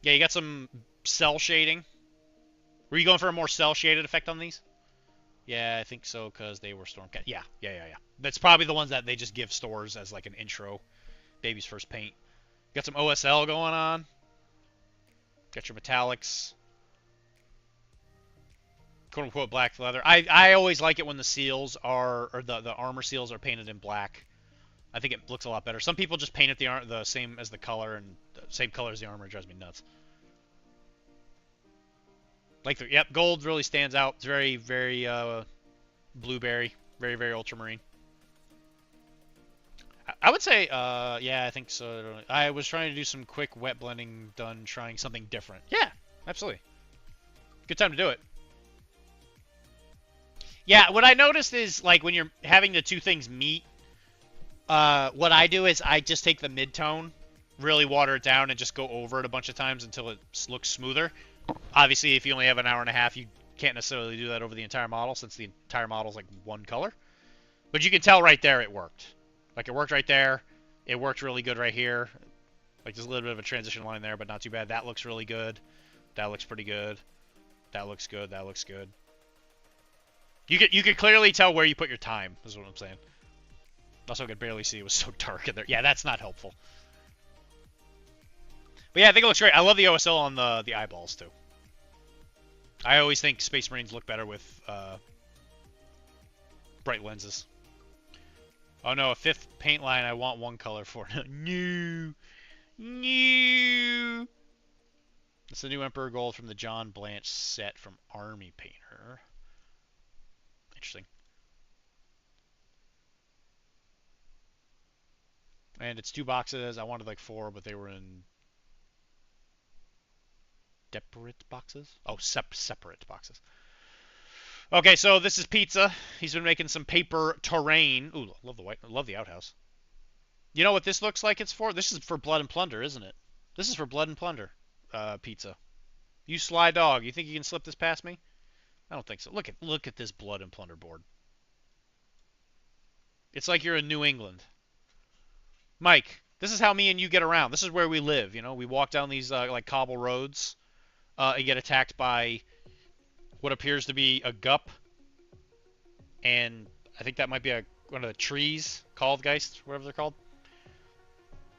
Yeah, you got some cell shading. Were you going for a more cell shaded effect on these? Yeah, I think so, because they were Stormcat. Yeah. That's probably the ones that they just give stores as like an intro. Baby's first paint. Got some OSL going on. Got your metallics. Quote-unquote black leather. I always like it when the seals are, or the armor seals are painted in black. I think it looks a lot better. Some people just paint it the same as the color, and the same color as the armor. It drives me nuts. Like yep, gold really stands out. It's very, very blueberry, very, very ultramarine. I would say, yeah, I think so. I was trying to do some quick wet blending done, trying something different. Yeah, absolutely. Good time to do it. Yeah, what I noticed is, like, when you're having the two things meet, what I do is I just take the mid-tone, really water it down, and just go over it a bunch of times until it looks smoother. Obviously, if you only have an hour and a half, you can't necessarily do that over the entire model, since the entire model is like one color. But you can tell right there it worked. Like, it worked right there. It worked really good right here. Like, there's a little bit of a transition line there, but not too bad. That looks really good. That looks pretty good. That looks good. That looks good. You could clearly tell where you put your time, is what I'm saying. Also, I could barely see. It was so dark in there. Yeah, that's not helpful. But yeah, I think it looks great. I love the OSL on the eyeballs, too. I always think Space Marines look better with bright lenses. Oh no, a fifth paint line I want one color for. No. No. It's the new Emperor Gold from the John Blanche set from Army Painter. Interesting. And it's 2 boxes. I wanted like 4, but they were in separate boxes. Oh, separate boxes. Okay, so this is Pizza. He's been making some paper terrain. Ooh, love the white. Love the outhouse. You know what this looks like it's for? This is for Blood and Plunder, isn't it? This is for Blood and Plunder. Pizza. You sly dog. You think you can slip this past me? I don't think so. Look at this Blood and Plunder board. It's like you're in New England. Mike, this is how me and you get around. This is where we live, you know? We walk down these like cobble roads and get attacked by what appears to be a gup. And I think that might be one of the trees called Geist, whatever they're called.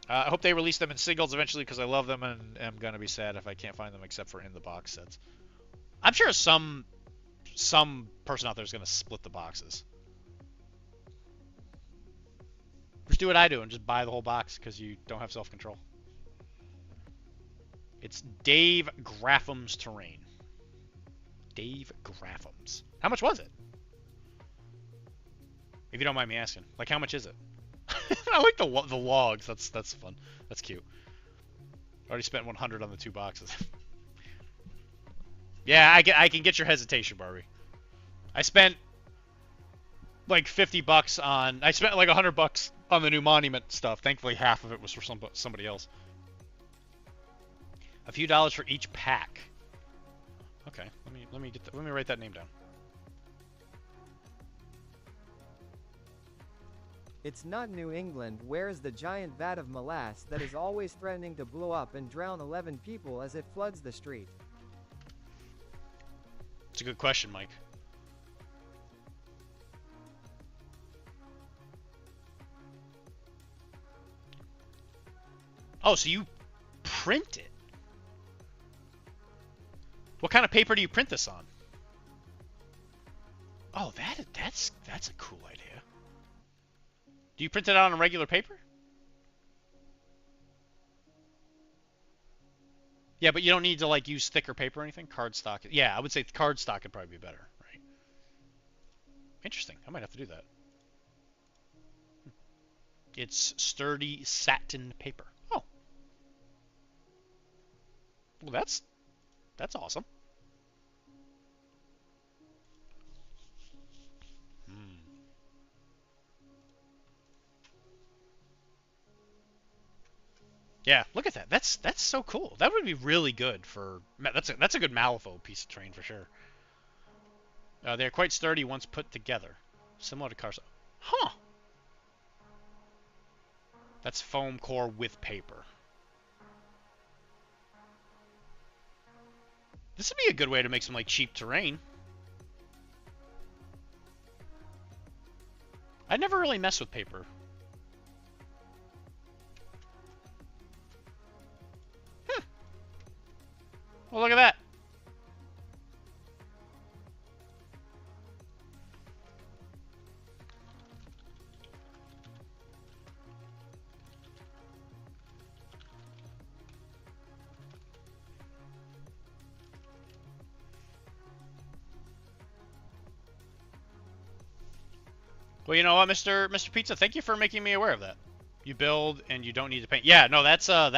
I hope they release them in singles eventually because I love them and am going to be sad if I can't find them except for in the box sets. I'm sure some person out there is going to split the boxes. Just do what I do and just buy the whole box because you don't have self-control. It's Dave Graffam's Terrain. Dave Graffam's. How much was it? If you don't mind me asking. Like, how much is it? I like the logs. That's fun. That's cute. Already spent 100 on the 2 boxes. Yeah, I can get your hesitation, Barbie. I spent like $50 on. I spent like $100 on the new monument stuff. Thankfully, half of it was for somebody else. A few dollars for each pack. Okay, let me write that name down. It's not New England. Where's the giant vat of molasses that is always threatening to blow up and drown 11 people as it floods the street? It's a good question, Mike. Oh, so you print it? What kind of paper do you print this on? Oh, that's a cool idea. Do you print it out on regular paper? Yeah, but you don't need to like use thicker paper or anything. Cardstock. Yeah, I would say cardstock would probably be better, right? Interesting. I might have to do that. It's sturdy satin paper. Oh. Well, that's awesome. Yeah, look at that. That's so cool. That would be really good for. That's a good Malifaux piece of terrain for sure. They're quite sturdy once put together, similar to cars. Huh. That's foam core with paper. This would be a good way to make some like cheap terrain. I never really mess with paper. Well, look at that. Well, you know what, Mr. Pizza, thank you for making me aware of that. You build and you don't need to paint. Yeah, no, that's a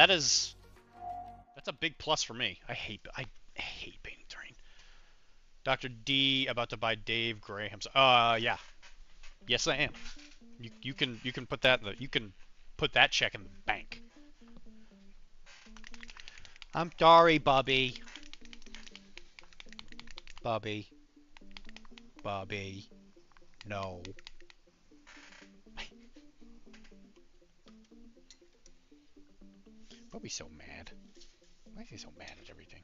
big plus for me. I hate painting terrain. Dr. D about to buy Dave Graham's. Yeah. Yes, I am. You can put that you can put that check in the bank. I'm sorry, Bobby. Bobby. No. Bobby's so mad. Why is he so mad at everything?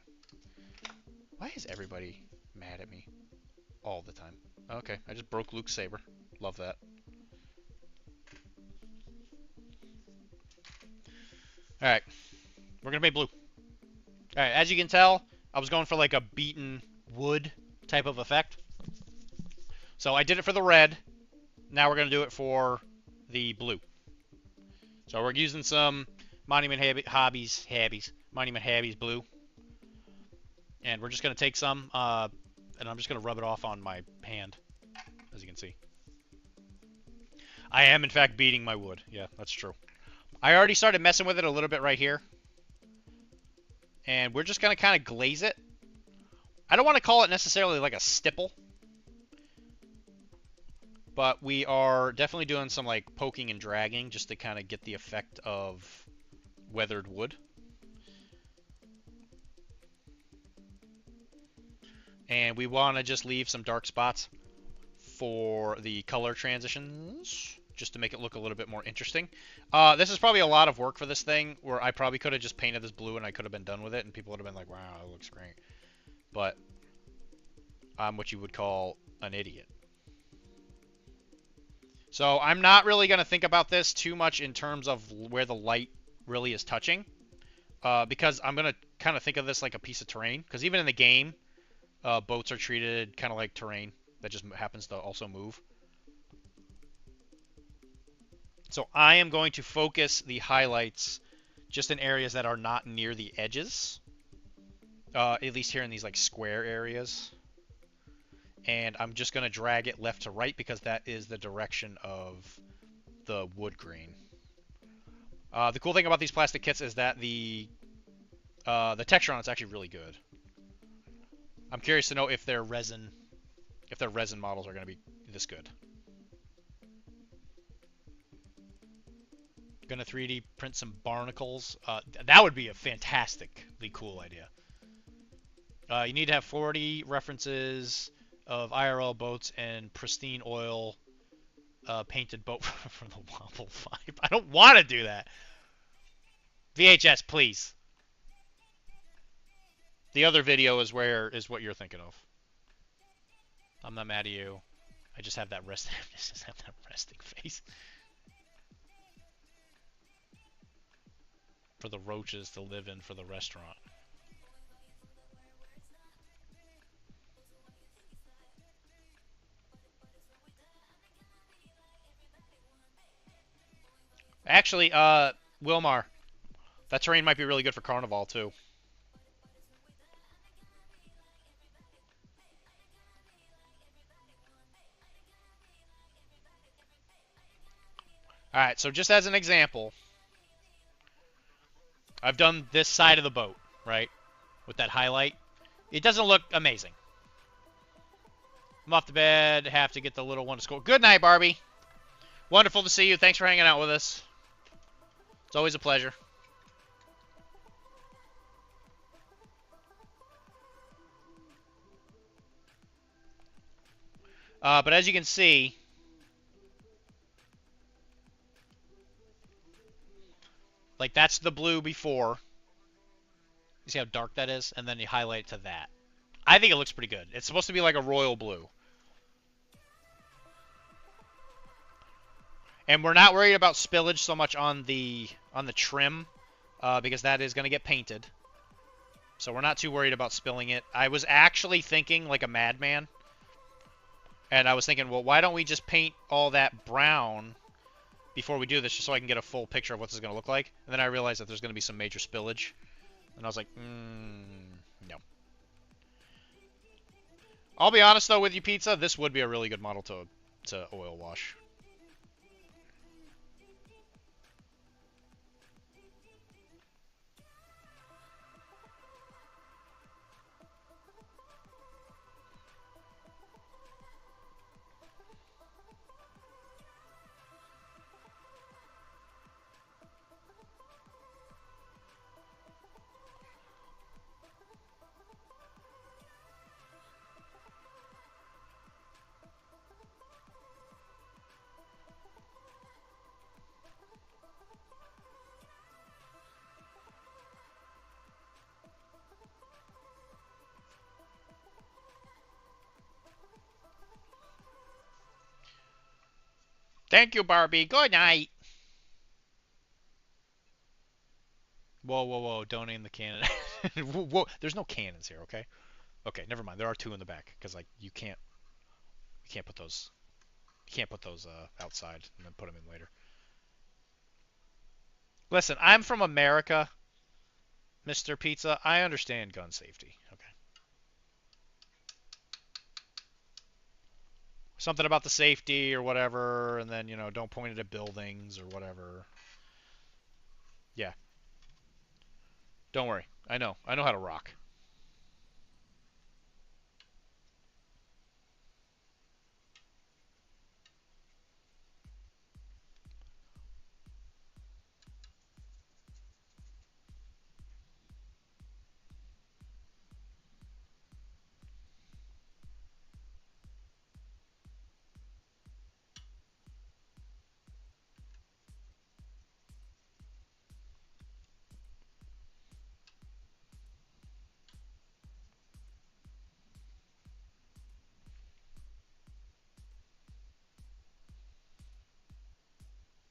Why is everybody mad at me all the time? Okay, I just broke Luke's saber. Love that. Alright. We're gonna make blue. Alright, as you can tell, I was going for like a beaten wood type of effect. So I did it for the red. Now we're gonna do it for the blue. So we're using some Monument Hobbies blue. And we're just gonna take some, and I'm just gonna rub it off on my hand, as you can see. I am, in fact, beating my wood. Yeah, that's true. I already started messing with it a little bit right here. And we're just going to kind of glaze it. I don't want to call it necessarily like a stipple. But we are definitely doing some like poking and dragging just to kind of get the effect of weathered wood. And we want to just leave some dark spots for the color transitions, just to make it look a little bit more interesting. This is probably a lot of work for this thing, where I probably could have just painted this blue and I could have been done with it, and people would have been like, wow, it looks great. But I'm what you would call an idiot. So I'm not really going to think about this too much in terms of where the light really is touching, because I'm going to kind of think of this like a piece of terrain, because even in the game, boats are treated kind of like terrain that just happens to also move. So I am going to focus the highlights just in areas that are not near the edges. At least here in these like square areas. And I'm just going to drag it left to right because that is the direction of the wood grain. The cool thing about these plastic kits is that the texture on it's actually really good. I'm curious to know if their resin models are going to be this good. Gonna 3D print some barnacles. That would be a fantastically cool idea. You need to have 40 references of IRL boats and pristine oil painted boat for the Wobble 5. I don't want to do that. VHS, please. The other video is what you're thinking of. I'm not mad at you. I just have that resting face. For the roaches to live in for the restaurant. Actually, Wilmar, that terrain might be really good for Carnival too. Alright, so just as an example, I've done this side of the boat, right? With that highlight. It doesn't look amazing. I'm off to bed, have to get the little one to school. Good night, Barbie. Wonderful to see you. Thanks for hanging out with us. It's always a pleasure. But as you can see, Like that's the blue before. You see how dark that is? And then you highlight it to that. I think it looks pretty good. It's supposed to be like a royal blue. And we're not worried about spillage so much on the trim, because that is going to get painted. So we're not too worried about spilling it. I was actually thinking like a madman. And I was thinking, well, why don't we just paint all that brown before we do this, just so I can get a full picture of what this is going to look like. And then I realized that there's going to be some major spillage. And I was like, no. I'll be honest, though, with you, Pizza. This would be a really good model to oil wash. Thank you, Barbie. Good night. Whoa, whoa, whoa. Don't aim the cannon. Whoa, whoa. There's no cannons here, okay? Okay, never mind. There are two in the back, because, like, you can't put those... You can't put those outside and then put them in later. Listen, I'm from America, Mr. Pizza. I understand gun safety, okay? Something about the safety or whatever, and then, you know, don't point it at buildings or whatever. Yeah. Don't worry. I know. I know how to rock.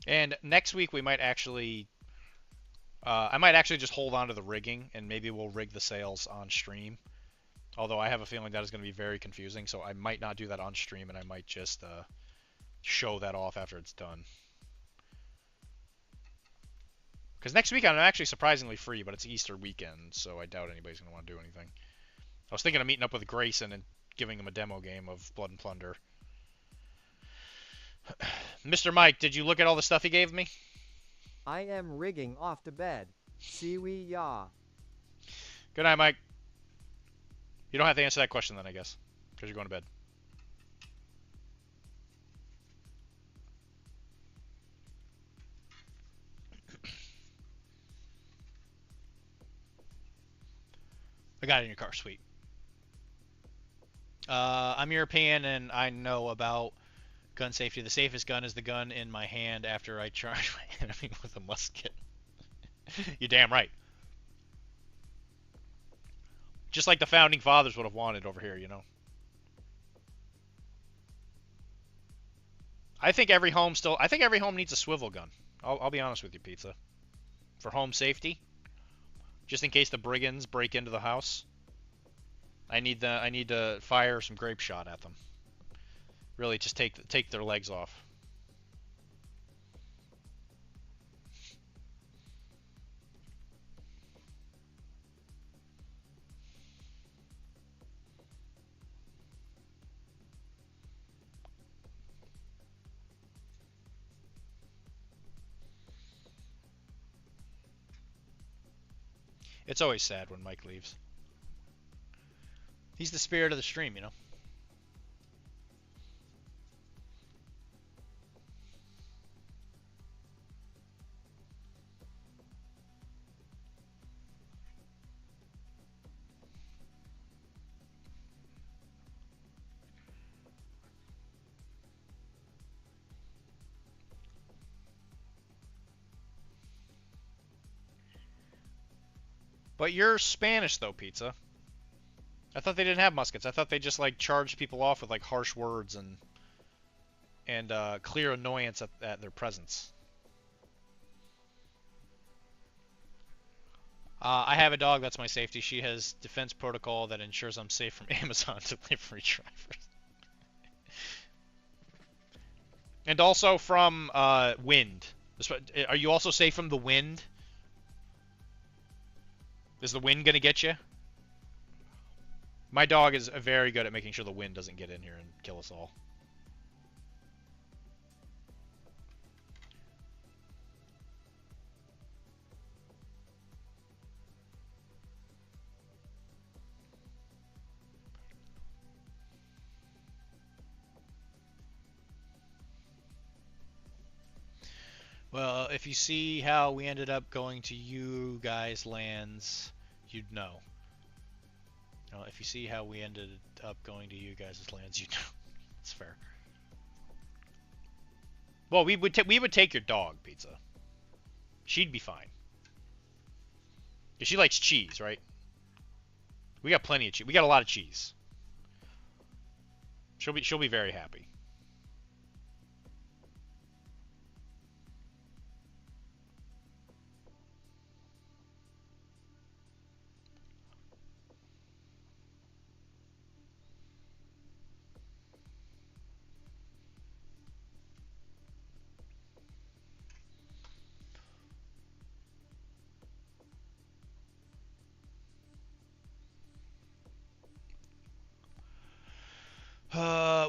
And next week we might actually... I might actually just hold on to the rigging, and maybe we'll rig the sails on stream. Although I have a feeling that is going to be very confusing, so I might not do that on stream, and I might just show that off after it's done. Because next week I'm actually surprisingly free, but it's Easter weekend, so I doubt anybody's going to want to do anything. I was thinking of meeting up with Grayson and giving him a demo game of Blood and Plunder. Mr. Mike, did you look at all the stuff he gave me? I am rigging off to bed. See we ya. Good night, Mike. You don't have to answer that question then, I guess, because you're going to bed. I got it in your car, sweet. I'm European and I know about gun safety. The safest gun is the gun in my hand after I charge my enemy with a musket. You're damn right. Just like the founding fathers would have wanted over here, you know. I think every home needs a swivel gun. I'll be honest with you, Pizza. For home safety, just in case the brigands break into the house. I need to fire some grape shot at them. Really, just take their legs off. It's always sad when Mike leaves. He's the spirit of the stream, you know. But you're Spanish though, Pizza. I thought they didn't have muskets. I thought they just like charged people off with like harsh words and clear annoyance at their presence. I have a dog. That's my safety. She has defense protocol that ensures I'm safe from Amazon delivery drivers. And also from wind. Are you also safe from the wind? Is the wind gonna get you? My dog is very good at making sure the wind doesn't get in here and kill us all. Well, if you see how we ended up going to you guys' lands, you'd know. If you see how we ended up going to you guys' lands, you'd know. It's fair. Well, we would take your dog, Pizza. She'd be fine. She likes cheese, right? We got plenty of cheese. We got a lot of cheese. She'll be very happy.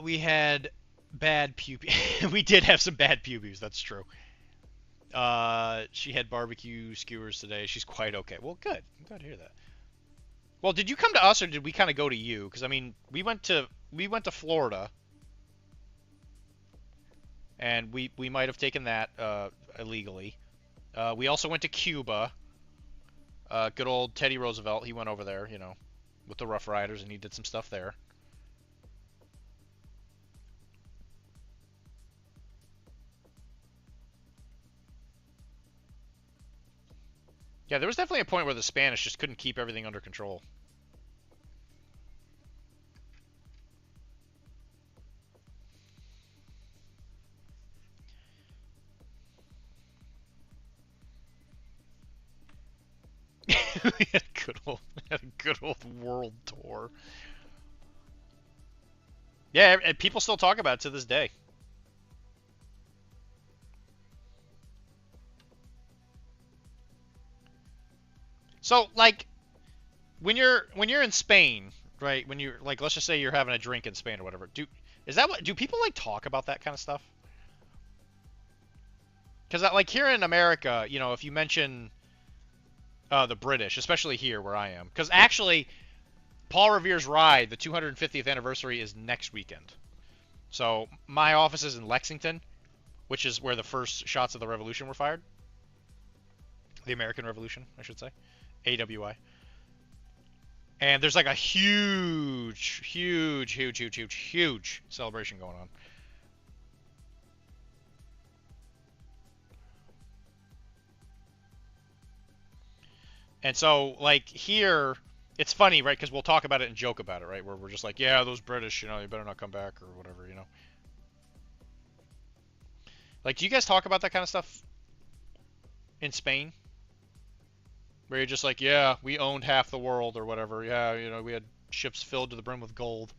We had bad pubes. We did have some bad pubes. That's true. She had barbecue skewers today. She's quite okay. Well, good. I'm glad to hear that. Well, did you come to us or did we kind of go to you? Because I mean, we went to Florida, and we might have taken that illegally. We also went to Cuba. Good old Teddy Roosevelt. He went over there, you know, with the Rough Riders, and he did some stuff there. Yeah, there was definitely a point where the Spanish just couldn't keep everything under control. We had a good old world tour. Yeah, and people still talk about it to this day. So, like, when you're in Spain, right? When you're like, let's just say you're having a drink in Spain or whatever. Do people like talk about that kind of stuff? Because like here in America, you know, if you mention the British, especially here where I am, because actually Paul Revere's ride, the 250th anniversary, is next weekend. So my office is in Lexington, which is where the first shots of the Revolution were fired. The American Revolution, I should say. AWI. And there's like a huge celebration going on. And so, like, here, it's funny, right? Because we'll talk about it and joke about it, right? Where we're just like, yeah, those British, you know, you better not come back or whatever, you know. Like, do you guys talk about that kind of stuff in Spain? Where you're just like, yeah, we owned half the world or whatever. Yeah, you know, we had ships filled to the brim with gold.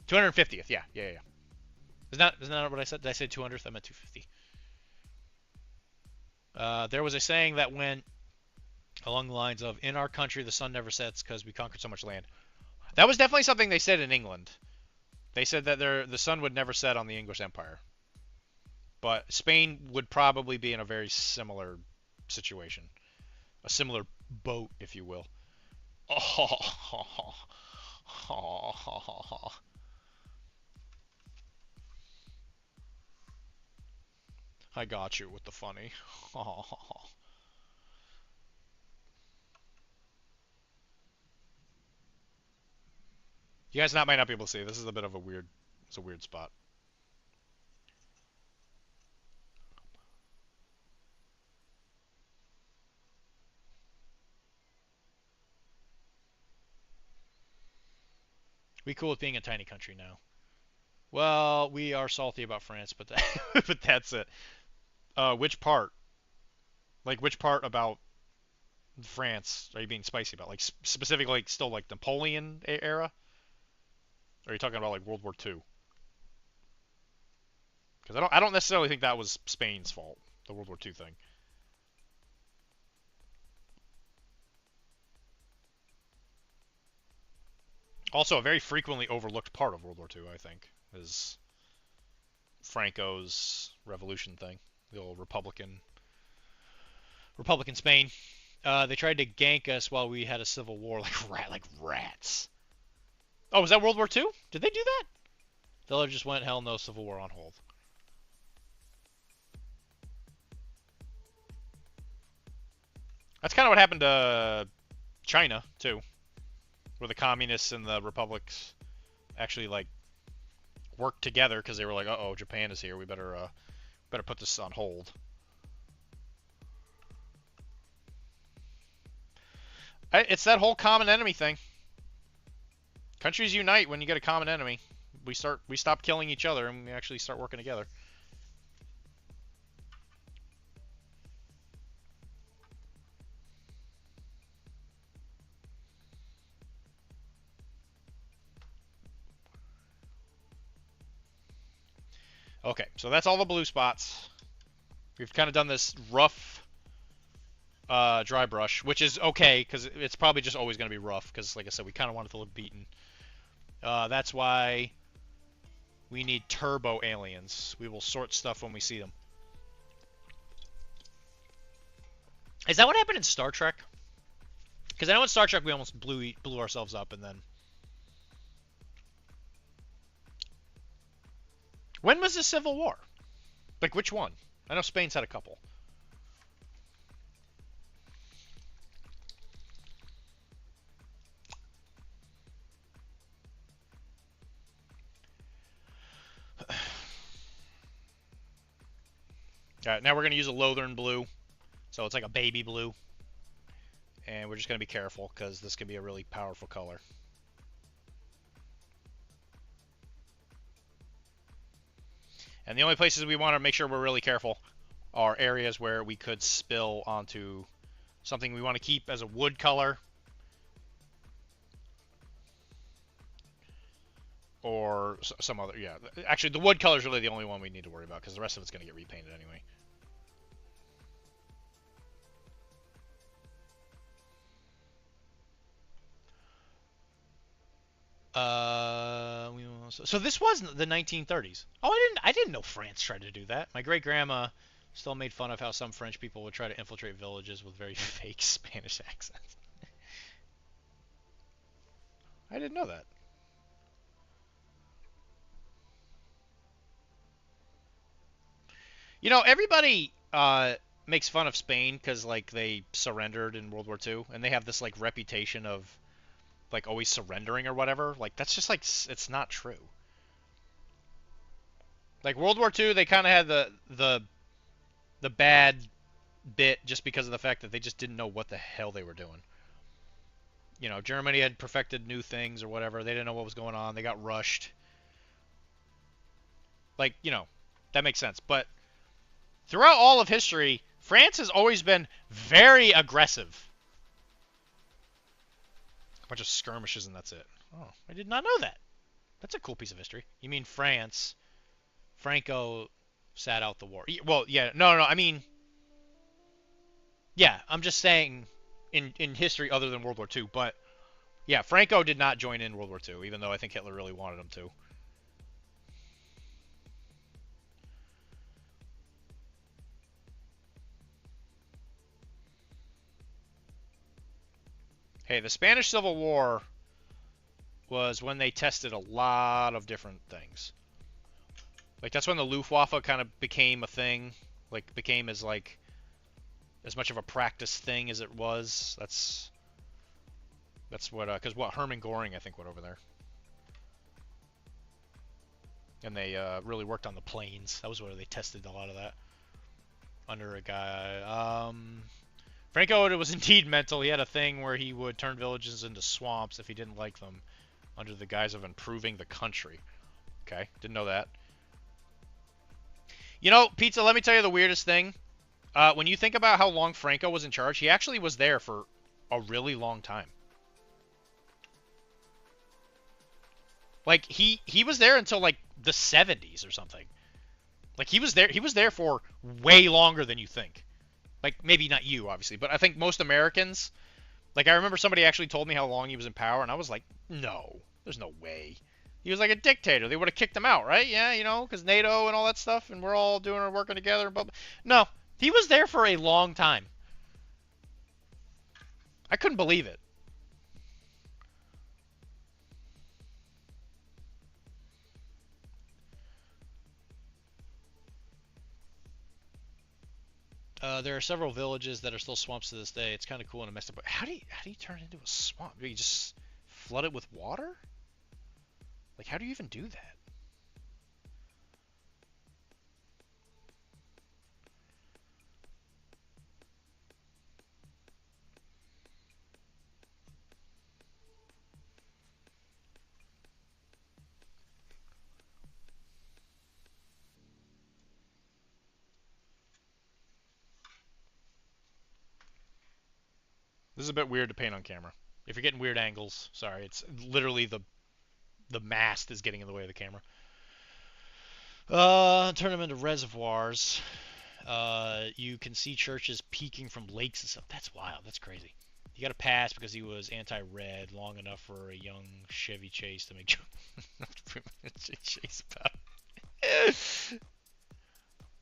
250th, yeah. Isn't that what I said? Did I say 200th? I meant 250. There was a saying that went along the lines of, in our country, the sun never sets because we conquered so much land. That was definitely something they said in England. They said that the sun would never set on the English Empire. But Spain would probably be in a very similar situation. A similar boat, if you will. I got you with the funny. You guys might not be able to see. This is a bit of a weird. It's a weird spot. We cool with being a tiny country now. Well, we are salty about France, but but that's it. Which part? Like, which part about France are you being spicy about? Like, specifically, like, still, like, Napoleon era? Or are you talking about, like, World War II? Because I don't necessarily think that was Spain's fault, the World War II thing. Also, a very frequently overlooked part of World War II, I think, is Franco's revolution thing, the old Republican Spain. They tried to gank us while we had a civil war, like rats. Oh, was that World War II? Did they do that? Diller just went, hell no, civil war on hold. That's kind of what happened to China too, where the communists and the republics actually like worked together because they were like, uh-oh, Japan is here. We better put this on hold. It's that whole common enemy thing. Countries unite when you get a common enemy. We stop killing each other and we actually start working together. Okay, so that's all the blue spots. We've kind of done this rough dry brush, which is okay, because it's probably just always going to be rough, because, like I said, we kind of want it to look beaten. That's why we need turbo aliens. We will sort stuff when we see them. Is that what happened in Star Trek? Because I know in Star Trek we almost blew ourselves up, and then... When was the Civil War? Like, which one? I know Spain's had a couple. Alright, now we're going to use a Lothern blue. So it's like a baby blue. And we're just going to be careful, because this can be a really powerful color. And the only places we want to make sure we're really careful are areas where we could spill onto something we want to keep as a wood color. Or some other, yeah. Actually, the wood color is really the only one we need to worry about, because the rest of it's going to get repainted anyway. So this was the 1930s. Oh, I didn't know France tried to do that. My great grandma still made fun of how some French people would try to infiltrate villages with very fake Spanish accents. I didn't know that. You know, everybody makes fun of Spain because like they surrendered in World War II, and they have this like reputation of like always surrendering or whatever. Like that's just like it's not true. Like World War II, they kind of had the bad bit just because of the fact that they just didn't know what the hell they were doing. You know, Germany had perfected new things or whatever. They didn't know what was going on. They got rushed. Like, you know, that makes sense. But throughout all of history, France has always been very aggressive. A bunch of skirmishes and that's it. Oh, I did not know that. That's a cool piece of history. You mean France? Franco sat out the war. Well, yeah, no, I mean, yeah, I'm just saying in history other than World War II, but yeah, Franco did not join in World War II, even though I think Hitler really wanted him to. Hey, the Spanish Civil War was when they tested a lot of different things. Like, that's when the Luftwaffe kind of became a thing. Like, became as, like, as much of a practice thing as it was. That's what, because Hermann Goring, I think, went over there. And they really worked on the planes. That was where they tested a lot of that. Under a guy. Franco was indeed mental. He had a thing where he would turn villages into swamps if he didn't like them. under the guise of improving the country. Okay, didn't know that. You know, Pizza, let me tell you the weirdest thing. When you think about how long Franco was in charge, he actually was there for a really long time. Like, he was there until, like, the 70s or something. Like, he was there for way longer than you think. Like, maybe not you, obviously, but I think most Americans, like, I remember somebody actually told me how long he was in power, and I was like, no, there's no way. He was like a dictator. They would have kicked him out, right? Yeah, you know, because NATO and all that stuff, and we're all doing our working together. But no, he was there for a long time. I couldn't believe it. There are several villages that are still swamps to this day. It's kind of cool and messed up. But how do you turn it into a swamp? Do you just flood it with water? Like, how do you even do that? This is a bit weird to paint on camera. If you're getting weird angles, sorry. It's literally the mast is getting in the way of the camera. Turn them into reservoirs. You can see churches peeking from lakes and stuff. That's wild. That's crazy. He got a pass because he was anti-red long enough for a young Chevy Chase to make Chase about.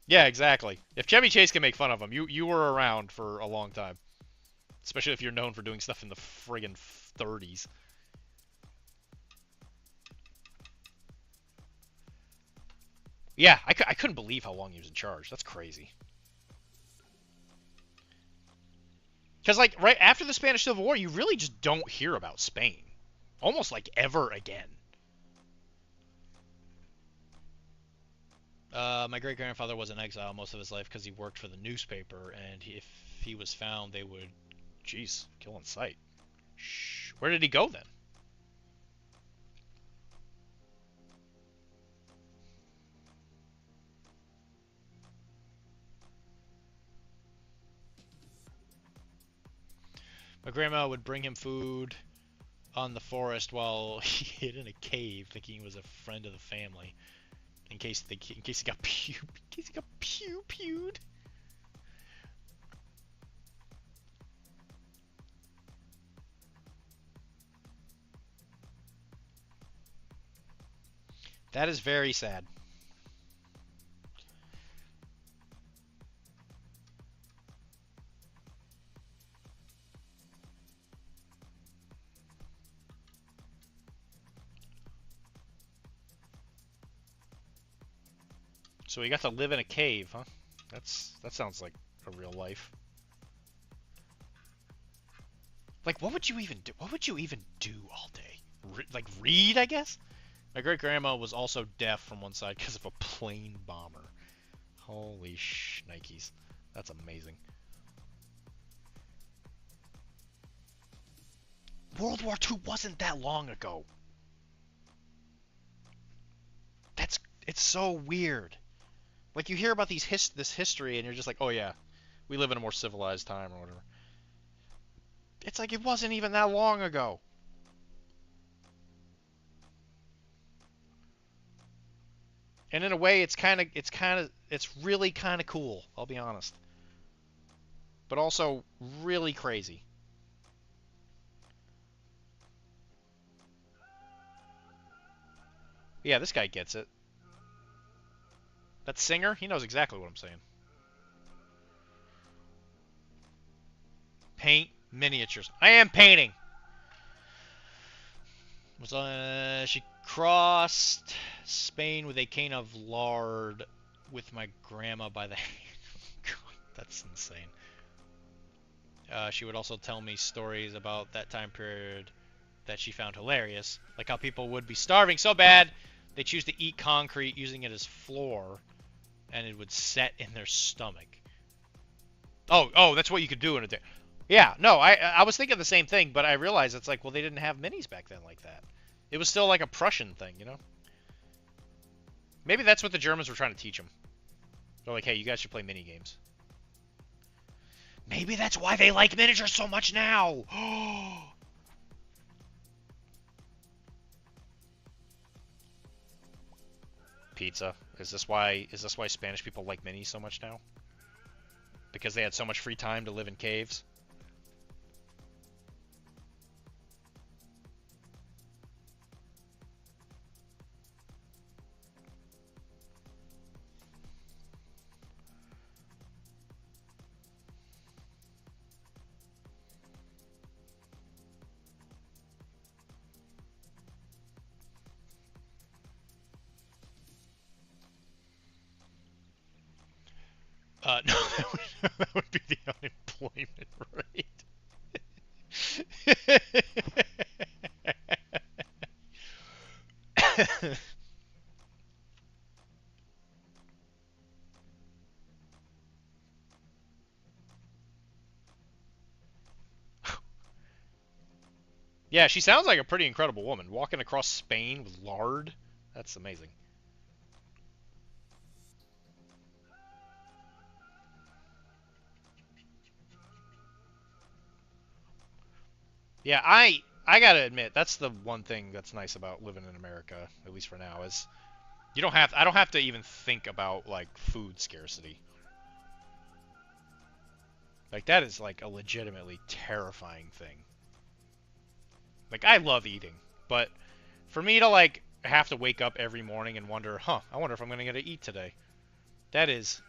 Yeah, exactly. If Chevy Chase can make fun of him, you were around for a long time. Especially if you're known for doing stuff in the friggin' 30s. Yeah, I couldn't believe how long he was in charge. That's crazy. Because, like, right after the Spanish Civil War, you really just don't hear about Spain. Almost, like, ever again. My great-grandfather was in exile most of his life because he worked for the newspaper, and if he was found, they would, jeez, kill on sight. Shh. Where did he go, then? My grandma would bring him food on the forest while he hid in a cave, thinking he was a friend of the family, in case he got pewed. That is very sad. So he got to live in a cave, huh? That sounds like a real life. Like, what would you even do? What would you even do all day? Like, read, I guess? My great-grandma was also deaf from one side because of a plane bomber. Holy shnikes. That's amazing. World War II wasn't that long ago. It's so weird. Like, you hear about this history, and you're just like, oh yeah, we live in a more civilized time, or whatever. It's like, it wasn't even that long ago. And in a way, it's really kind of cool, I'll be honest. But also, really crazy. Yeah, this guy gets it. That singer, he knows exactly what I'm saying. Paint miniatures. I am painting. She crossed Spain with a cane of lard with my grandma by the hand. God, that's insane. She would also tell me stories about that time period that she found hilarious, like how people would be starving so bad they choose to eat concrete using it as floor, and it would set in their stomach. Oh, that's what you could do in a day. Yeah, no, I was thinking the same thing, but I realized it's like, well, they didn't have minis back then like that. it was still like a Prussian thing, you know? Maybe that's what the Germans were trying to teach them. They're like, hey, you guys should play mini games. Maybe that's why they like miniatures so much now. Pizza. Is this why Spanish people like minis so much now? Because they had so much free time to live in caves? No, that would be the unemployment rate. Yeah, she sounds like a pretty incredible woman. Walking across Spain with lard. That's amazing. Yeah, I gotta admit, that's the one thing that's nice about living in America, at least for now, is I don't have to even think about like food scarcity. Like that is like a legitimately terrifying thing. Like I love eating, but for me to like have to wake up every morning and wonder, I wonder if I'm gonna get to eat today. That is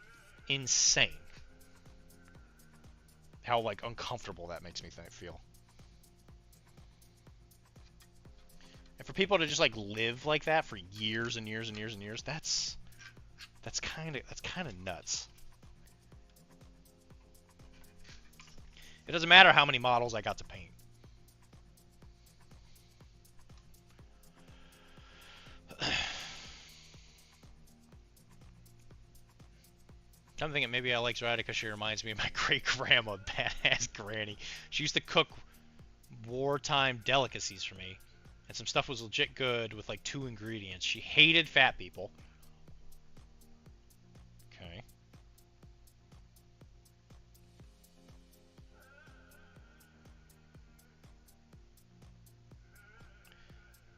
insane. How like uncomfortable that makes me feel. And for people to just like live like that for years and years and years and years, that's kind of nuts. It doesn't matter how many models I got to paint. I'm thinking maybe I like Zoraida because she reminds me of my great-grandma, badass granny. She used to cook wartime delicacies for me. And some stuff was legit good with like 2 ingredients. She hated fat people. Okay.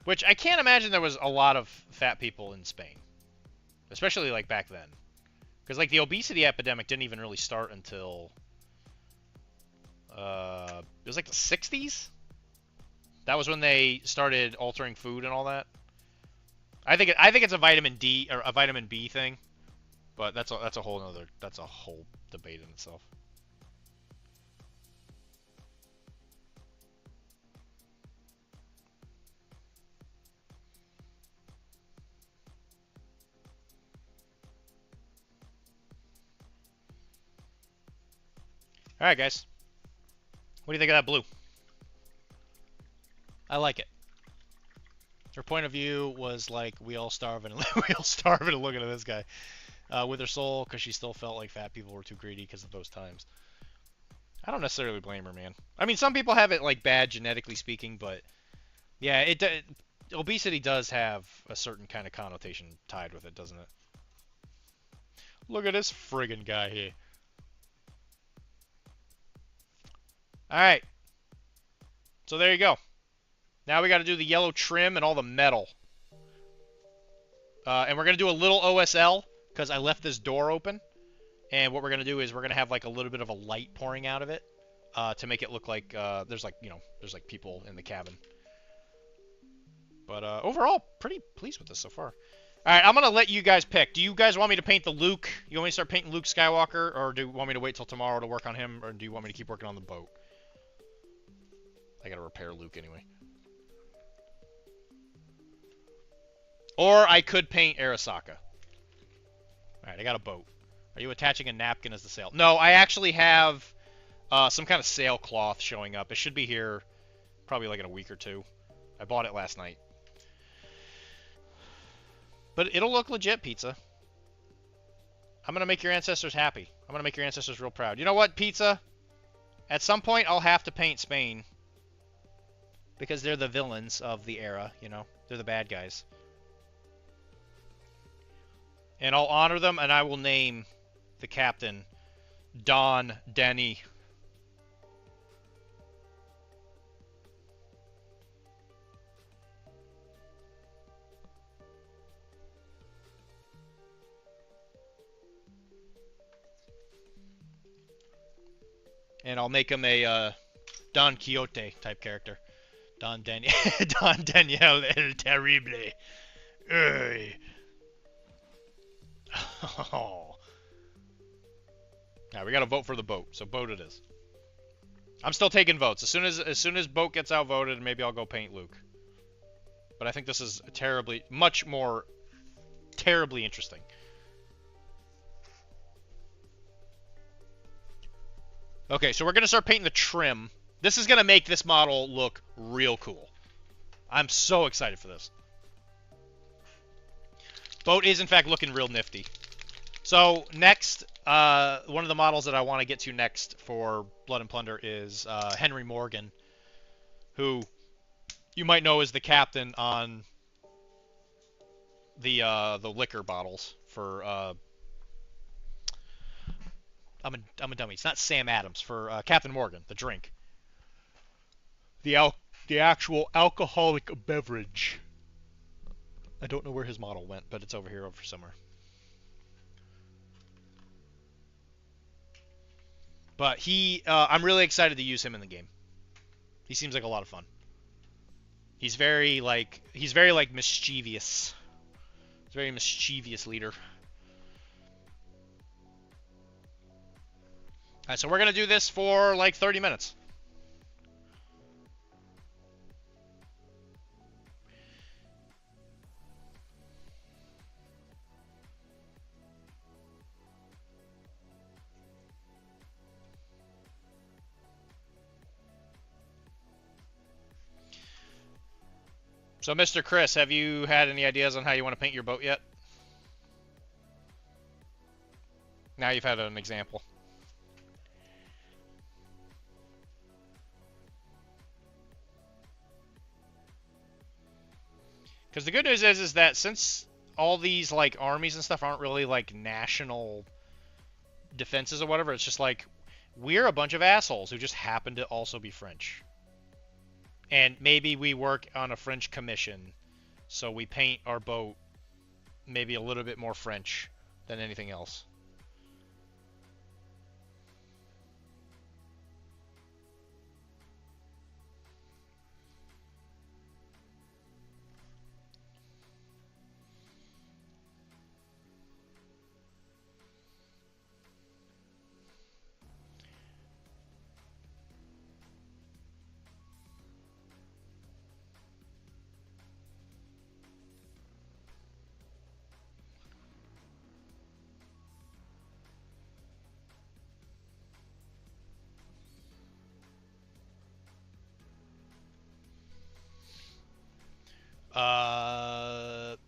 Which I can't imagine there was a lot of fat people in Spain. Especially like back then. Because like the obesity epidemic didn't even really start until it was like the 60s? That was when they started altering food and all that. I think it's a vitamin D or a vitamin B thing, but that's a whole debate in itself. All right, guys. What do you think of that blue? I like it. Her point of view was like we all starving and looking at this guy with her soul because she still felt like fat people were too greedy because of those times. I don't necessarily blame her, man. I mean, some people have it like bad genetically speaking, but yeah, obesity does have a certain kind of connotation tied with it, doesn't it? Look at this friggin' guy here. All right. So there you go. Now we got to do the yellow trim and all the metal. And we're going to do a little OSL because I left this door open. And what we're going to do is we're going to have like a little bit of a light pouring out of it to make it look like there's like people in the cabin. But overall, pretty pleased with this so far. All right, I'm going to let you guys pick. Do you guys want me to paint the Luke? You want me to start painting Luke Skywalker? Or do you want me to wait till tomorrow to work on him? Or do you want me to keep working on the boat? I got to repair Luke anyway. Or I could paint Arasaka. Alright, I got a boat. Are you attaching a napkin as the sail? No, I actually have some kind of sailcloth showing up. It should be here probably like in a week or two. I bought it last night. But it'll look legit, Pizza. I'm going to make your ancestors happy. I'm going to make your ancestors real proud. You know what, Pizza? At some point, I'll have to paint Spain. because they're the villains of the era, you know. They're the bad guys. And I'll honor them, and I will name the captain Don Denny. And I'll make him a Don Quixote type character. Don Daniel, Don Daniel El Terrible. Ey. Oh. Now we gotta vote for the boat, so boat it is. I'm still taking votes. As soon as boat gets outvoted, maybe I'll go paint Luke. But I think this is much more terribly interesting. Okay, so we're gonna start painting the trim. This is gonna make this model look real cool. I'm so excited for this. Boat is in fact looking real nifty. So next, one of the models that I want to get to next for Blood and Plunder is Henry Morgan, who you might know is the captain on the liquor bottles for I'm a dummy. It's not Sam Adams, for Captain Morgan, the drink. The actual alcoholic beverage. I don't know where his model went, but it's over here over somewhere. But I'm really excited to use him in the game. He seems like a lot of fun. He's very mischievous. He's a very mischievous leader. Alright, so we're gonna do this for like 30 minutes. So, Mr. Chris, have you had any ideas on how you want to paint your boat yet? Now you've had an example. Because the good news is that since all these like armies and stuff aren't really like national defenses or whatever, it's just like we're a bunch of assholes who just happen to also be French. And maybe we work on a French commission, so we paint our boat maybe a little bit more French than anything else.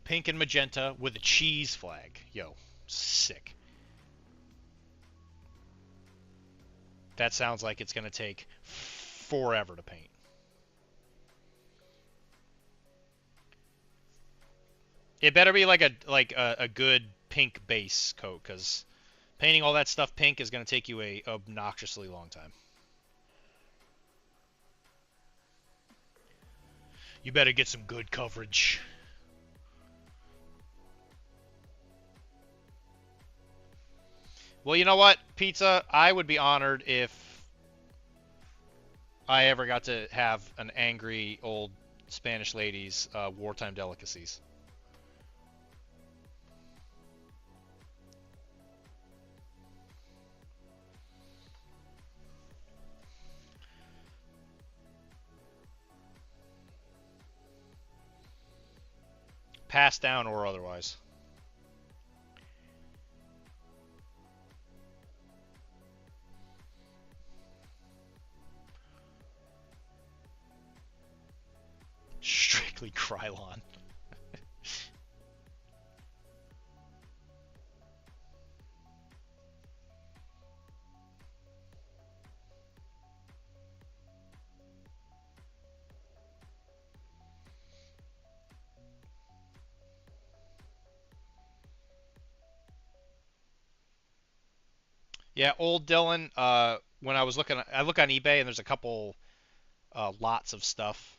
Pink and magenta with a cheese flag. Yo, sick. That sounds like it's gonna take forever to paint. It better be like a good pink base coat, because painting all that stuff pink is gonna take you a obnoxiously long time. You better get some good coverage. Well, you know what, Pizza? I would be honored if I ever got to have an angry old Spanish lady's wartime delicacies. Passed down or otherwise. Strictly Krylon. Yeah, old Dylan. When I was looking, I look on eBay and there's a couple lots of stuff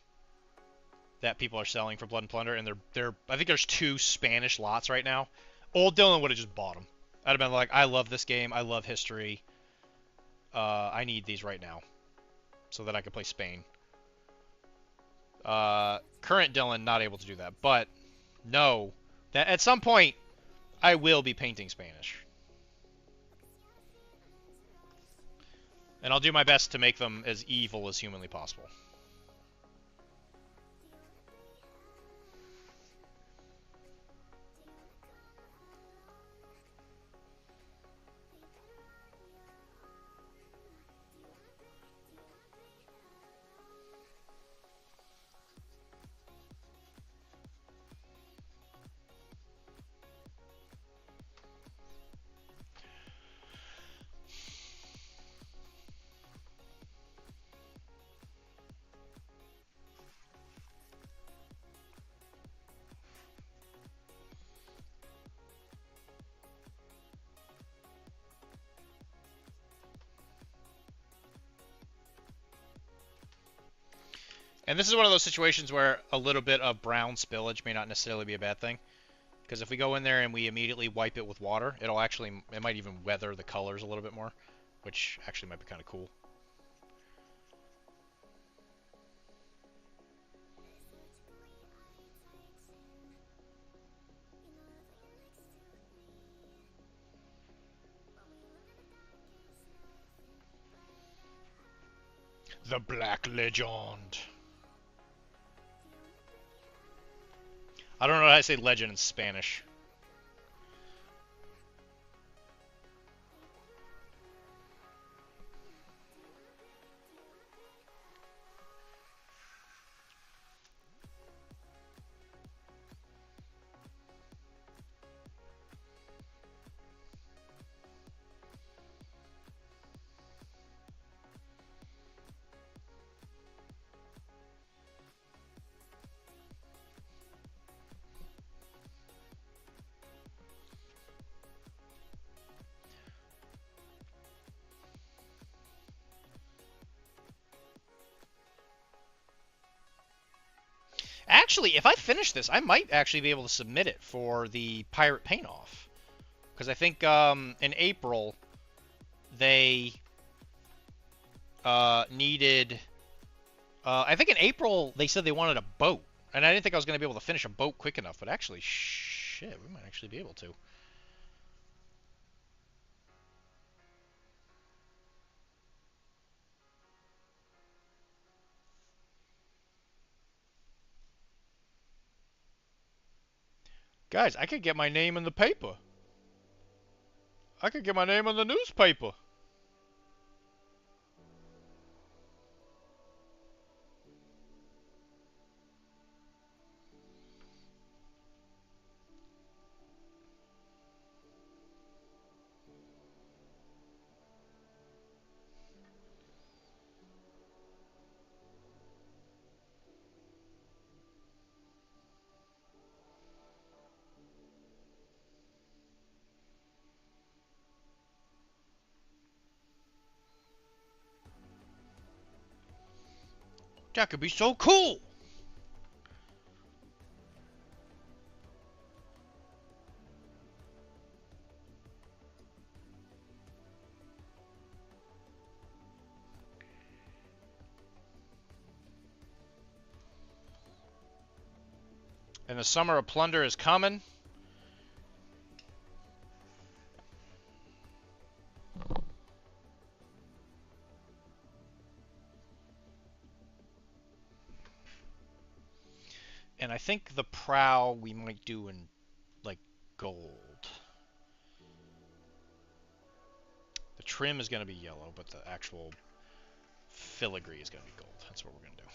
that people are selling for Blood and Plunder, and they're I think there's 2 Spanish lots right now. Old Dylan would have just bought them. I'd have been like, I love this game. I love history. I need these right now so that I can play Spain. Current Dylan not able to do that, but no, that at some point I will be painting Spanish, and I'll do my best to make them as evil as humanly possible. And this is one of those situations where a little bit of brown spillage may not necessarily be a bad thing. Because if we go in there and we immediately wipe it with water, it might even weather the colors a little bit more, which actually might be kind of cool. The Black Legend. I don't know how to say legend in Spanish. Actually, if I finish this, I might actually be able to submit it for the Pirate Paint-Off. Because I think in April, they needed... I think in April, they said they wanted a boat. And I didn't think I was going to be able to finish a boat quick enough. But actually, shit, we might actually be able to. Guys, I could get my name in the paper. I could get my name in the newspaper. That could be so cool! And the summer of plunder is coming. And I think the prow we might do in, like, gold. The trim is going to be yellow, but the actual filigree is going to be gold. That's what we're going to do.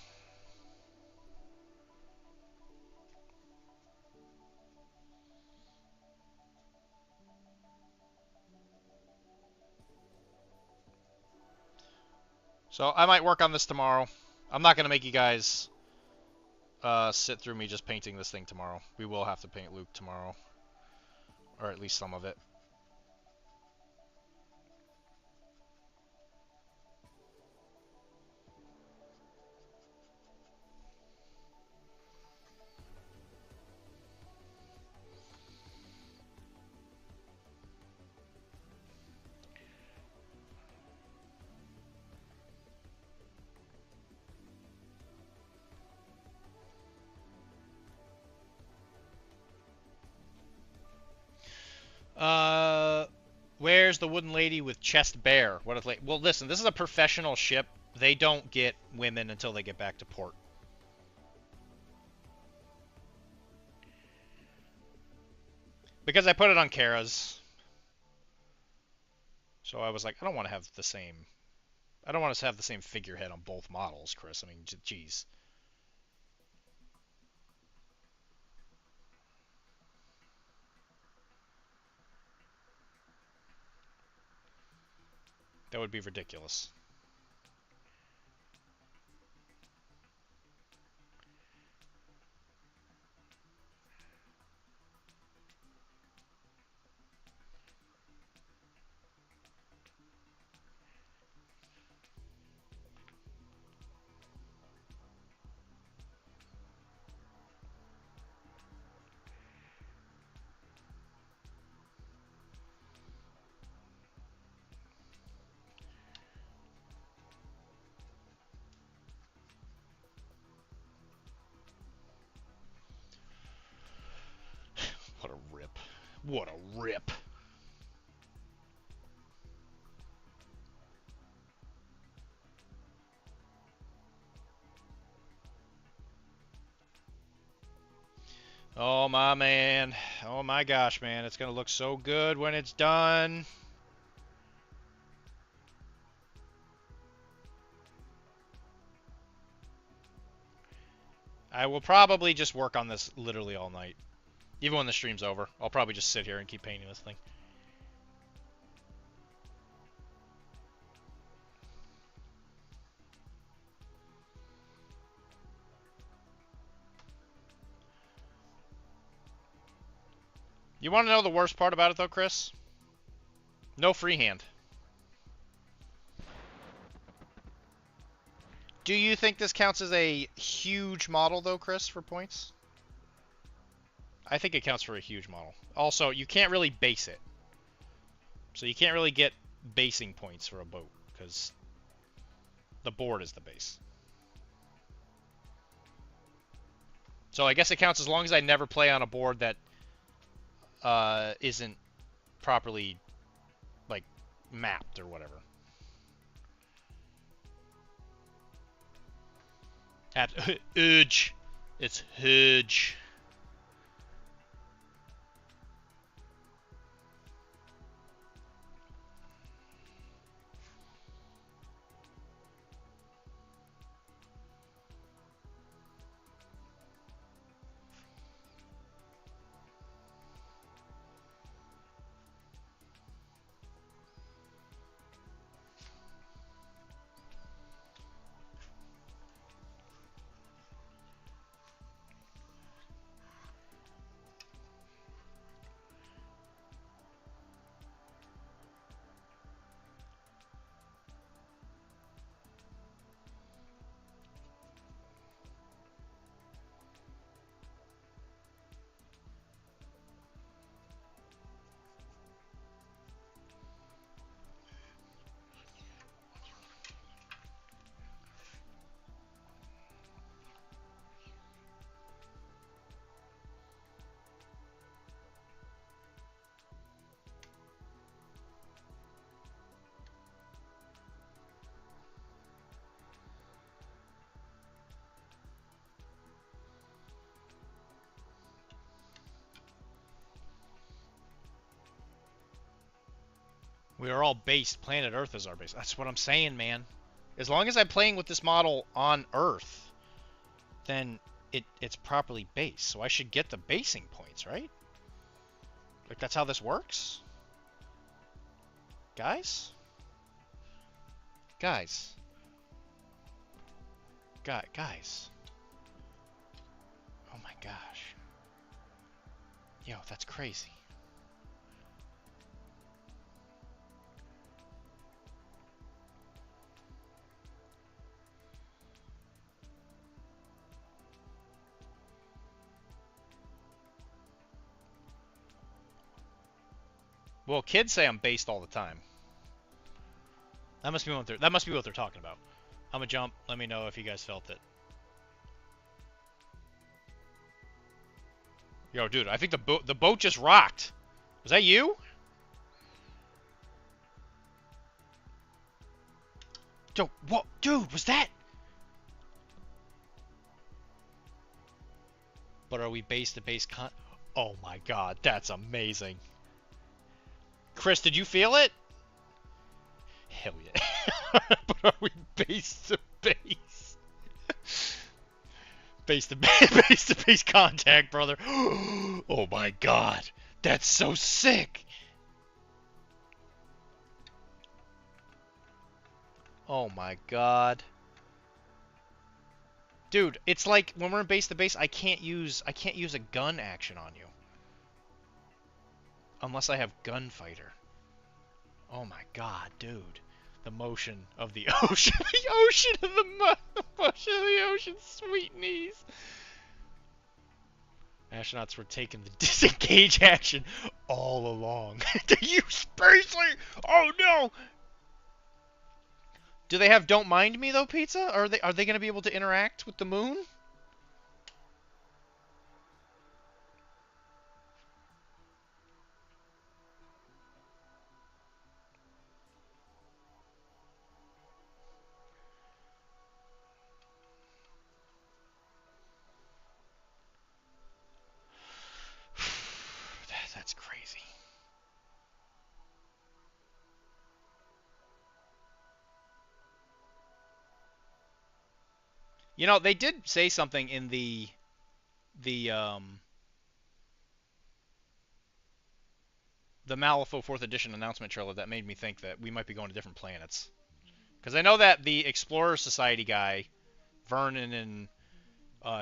So I might work on this tomorrow. I'm not going to make you guys sit through me just painting this thing tomorrow. We will have to paint Luke tomorrow. Or at least some of it. Where's the wooden lady with chest bare? What if well, listen, this is a professional ship. They don't get women until they get back to port. Because I put it on Kara's. So I was like, I don't want to have the same... I don't want us to have the same figurehead on both models, Chris. I mean, jeez. That would be ridiculous. What a rip. What a rip. Oh my man. Oh my gosh, man. It's going to look so good when it's done. I will probably just work on this literally all night. Even when the stream's over. I'll probably just sit here and keep painting this thing. You want to know the worst part about it though, Chris? No freehand. Do you think this counts as a huge model though, Chris, for points? I think it counts for a huge model. Also, you can't really base it. So you can't really get basing points for a boat, because the board is the base. So I guess it counts as long as I never play on a board that isn't properly, like, mapped or whatever. Huge. It's huge. We are all based. Planet Earth is our base. That's what I'm saying, man. As long as I'm playing with this model on Earth, then it's properly based. So I should get the basing points, right? Like, that's how this works? Guys? Guys. Guys. Oh my gosh. Yo, that's crazy. Well, kids say I'm based all the time. That must be what they're talking about. I'm gonna jump. Let me know if you guys felt it. Yo, dude, I think the boat just rocked. Was that you? Yo, what? Dude, was that? But are we base to base con? Oh my god, that's amazing. Chris, did you feel it? Hell yeah. But are we base to base? Base to base contact, brother. Oh my god. That's so sick. Oh my god. Dude, it's like when we're in base to base, I can't use a gun action on you. Unless I have gunfighter. Oh my god, dude. The motion of the ocean. The ocean of the motion of the ocean, sweet knees. Astronauts were taking the disengage action all along. To use Spacely! Oh no! Do they have Don't Mind Me though, Pizza? Are they gonna be able to interact with the moon? That's crazy. You know, they did say something in the Malifaux 4th edition announcement trailer that made me think that we might be going to different planets. Because I know that the Explorer Society guy, Vernon, and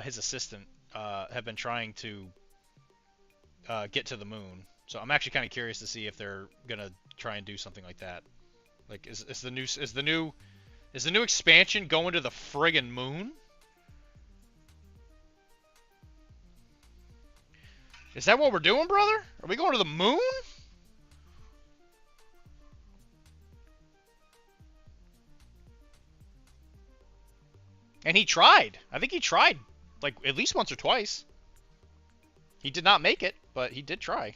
his assistant have been trying to get to the moon. So I'm actually kind of curious to see if they're gonna try and do something like that. Like, is the new expansion going to the friggin' moon? Is that what we're doing, brother? Are we going to the moon? And he tried. I think he tried, like, at least once or twice. He did not make it, but he did try.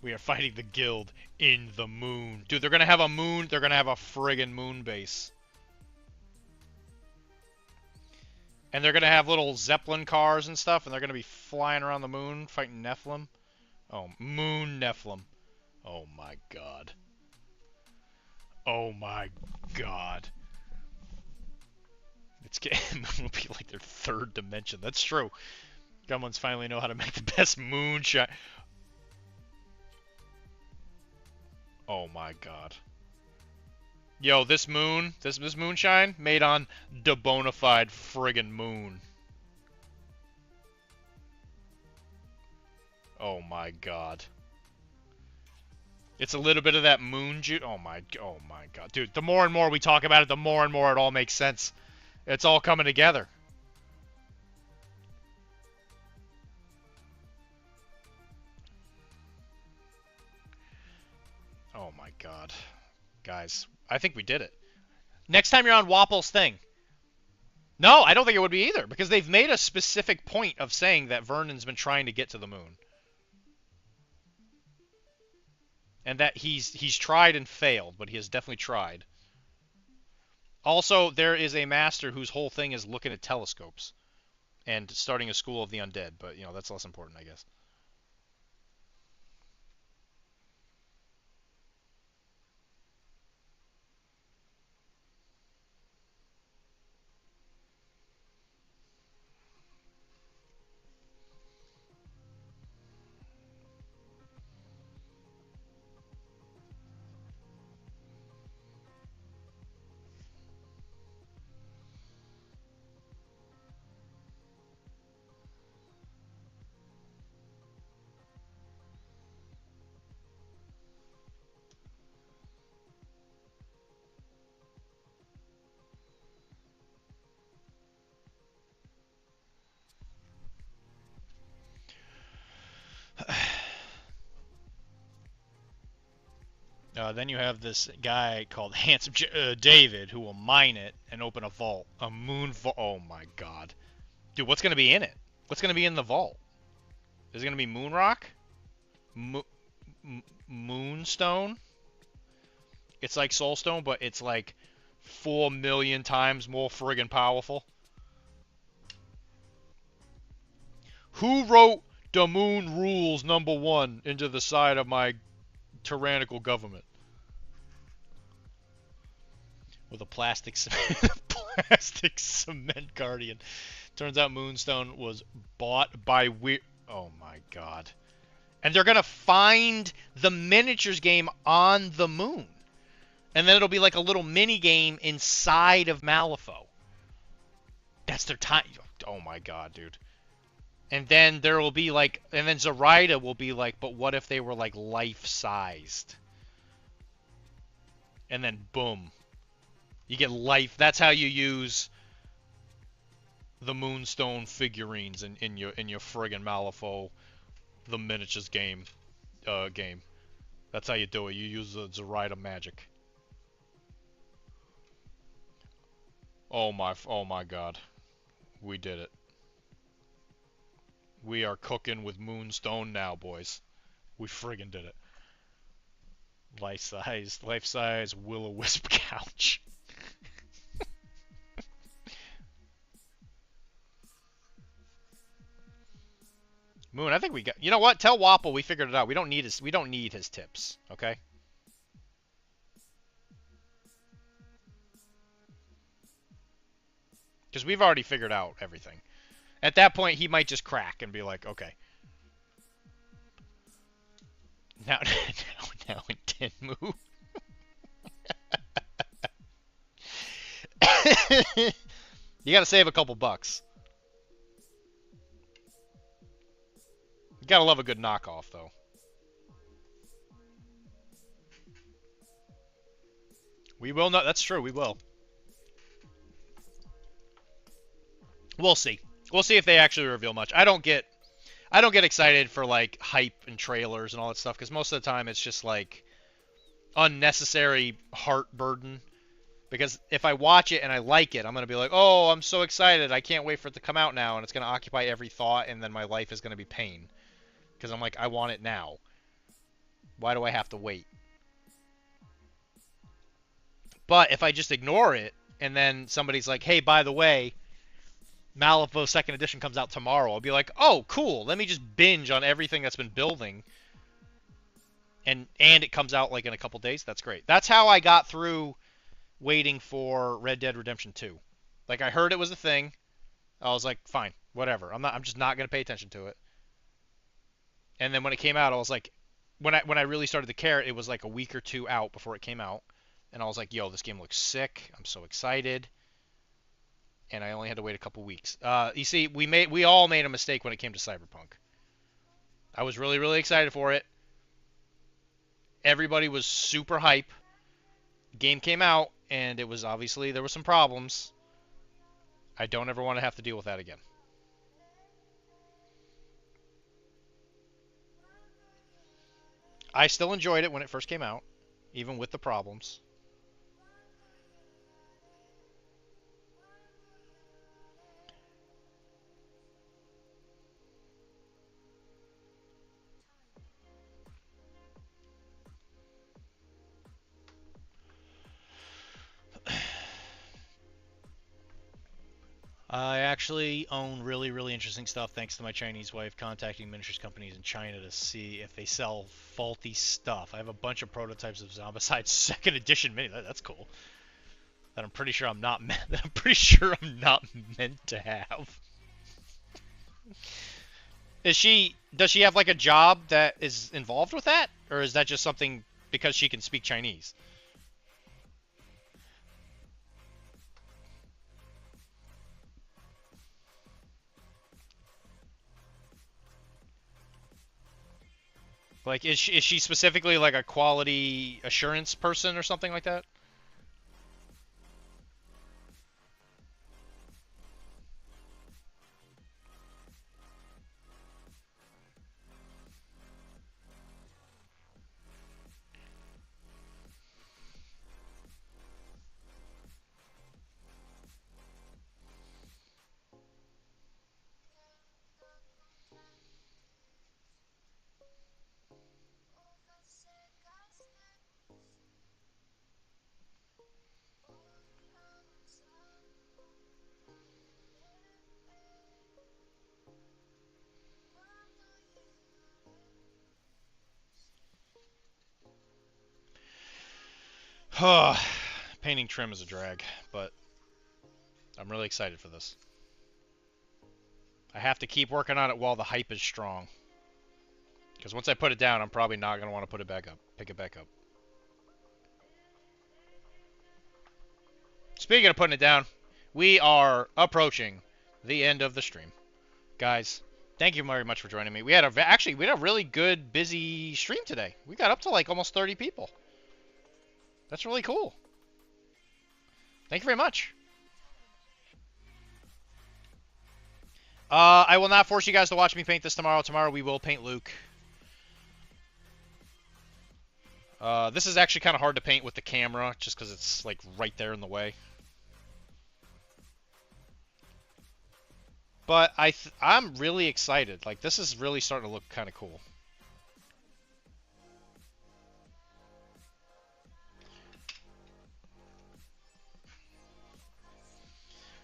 We are fighting the guild in the moon. Dude, they're gonna have a moon. They're gonna have a friggin' moon base. And they're gonna have little Zeppelin cars and stuff, and they're gonna be flying around the moon fighting Nephilim. Oh, moon Nephilim. Oh my god. Oh my god. It's getting will be like their third dimension. That's true. Gremlins finally know how to make the best moonshine. Oh my god. Yo, this moon, this moonshine made on the bona fide friggin' moon. Oh my god. It's a little bit of that moon juice. Oh my god. Dude, the more and more we talk about it, the more and more it all makes sense. It's all coming together. Oh my god. Guys, I think we did it. Next time you're on Wapple's thing. No, I don't think it would be either, because they've made a specific point of saying that Vernon's been trying to get to the moon. And that he's tried and failed, but he has definitely tried. Also, there is a master whose whole thing is looking at telescopes and starting a school of the undead, but, you know, that's less important, I guess. Then you have this guy called Handsome David who will mine it and open a vault. A moon vault. Oh my god. Dude, what's going to be in it? What's going to be in the vault? Is it going to be moon rock? Moonstone? It's like soulstone, but it's like 4 million times more friggin' powerful. Who wrote "The moon rules" #1 into the side of my tyrannical government? With a plastic plastic cement guardian. Turns out Moonstone was bought by oh my god. And they're gonna find the miniatures game on the moon. And then it'll be like a little mini game inside of Malifaux. That's their time. Oh my god, dude. And then there will be like, and then Zoraida will be like, but what if they were like life-sized? And then boom. You get life. That's how you use the Moonstone figurines in your friggin' Malifaux, the miniatures game. That's how you do it. You use the Zoraida magic. Oh my god. We did it. We are cooking with Moonstone now, boys. We friggin' did it. Life-size will-o-wisp couch. Moon, I think we got. You know what? Tell Wapple we figured it out. We don't need his tips, okay? Because we've already figured out everything. At that point, he might just crack and be like, okay. Now in Tenmu. You gotta save a couple bucks. You gotta love a good knockoff, though. We will not. That's true. We will. We'll see. We'll see if they actually reveal much. I don't get excited for like hype and trailers and all that stuff because most of the time it's just like unnecessary heart burden. Because if I watch it and I like it, I'm gonna be like, oh, I'm so excited. I can't wait for it to come out now, and it's gonna occupy every thought, and then my life is gonna be pain. Because I'm like, I want it now. Why do I have to wait? But if I just ignore it, and then somebody's like, hey, by the way, Malifaux 2nd Edition comes out tomorrow, I'll be like, oh, cool. Let me just binge on everything that's been building. And it comes out like in a couple days. That's great. That's how I got through waiting for Red Dead Redemption 2. Like, I heard it was a thing. I was like, fine, whatever. I'm just not going to pay attention to it. And then when it came out, I was like, when I really started to care, it was like a week or two out before it came out. And I was like, yo, this game looks sick. I'm so excited. And I only had to wait a couple weeks. You see, we all made a mistake when it came to Cyberpunk. I was really, really excited for it. Everybody was super hype. Game came out, and it was obviously, there were some problems. I don't ever want to have to deal with that again. I still enjoyed it when it first came out, even with the problems. I actually own really, really interesting stuff thanks to my Chinese wife contacting miniatures companies in China to see if they sell faulty stuff. I have a bunch of prototypes of Zombicide 2nd Edition mini. That's cool. That I'm pretty sure I'm not meant to have. Does she have like a job that is involved with that, or is that just something because she can speak Chinese? Like, is she specifically like a quality assurance person or something like that? Painting trim is a drag, but I'm really excited for this. I have to keep working on it while the hype is strong. Because once I put it down, I'm probably not going to want to put it back up. Pick it back up. Speaking of putting it down, we are approaching the end of the stream. Guys, thank you very much for joining me. We had a really good, busy stream today. We got up to like almost 30 people. That's really cool. Thank you very much. I will not force you guys to watch me paint this tomorrow. Tomorrow we will paint Luke. This is actually kind of hard to paint with the camera, just because it's like right there in the way. But I'm really excited. Like, this is really starting to look kind of cool.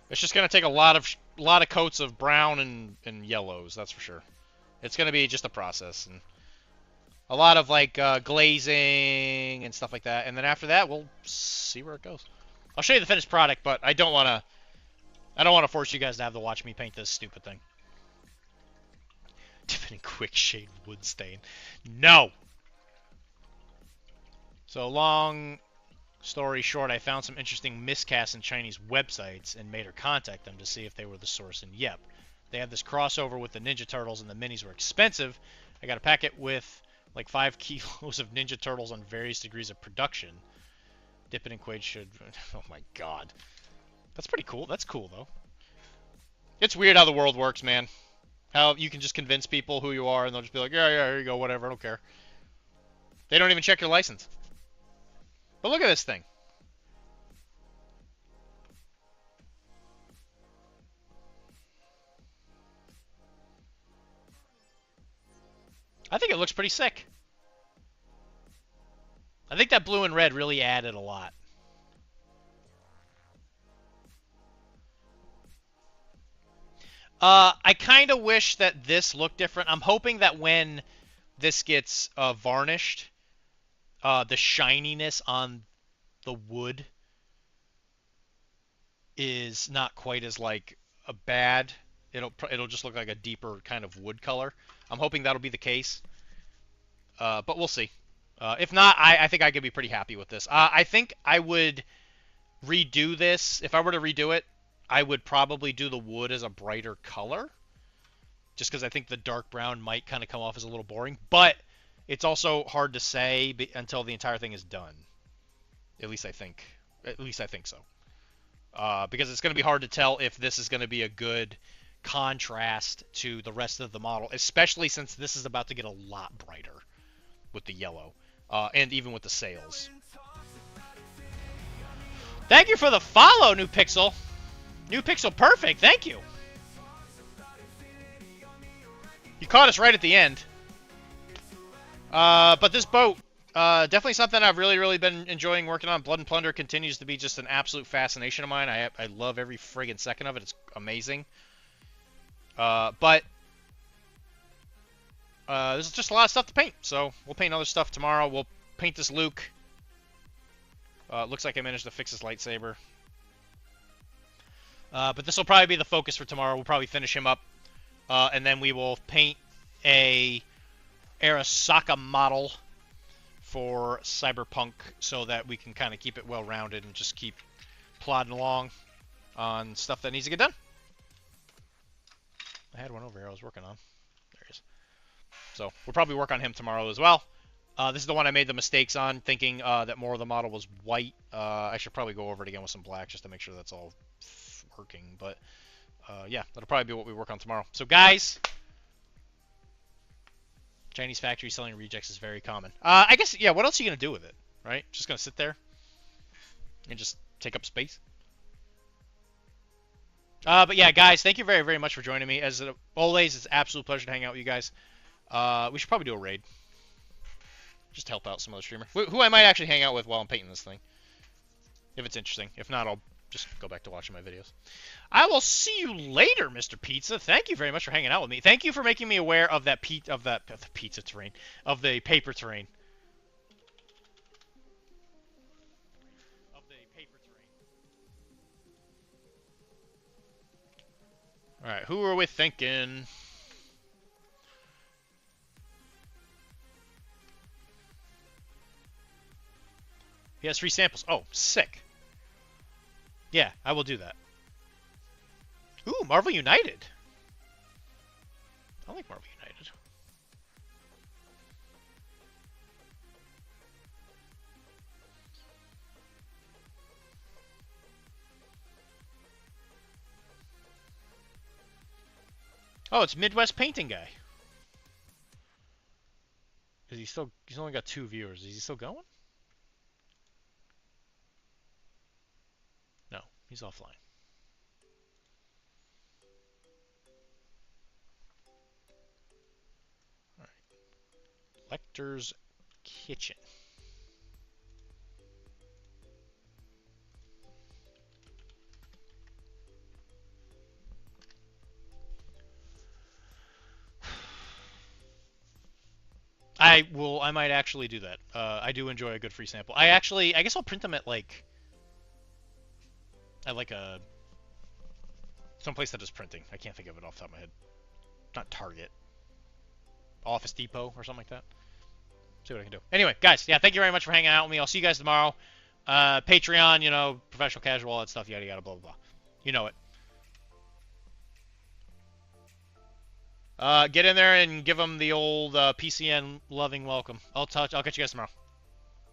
It's just gonna take a lot of coats of brown and yellows, that's for sure. It's gonna be just a process, and a lot of like glazing and stuff like that. And then after that, we'll see where it goes. I'll show you the finished product, but I don't want to force you guys to have to watch me paint this stupid thing. Dip it in quick shade wood stain. No. So long story short, I found some interesting miscasts in Chinese websites and made her contact them to see if they were the source, and yep. They had this crossover with the Ninja Turtles, and the minis were expensive. I got a packet with like 5 kilos of Ninja Turtles on various degrees of production. Dip it in Quaid should... Oh my god. That's pretty cool. That's cool, though. It's weird how the world works, man. How you can just convince people who you are, and they'll just be like, yeah, here you go, whatever, I don't care. They don't even check your license. But look at this thing. I think it looks pretty sick. I think that blue and red really added a lot. I kind of wish that this looked different. I'm hoping that when this gets varnished, the shininess on the wood is not quite as like a bad. It'll just look like a deeper kind of wood color. I'm hoping that'll be the case. But we'll see. If not, I think I could be pretty happy with this. I think I would redo this. If I were to redo it, I would probably do the wood as a brighter color. Just because I think the dark brown might kind of come off as a little boring. But it's also hard to say until the entire thing is done. At least I think. At least I think so. Because it's going to be hard to tell if this is going to be a good contrast to the rest of the model. Especially since this is about to get a lot brighter with the yellow. And even with the sails. Thank you for the follow, New Pixel. New Pixel Perfect, thank you. You caught us right at the end. But this boat, definitely something I've really been enjoying working on. Blood and Plunder continues to be just an absolute fascination of mine. I love every friggin' second of it. It's amazing. But there's just a lot of stuff to paint. So we'll paint other stuff tomorrow. We'll paint this Luke. Looks like I managed to fix his lightsaber. But this will probably be the focus for tomorrow. We'll probably finish him up. And then we will paint a Arasaka model for Cyberpunk so that we can kind of keep it well-rounded and just keep plodding along on stuff that needs to get done. I had one over here I was working on. There he is. So we'll probably work on him tomorrow as well. This is the one I made the mistakes on, thinking that more of the model was white. I should probably go over it again with some black just to make sure that's all working. But yeah, that'll probably be what we work on tomorrow. So guys, Chinese factory selling rejects is very common. I guess, yeah, what else are you going to do with it, right? Just going to sit there and just take up space? But yeah, guys, thank you very much for joining me. As always, it's an absolute pleasure to hang out with you guys. We should probably do a raid. Just help out some other streamer. Who I might actually hang out with while I'm painting this thing. If it's interesting. If not, I'll just go back to watching my videos. I will see you later, Mr. Pizza. Thank you very much for hanging out with me. Thank you for making me aware of that pizza terrain. Of the paper terrain. the paper terrain. All right, who are we thinking? He has free samples. Oh, sick. Yeah, I will do that. Ooh, Marvel United. I like Marvel United. Oh, it's Midwest Painting Guy. Is he still? He's only got 2 viewers. Is he still going? No, he's offline. All right. Lecter's Kitchen. I might actually do that. I do enjoy a good free sample. I guess I'll print them at like a someplace that is printing. I can't think of it off the top of my head. Not Target. Office Depot or something like that. See what I can do. Anyway, guys, yeah, thank you very much for hanging out with me. I'll see you guys tomorrow. Patreon, you know, professional casual, all that stuff, yada yada, blah blah blah. You know it. Get in there and give them the old PCN loving welcome. I'll catch you guys tomorrow.